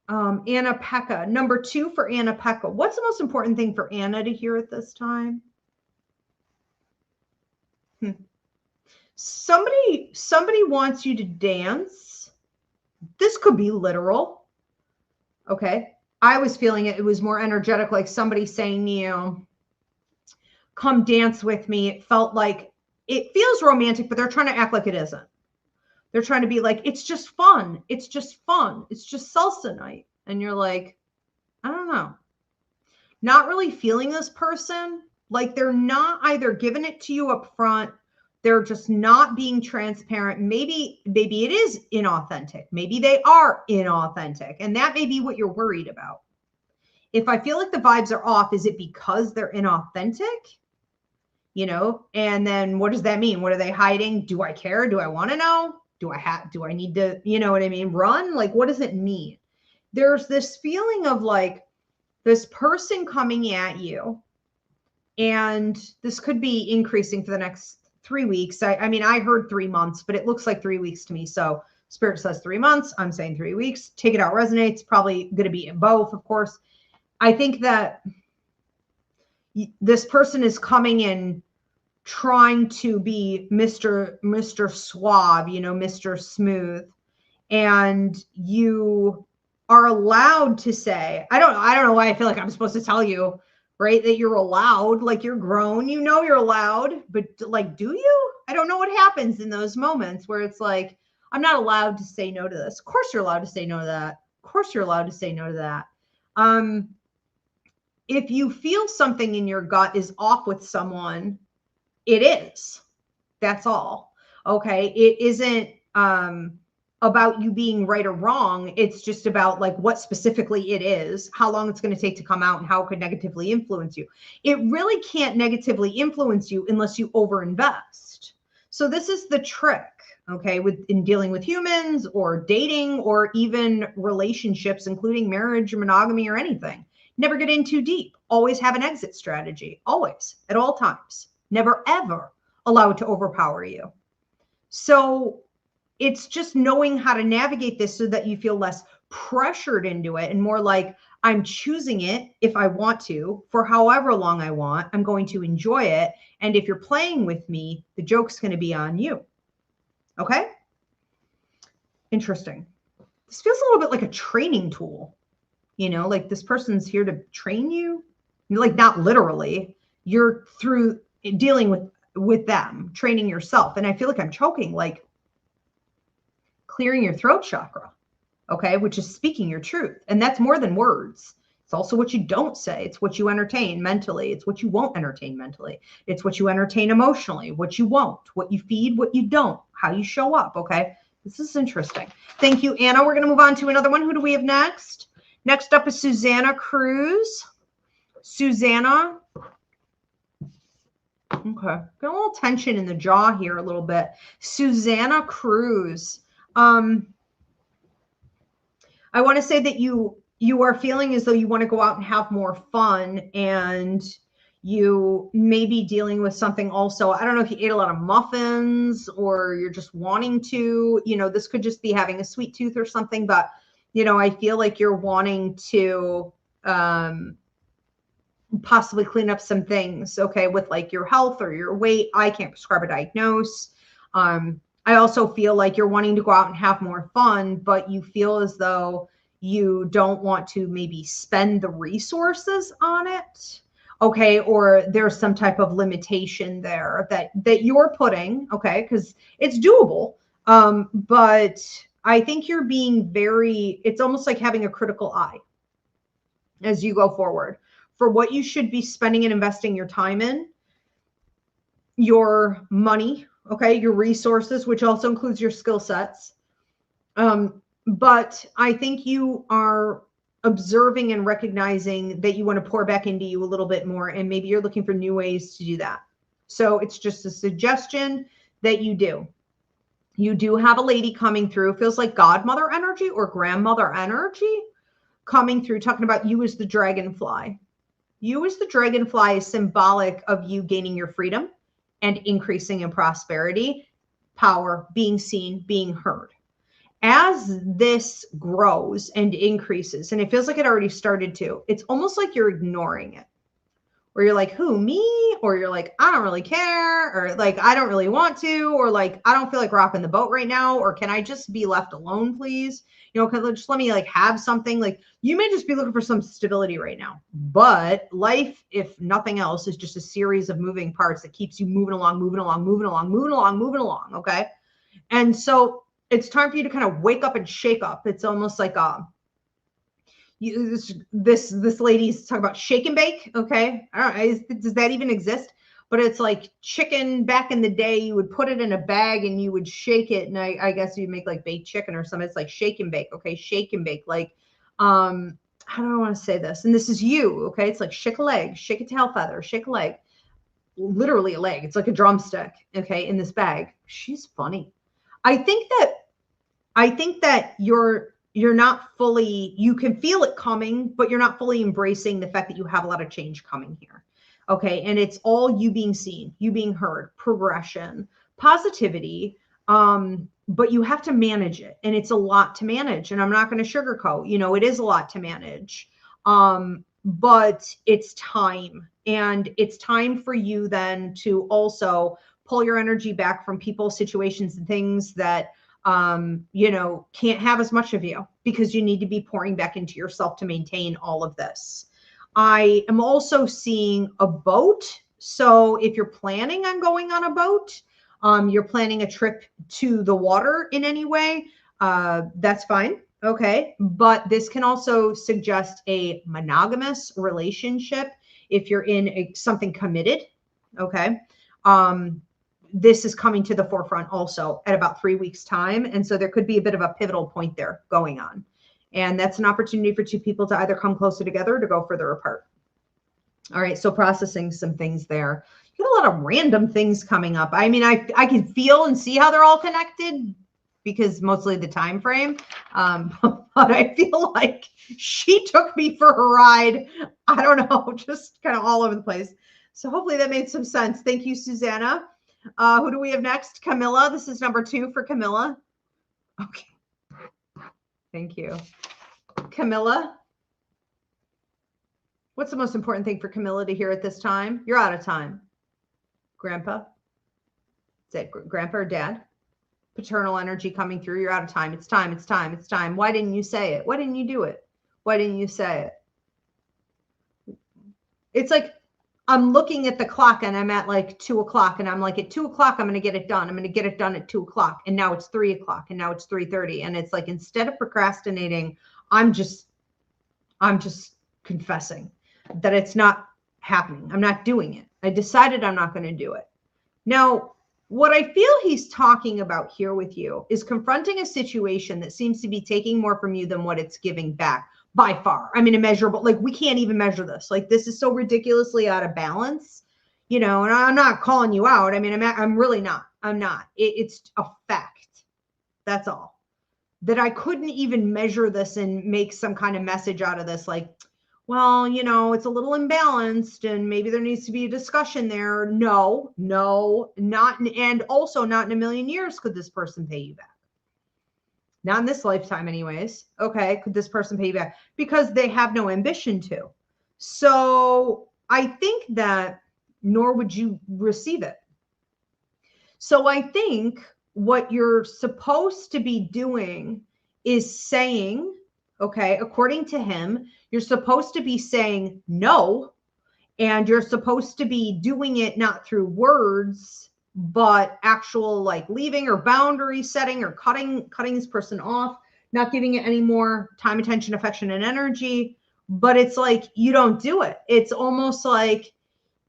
Anna Pekka, number 2 for Anna Pekka. What's the most important thing for Anna to hear at this time? Somebody wants you to dance. This could be literal. Okay. I was feeling it. It was more energetic, like somebody saying to you, come dance with me. It felt like, it feels romantic, but they're trying to act like it isn't. They're trying to be like, it's just fun. It's just fun. It's just salsa night. And you're like, I don't know. Not really feeling this person. Like they're not either giving it to you up front. They're just not being transparent. Maybe it is inauthentic. Maybe they are inauthentic. And that may be what you're worried about. If I feel like the vibes are off, is it because they're inauthentic? And then what does that mean? What are they hiding? Do I care? Do I want to know? Do I need to, what I mean? Run? Like, what does it mean? There's this feeling of like this person coming at you, and this could be increasing for the next 3 weeks. I mean, I heard 3 months, but it looks like 3 weeks to me. So Spirit says 3 months. I'm saying 3 weeks. Take it out resonates. Probably going to be in both, of course. I think that this person is coming in trying to be Mr. Suave, you know, Mr. Smooth. And you are allowed to say, I don't know why I feel like I'm supposed to tell you, right, that you're allowed, like you're grown, you know you're allowed, but like, do you? I don't know what happens in those moments where it's like, I'm not allowed to say no to this. Of course you're allowed to say no to that. Of course you're allowed to say no to that. If you feel something in your gut is off with someone, it is. That's all. Okay. It isn't about you being right or wrong. It's just about like what specifically it is, how long it's going to take to come out, and how it could negatively influence you. It really can't negatively influence you unless you overinvest. So this is the trick. Okay, in dealing with humans or dating or even relationships, including marriage or monogamy or anything. Never get in too deep. Always have an exit strategy. Always, at all times. Never, ever allow it to overpower you. So it's just knowing how to navigate this so that you feel less pressured into it and more like, I'm choosing it if I want to, for however long I want. I'm going to enjoy it. And if you're playing with me, the joke's going to be on you. Okay? Interesting. This feels a little bit like a training tool. You know, like this person's here to train you. Like not literally. You're through dealing with them, training yourself. And I feel like I'm choking, like clearing your throat chakra, okay, which is speaking your truth. And that's more than words. It's also what you don't say. It's what you entertain mentally. It's what you won't entertain mentally. It's what you entertain emotionally, what you won't, what you feed, what you don't, how you show up, okay? This is interesting. Thank you, Anna. We're going to move on to another one. Who do we have next? Next up is Susanna Cruz. Susanna. Okay. Got a little tension in the jaw here a little bit. Susanna Cruz. I want to say that you are feeling as though you want to go out and have more fun, and you may be dealing with something also. I don't know if you ate a lot of muffins or you're just wanting to, you know, this could just be having a sweet tooth or something, but, you know, I feel like you're wanting to possibly clean up some things, okay, with like your health or your weight. I can't prescribe a diagnose. I also feel like you're wanting to go out and have more fun, but you feel as though you don't want to maybe spend the resources on it. Okay. Or there's some type of limitation there that you're putting, okay, because it's doable. But I think you're being it's almost like having a critical eye as you go forward for what you should be spending and investing your time in, your money, okay, your resources, which also includes your skill sets. But I think you are observing and recognizing that you want to pour back into you a little bit more, and maybe you're looking for new ways to do that. So it's just a suggestion that you do. You do have a lady coming through, feels like godmother energy or grandmother energy coming through, talking about you as the dragonfly. You as the dragonfly is symbolic of you gaining your freedom and increasing in prosperity, power, being seen, being heard. As this grows and increases, and it feels like it already started to, it's almost like you're ignoring it. Or you're like, who, me? Or you're like, I don't really care. Or like, I don't really want to. Or like, I don't feel like rocking the boat right now. Or can I just be left alone, please? You know, just let me like have something. Like you may just be looking for some stability right now. But life, if nothing else, is just a series of moving parts that keeps you moving along, moving along, moving along, moving along, moving along. Okay. And so it's time for you to kind of wake up and shake up. It's almost like this lady's talking about shake and bake. Okay. I don't know. Does that even exist? But it's like chicken back in the day, you would put it in a bag and you would shake it. And I guess you'd make like baked chicken or something. It's like shake and bake. Okay. Shake and bake. Like, how do I want to say this? And this is you. Okay. It's like shake a leg, shake a tail feather, shake a leg, literally a leg. It's like a drumstick. Okay. In this bag. She's funny. I think that you're not fully, you can feel it coming, but you're not fully embracing the fact that you have a lot of change coming here. Okay. And it's all you being seen, you being heard, progression, positivity. But you have to manage it, and it's a lot to manage. And I'm not going to sugarcoat, you know, it is a lot to manage. but it's time. And it's time for you then to also pull your energy back from people, situations, and things that, you know, can't have as much of you, because you need to be pouring back into yourself to maintain all of this. I am also seeing a boat. So if you're planning on going on a boat, you're planning a trip to the water in any way, that's fine. Okay. But this can also suggest a monogamous relationship if you're in something committed. Okay. This is coming to the forefront also at about 3 weeks time. And so there could be a bit of a pivotal point there going on. And that's an opportunity for two people to either come closer together or to go further apart. All right. So processing some things there. You got a lot of random things coming up. I mean, I can feel and see how they're all connected, because mostly the time frame. But I feel like she took me for a ride. I don't know, just kind of all over the place. So hopefully that made some sense. Thank you, Susanna. Who do we have next? Camilla. This is number 2 for Camilla. Okay. Thank you. Camilla. What's the most important thing for Camilla to hear at this time? You're out of time. Grandpa. Is that grandpa or dad? Paternal energy coming through. You're out of time. It's time. It's time. It's time. Why didn't you say it? Why didn't you do it? Why didn't you say it? It's like I'm looking at the clock and I'm at like 2 o'clock and I'm like, at 2 o'clock, I'm going to get it done. I'm going to get it done at 2 o'clock. And now it's 3 o'clock and now it's 3:30. And it's like, instead of procrastinating, I'm just confessing that it's not happening. I'm not doing it. I decided I'm not going to do it. Now, what I feel he's talking about here with you is confronting a situation that seems to be taking more from you than what it's giving back by far. I mean, immeasurable. Like, we can't even measure this. Like, this is so ridiculously out of balance, you know, and I'm not calling you out. I mean, I'm really not. I'm not. It's a fact. That's all. That I couldn't even measure this and make some kind of message out of this. Like, well, you know, it's a little imbalanced and maybe there needs to be a discussion there. No, not. And also not in a million years could this person pay you back. Not in this lifetime anyways. Okay, could this person pay you back? Because they have no ambition to. So I think that, nor would you receive it. So I think what you're supposed to be doing is saying, okay, according to him, you're supposed to be saying no, and you're supposed to be doing it not through words, but actual like leaving or boundary setting or cutting this person off, not giving it any more time, attention, affection, and energy. But it's like, you don't do it. It's almost like,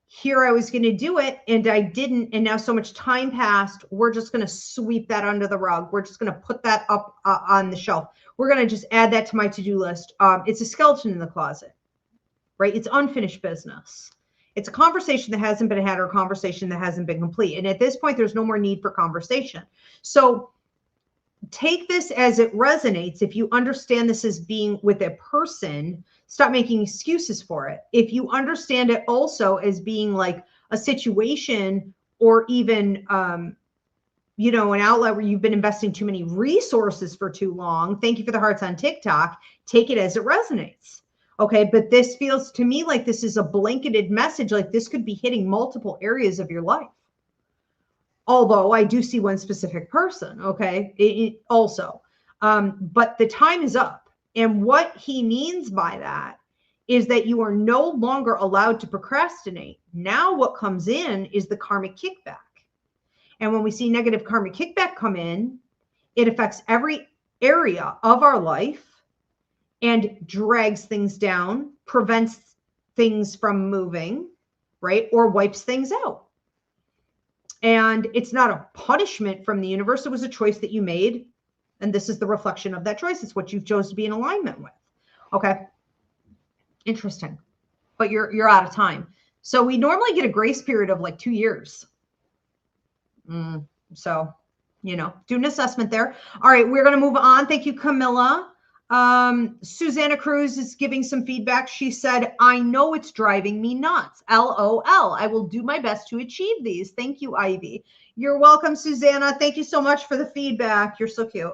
here I was going to do it and I didn't. And now so much time passed. We're just going to sweep that under the rug. We're just going to put that up on the shelf. We're going to just add that to my to-do list. It's a skeleton in the closet, right? It's unfinished business. It's a conversation that hasn't been had or a conversation that hasn't been complete. And at this point, there's no more need for conversation. So take this as it resonates. If you understand this as being with a person, stop making excuses for it. If you understand it also as being like a situation or even, you know, an outlet where you've been investing too many resources for too long, thank you for the hearts on TikTok, take it as it resonates. Okay, but this feels to me like this is a blanketed message, like this could be hitting multiple areas of your life. Although I do see one specific person, okay, it also. But the time is up. And what he means by that is that you are no longer allowed to procrastinate. Now what comes in is the karmic kickback. And when we see negative karmic kickback come in, it affects every area of our life and drags things down, prevents things from moving, right? Or wipes things out. And it's not a punishment from the universe. It was a choice that you made. And this is the reflection of that choice. It's what you chose to be in alignment with. Okay. Interesting. But you're out of time. So we normally get a grace period of like 2 years. So, you know, do an assessment there. All right. We're going to move on. Thank you, Camilla. Susanna Cruz is giving some feedback. She said, I know it's driving me nuts. LOL. I will do my best to achieve these. Thank you, Ivy. You're welcome, Susanna. Thank you so much for the feedback. You're so cute.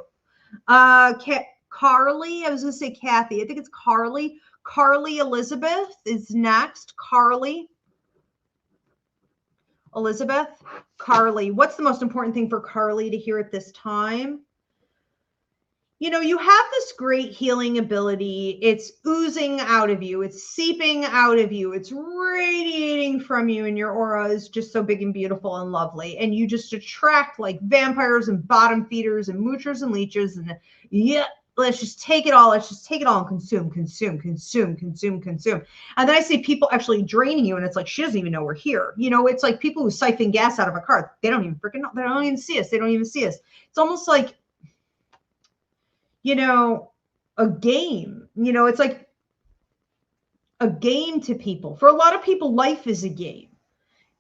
Carly, I was going to say Kathy. I think it's Carly. Carly Elizabeth is next. Carly Elizabeth. Carly, what's the most important thing for Carly to hear at this time? You know, you have this great healing ability. It's oozing out of you. It's seeping out of you. It's radiating from you, and your aura is just so big and beautiful and lovely. And you just attract like vampires and bottom feeders and moochers and leeches. And yeah, let's just take it all. Let's just take it all and consume, consume, consume, consume, consume. And then I see people actually draining you, and it's like, she doesn't even know we're here. You know, it's like people who siphon gas out of a car. They don't even freaking know. They don't even see us. They don't even see us. It's almost like, you know, a game. You know, it's like a game to people. For a lot of people, life is a game.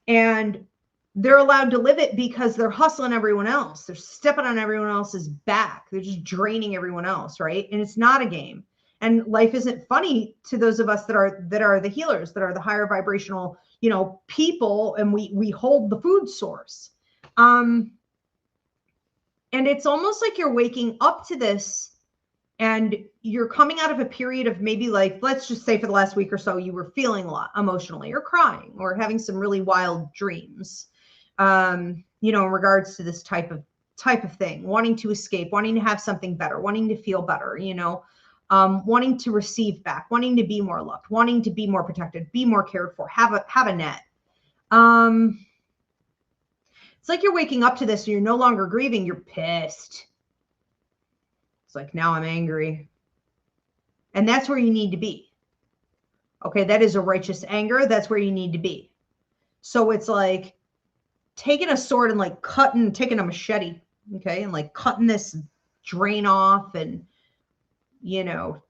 And they're allowed to live it because they're hustling everyone else. They're stepping on everyone else's back. They're just draining everyone else, right? And it's not a game. And life isn't funny to those of us that are the healers, that are the higher vibrational, you know, people, and we hold the food source. And it's almost like you're waking up to this, and you're coming out of a period of maybe, like, let's just say for the last week or so, you were feeling a lot emotionally, or crying, or having some really wild dreams, you know, in regards to this type of thing, wanting to escape, wanting to have something better, wanting to feel better, you know, wanting to receive back, wanting to be more loved, wanting to be more protected, be more cared for, have a net. It's like you're waking up to this and you're no longer grieving, you're pissed. It's like, now I'm angry. And that's where you need to be. Okay, that is a righteous anger. That's where you need to be. So it's like taking a sword and like taking a machete, okay, and like cutting this drain off, and, you know,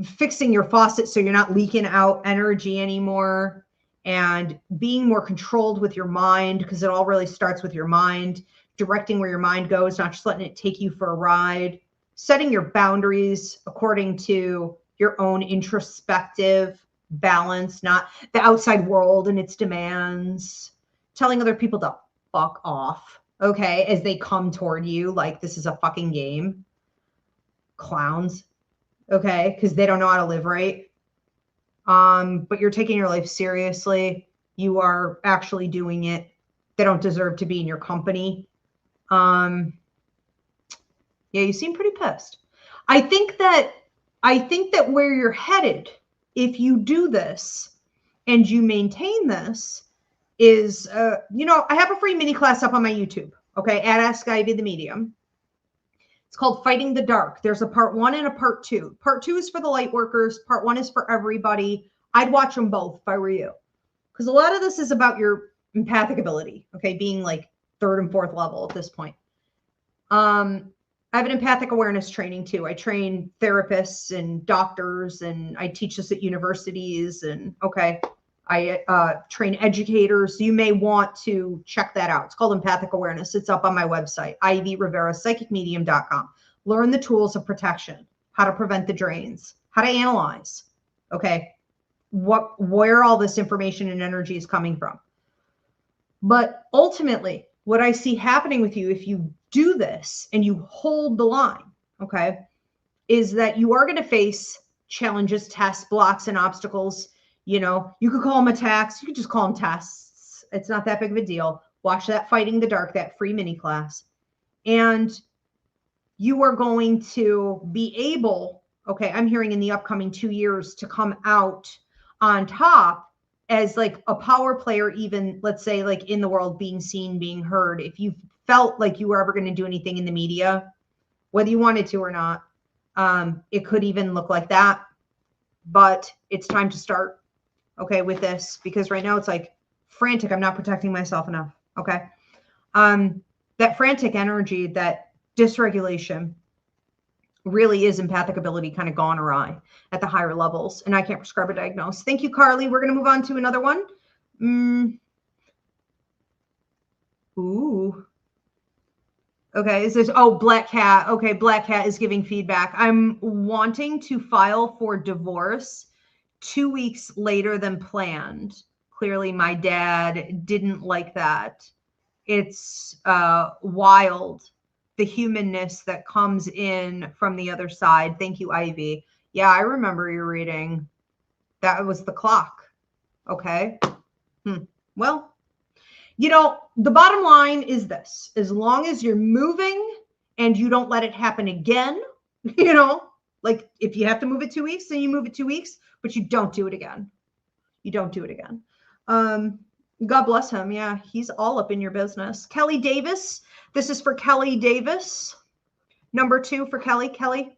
fixing your faucet so you're not leaking out energy anymore, and being more controlled with your mind, because it all really starts with your mind, directing where your mind goes, not just letting it take you for a ride. Setting your boundaries according to your own introspective balance, not the outside world and its demands. Telling other people to fuck off, okay, as they come toward you like this is a fucking game. Clowns, okay, because they don't know how to live right. But you're taking your life seriously. You are actually doing it. They don't deserve to be in your company. Yeah, you seem pretty pissed. I think that where you're headed, if you do this and you maintain this, is, you know, I have a free mini class up on my YouTube, okay, at Ask Ivy the Medium. It's called Fighting the Dark. There's a part 1 and a part 2. Part 2 is for the light workers. Part 1 is for everybody. I'd watch them both if I were you, because a lot of this is about your empathic ability, okay, being like 3rd and 4th level at this point. I have an empathic awareness training too. I train therapists and doctors, and I teach this at universities, and okay, I train educators. You may want to check that out. It's called Empathic Awareness. It's up on my website, Ivy Rivera Psychic Medium.com. Learn the tools of protection, how to prevent the drains, how to analyze, okay, where all this information and energy is coming from. But ultimately, what I see happening with you, if you do this and you hold the line, okay, is that you are going to face challenges, tests, blocks, and obstacles. You know, you could call them attacks. You could just call them tests. It's not that big of a deal. Watch that Fighting the Dark, that free mini class. And you are going to be able, okay, I'm hearing in the upcoming 2 years, to come out on top as like a power player, even, let's say, like in the world, being seen, being heard. If you felt like you were ever going to do anything in the media, whether you wanted to or not, it could even look like that. But it's time to start, okay, with this, because right now it's like frantic. I'm not protecting myself enough, okay? That frantic energy, that dysregulation, really is empathic ability kind of gone awry at the higher levels, and I can't prescribe or diagnose. Thank you, Carly. We're going to move on to another one. Ooh. Okay, is this, oh, Black Cat. Okay, Black Cat is giving feedback. I'm wanting to file for divorce 2 weeks later than planned. Clearly, my dad didn't like that. It's wild, the humanness that comes in from the other side. Thank you, Ivy. Yeah, I remember your reading. That was the clock. Okay. Well, you know, the bottom line is this: as long as you're moving and you don't let it happen again, you know, like if you have to move it 2 weeks, then you move it 2 weeks, but you don't do it again. You don't do it again. God bless him. Yeah, he's all up in your business. Kelly Davis. This is for Kelly Davis. Number 2 for Kelly. Kelly,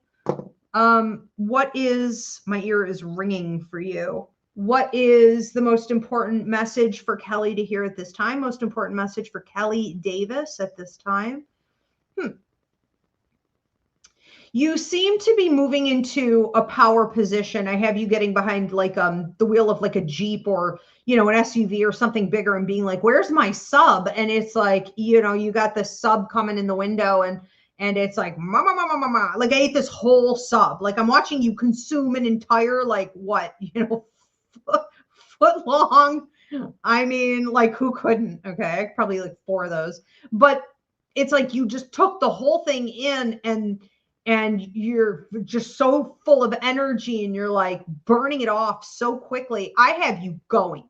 what is, my ear is ringing for you. What is the most important message for Kelly to hear at this time? Most important message for Kelly Davis at this time? You seem to be moving into a power position. I have you getting behind like the wheel of like a Jeep or, you know, an SUV or something bigger and being like, where's my sub? And it's like, you know, you got the sub coming in the window and it's like, mama, mama, mama. Like I ate this whole sub. Like I'm watching you consume an entire, like what, you know, foot long. I mean, like who couldn't? Okay. Probably like 4 of those, but it's like you just took the whole thing in and you're just so full of energy and you're like burning it off so quickly. I have you going,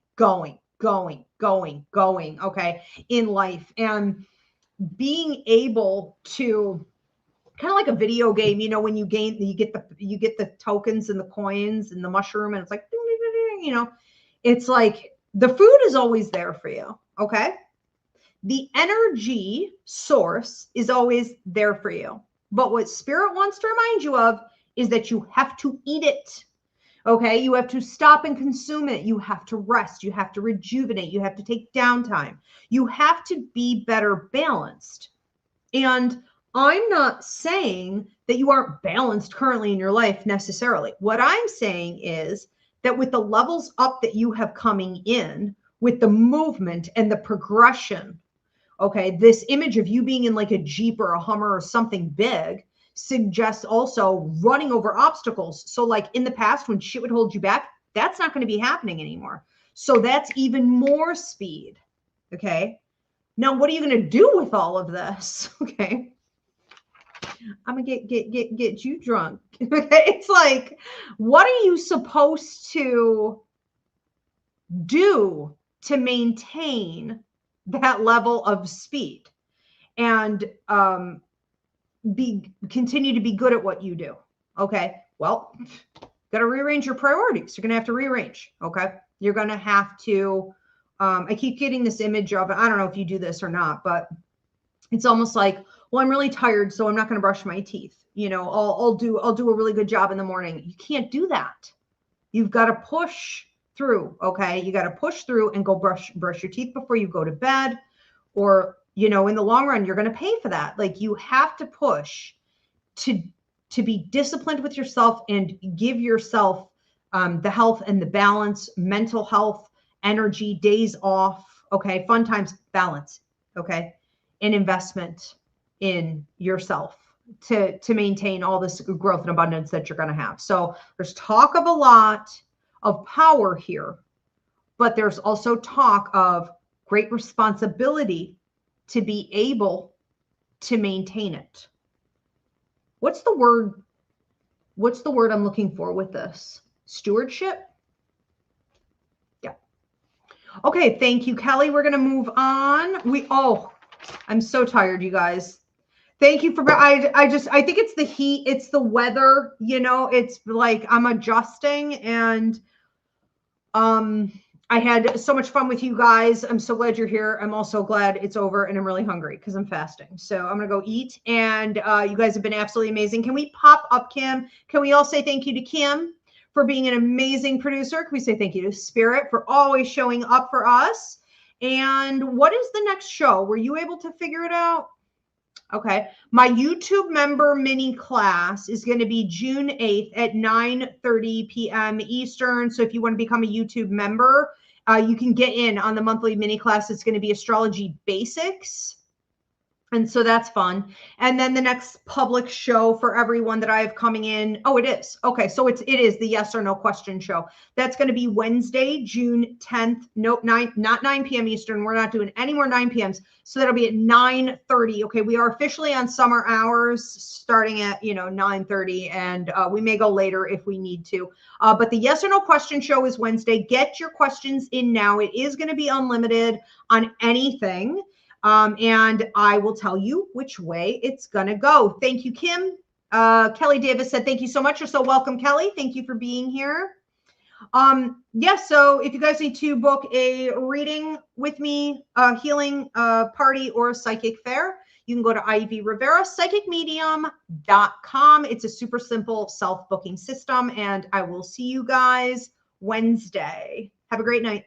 okay, in life, and being able to kind of like a video game, you know, when you get the tokens and the coins and the mushroom and it's like, you know, it's like the food is always there for you. Okay. The energy source is always there for you. But what spirit wants to remind you of is that you have to eat it. Okay. You have to stop and consume it. You have to rest. You have to rejuvenate. You have to take downtime. You have to be better balanced. And I'm not saying that you aren't balanced currently in your life necessarily. What I'm saying is that with the levels up that you have coming in, with the movement and the progression, okay, this image of you being in like a Jeep or a Hummer or something big suggests also running over obstacles. So like in the past when shit would hold you back, that's not going to be happening anymore. So that's even more speed. Okay. Now, what are you going to do with all of this? Okay. I'm going to get you drunk. Okay. It's like, what are you supposed to do to maintain that level of speed and continue to be good at what you do? Okay. Well, got to rearrange your priorities. You're going to have to rearrange. Okay. You're going to have to, I keep getting this image of, I don't know if you do this or not, but it's almost like, well, I'm really tired, so I'm not going to brush my teeth. You know, I'll do a really good job in the morning. You can't do that. You've got to push through. Okay. You got to push through and go brush your teeth before you go to bed, or, you know, in the long run, you're going to pay for that. Like you have to push to be disciplined with yourself and give yourself the health and the balance, mental health, energy, days off. Okay. Fun times, balance. Okay. And investment in yourself to maintain all this growth and abundance that you're going to have. So there's talk of a lot of power here, but there's also talk of great responsibility to be able to maintain it. What's the word I'm looking for with this? Stewardship? Yeah. Okay. Thank you, Kelly. We're going to move on. I'm so tired, you guys. Thank you for, I think it's the heat. It's the weather, you know, it's like I'm adjusting and, I had so much fun with you guys. I'm so glad you're here. I'm also glad it's over and I'm really hungry because I'm fasting. So I'm going to go eat. And you guys have been absolutely amazing. Can we pop up Kim? Can we all say thank you to Kim for being an amazing producer? Can we say thank you to Spirit for always showing up for us? And what is the next show? Were you able to figure it out? Okay. My YouTube member mini class is going to be June 8th at 9:30 p.m. Eastern. So if you want to become a YouTube member, you can get in on the monthly mini class. It's going to be astrology basics. And so that's fun. And then the next public show for everyone that I have coming in. Oh, it is. Okay. So it is the yes or no question show. That's going to be Wednesday, June 10th. Nope, not 9 p.m. Eastern. We're not doing any more 9 p.m.s. So that'll be at 9:30. Okay. We are officially on summer hours starting at, 9:30, and we may go later if we need to. But the yes or no question show is Wednesday. Get your questions in now. It is going to be unlimited on anything. And I will tell you which way it's going to go. Thank you, Kim. Kelly Davis said, thank you so much. You're so welcome, Kelly. Thank you for being here. So if you guys need to book a reading with me, a healing party, or a psychic fair, you can go to Ivy Rivera Psychic Medium.com. It's a super simple self-booking system, and I will see you guys Wednesday. Have a great night.